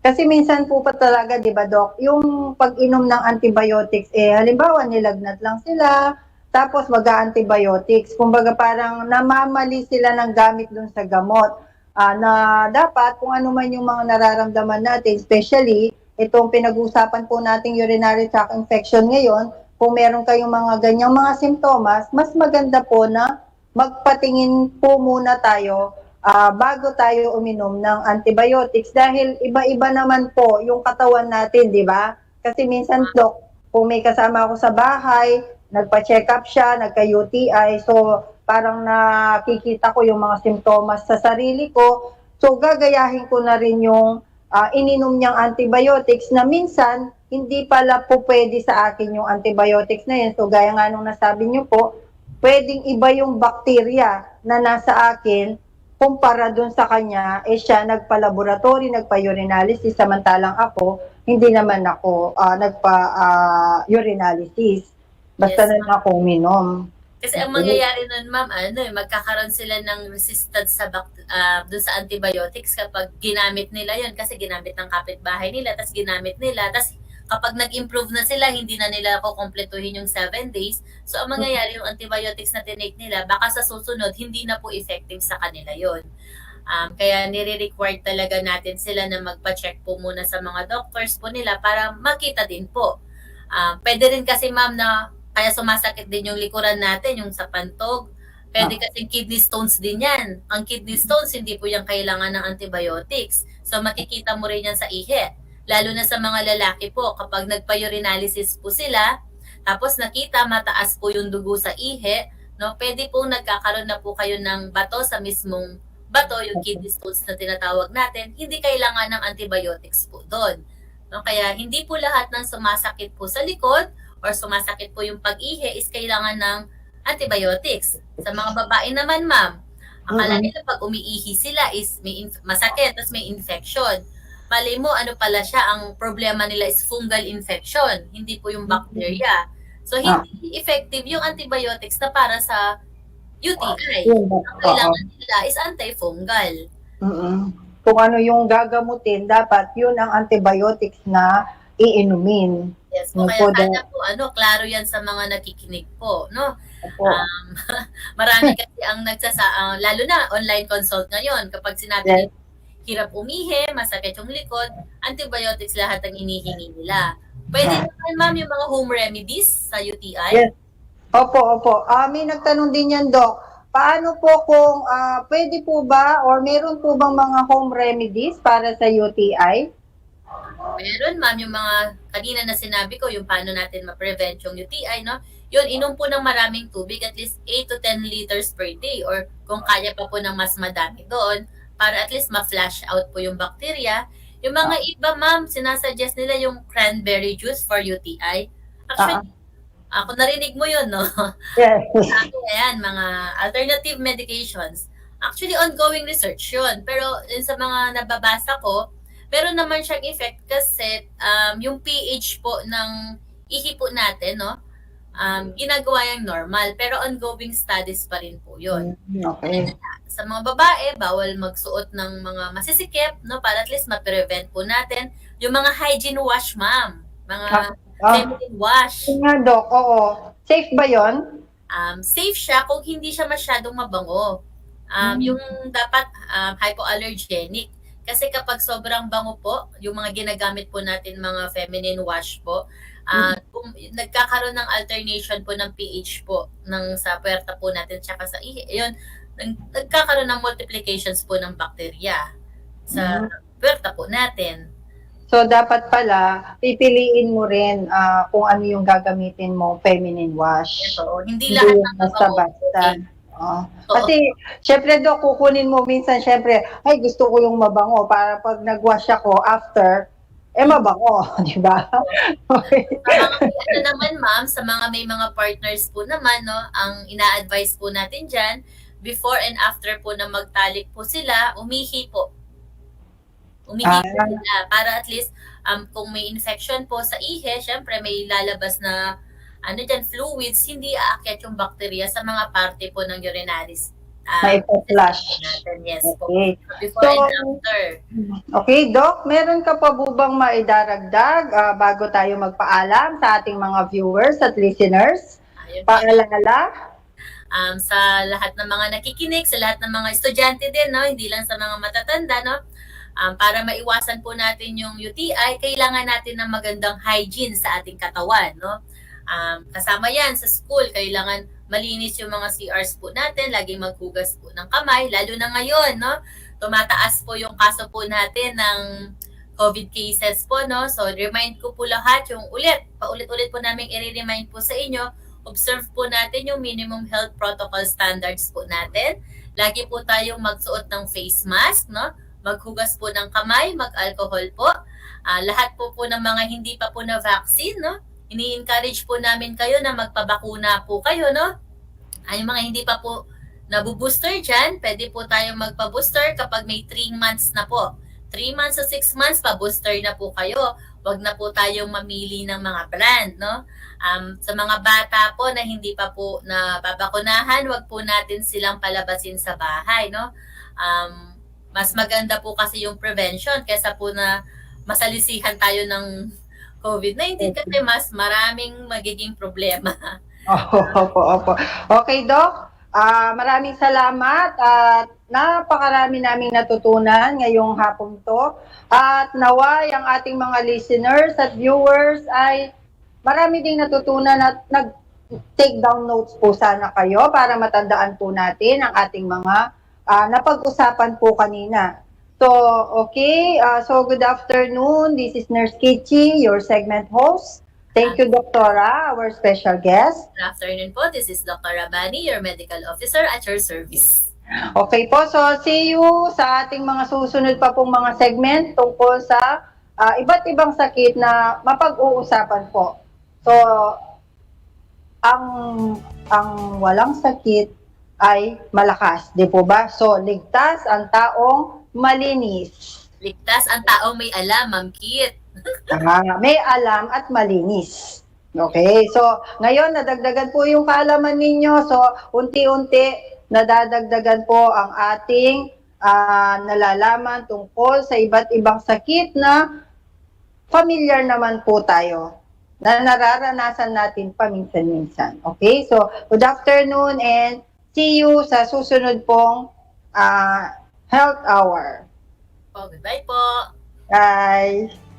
Kasi minsan po pa talaga, di ba, Doc, yung pag-inom ng antibiotics, halimbawa, nilagnat lang sila, tapos mag-antibiotics. Kumbaga parang namamali sila ng gamit dun sa gamot. Na dapat, kung ano man yung mga nararamdaman natin, especially, itong pinag-usapan po nating urinary tract infection ngayon, kung meron kayong mga ganyang mga simptomas, mas maganda po na magpatingin po muna tayo bago tayo uminom ng antibiotics dahil iba-iba naman po yung katawan natin, di ba? Kasi minsan, Doc, kung may kasama ako sa bahay, nagpa-check up siya, nagka-UTI, so parang nakikita ko yung mga simptomas sa sarili ko, so gagayahin ko na rin yung ininom niyang antibiotics na minsan hindi pala po pwede sa akin yung antibiotics na yun. So gaya nga nung nasabi niyo po, pwedeng iba yung bakterya na nasa akin kumpara dun sa kanya, siya nagpa-laboratory, nagpa-urinalysis, samantalang ako, hindi naman ako nagpa-urinalysis. Basta na lang ako uminom. Kasi ang mangyayari nun, ma'am, magkakaroon sila ng resistance sa dun sa antibiotics kapag ginamit nila yon kasi ginamit ng kapitbahay nila, tapos ginamit nila, tapos kapag nag-improve na sila, hindi na nila kukumpletuhin yung 7 days. So, ang mangyayari yung antibiotics na tinake nila, baka sa susunod, hindi na po effective sa kanila yon. Kaya nire-require talaga natin sila na magpa-check po muna sa mga doctors po nila para makita din po. Pwede rin kasi, ma'am, na kaya sumasakit din yung likuran natin, yung sa pantog. Pwede kasing kidney stones din yan. Ang kidney stones, hindi po yan kailangan ng antibiotics. So, makikita mo rin yan sa ihi. Lalo na sa mga lalaki po, kapag nagpa-urinalysis po sila, tapos nakita mataas po yung dugo sa ihi, no, pwede pong nagkakaroon na po kayo ng bato sa mismong bato, yung kidney stones na tinatawag natin, hindi kailangan ng antibiotics po doon. No, kaya hindi po lahat ng sumasakit po sa likod or sumasakit po yung pag-ihi is kailangan ng antibiotics. Sa mga babae naman, ma'am, akala nila pag umiihi sila is may masakit, tapos may infection. Malay mo, ano pala siya, ang problema nila is fungal infection, hindi po yung bacteria. So, hindi effective yung antibiotics na para sa UTI. Ang kailangan nila is antifungal. Kung ano yung gagamutin, dapat yun ang antibiotics na iinumin. Yes po, kaya sana po, klaro yan sa mga nakikinig po, no? Marami kasi ang lalo na online consult ngayon, kapag sinabi nila, hirap umihi, masakit yung likod, antibiotics lahat ang inihingi nila. Pwede naman, ma'am, yung mga home remedies sa UTI? Yes. Opo. May nagtanong din yan, Doc. Paano po kung pwede po ba or meron po bang mga home remedies para sa UTI? Meron, ma'am, yung mga kanina na sinabi ko, yung paano natin ma-prevent yung UTI, no? Yun, inom po ng maraming tubig, at least 8 to 10 liters per day, or kung kaya pa po ng mas madami doon, para at least ma-flush out po yung bacteria. Yung mga iba, ma'am, sinasuggest nila yung cranberry juice for UTI. Actually, kung narinig mo yun, no? Yes. Ayan, mga alternative medications. Actually, ongoing research yun. Pero sa mga nababasa ko, meron naman siyang effect kasi yung pH po ng ihi po natin, no? Ginagawa yung normal. Pero ongoing studies pa rin po yun. Okay. Sa mga babae, bawal magsuot ng mga masisikip, no? Para at least ma-prevent po natin. Yung mga hygiene wash, ma'am. Mga feminine wash. Nga, Doc, oo. Safe ba yon? safe siya kung hindi siya masyadong mabango. Yung dapat hypoallergenic. Kasi kapag sobrang bango po, yung mga ginagamit po natin mga feminine wash po, kung nagkakaroon ng alternation po ng pH po ng sa puwerta po natin tsaka sa ihi. Ayun, nagkakaroon ng multiplications po ng bacteria sa puwerta po natin. So, dapat pala, pipiliin mo rin kung ano yung gagamitin mo, feminine wash. Ito, hindi lahat ng basta-basta. Kasi, syempre, Dok, kukunin mo minsan, syempre, ay, gusto ko yung mabango para pag nag-wash ako after, mabango, di ba? Okay. Sa mga naman, ma'am, sa mga may mga partners po naman, no, ang ina-advise po natin dyan, before and after po na magtalik po sila, umihi po. Umihi po sila para at least kung may infection po sa ihe, syempre may lalabas na fluids, hindi aakyat yung bacteria sa mga parte po ng urinaries. May flush. Yes okay. Po. Before and after. Okay, Doc, meron ka pa po bang maidaragdag bago tayo magpaalam sa ating mga viewers at listeners? Paalala? Sa lahat ng mga nakikinig, sa lahat ng mga estudyante din, no, hindi lang sa mga matatanda, no, para maiwasan po natin yung UTI, kailangan natin ng magandang hygiene sa ating katawan, no? Kasama yan sa school, kailangan malinis yung mga CRs po natin, laging maghugas po ng kamay, lalo na ngayon, no? Tumataas po yung kaso po natin ng COVID cases po, no? So, remind ko po lahat yung paulit-ulit po namin i-remind po sa inyo, observe po natin yung minimum health protocol standards po natin. Lagi po tayong magsuot ng face mask, no? Maghugas po ng kamay, mag-alcohol po. Lahat po ng mga hindi pa po na vaccine, no? Ini-encourage po namin kayo na magpabakuna po kayo, no? Yung mga hindi pa po nabubooster dyan, pwede po tayong magpa-booster kapag may 3 months na po. 3 months to 6 months, pa-booster na po kayo. Huwag na po tayong mamili ng mga brand, no? Sa mga bata po na hindi pa po nababakunahan, huwag po natin silang palabasin sa bahay, no? Mas maganda po kasi yung prevention kaysa po na masalisihan tayo ng COVID-19 kasi mas maraming magiging problema. Opo. Okay, Doc. Maraming salamat at napakarami naming natutunan ngayong hapon to. At naway ang ating mga listeners at viewers ay marami ding natutunan at nag-take down notes po sana kayo para matandaan po natin ang ating mga napag-usapan po kanina. So, okay. So, good afternoon. This is Nurse Kichi, your segment host. Thank you, Doktora, our special guest. Good afternoon po. This is Dr. Rabani, your medical officer at your service. Okay po. So, see you sa ating mga susunod pa pong mga segment tungkol sa iba't ibang sakit na mapag-uusapan po. So, ang walang sakit ay malakas, di po ba? So, ligtas ang taong malinis. Ligtas ang taong may alam, Ma'am Kit. May alam at malinis. Okay, so ngayon nadagdagan po yung kaalaman ninyo. So, unti-unti nadadagdagan po ang ating nalalaman tungkol sa iba't ibang sakit na familiar naman po tayo, na nararanasan natin paminsan-minsan. Okay, so good afternoon and see you sa susunod pong Health Hour. Goodbye po. Bye.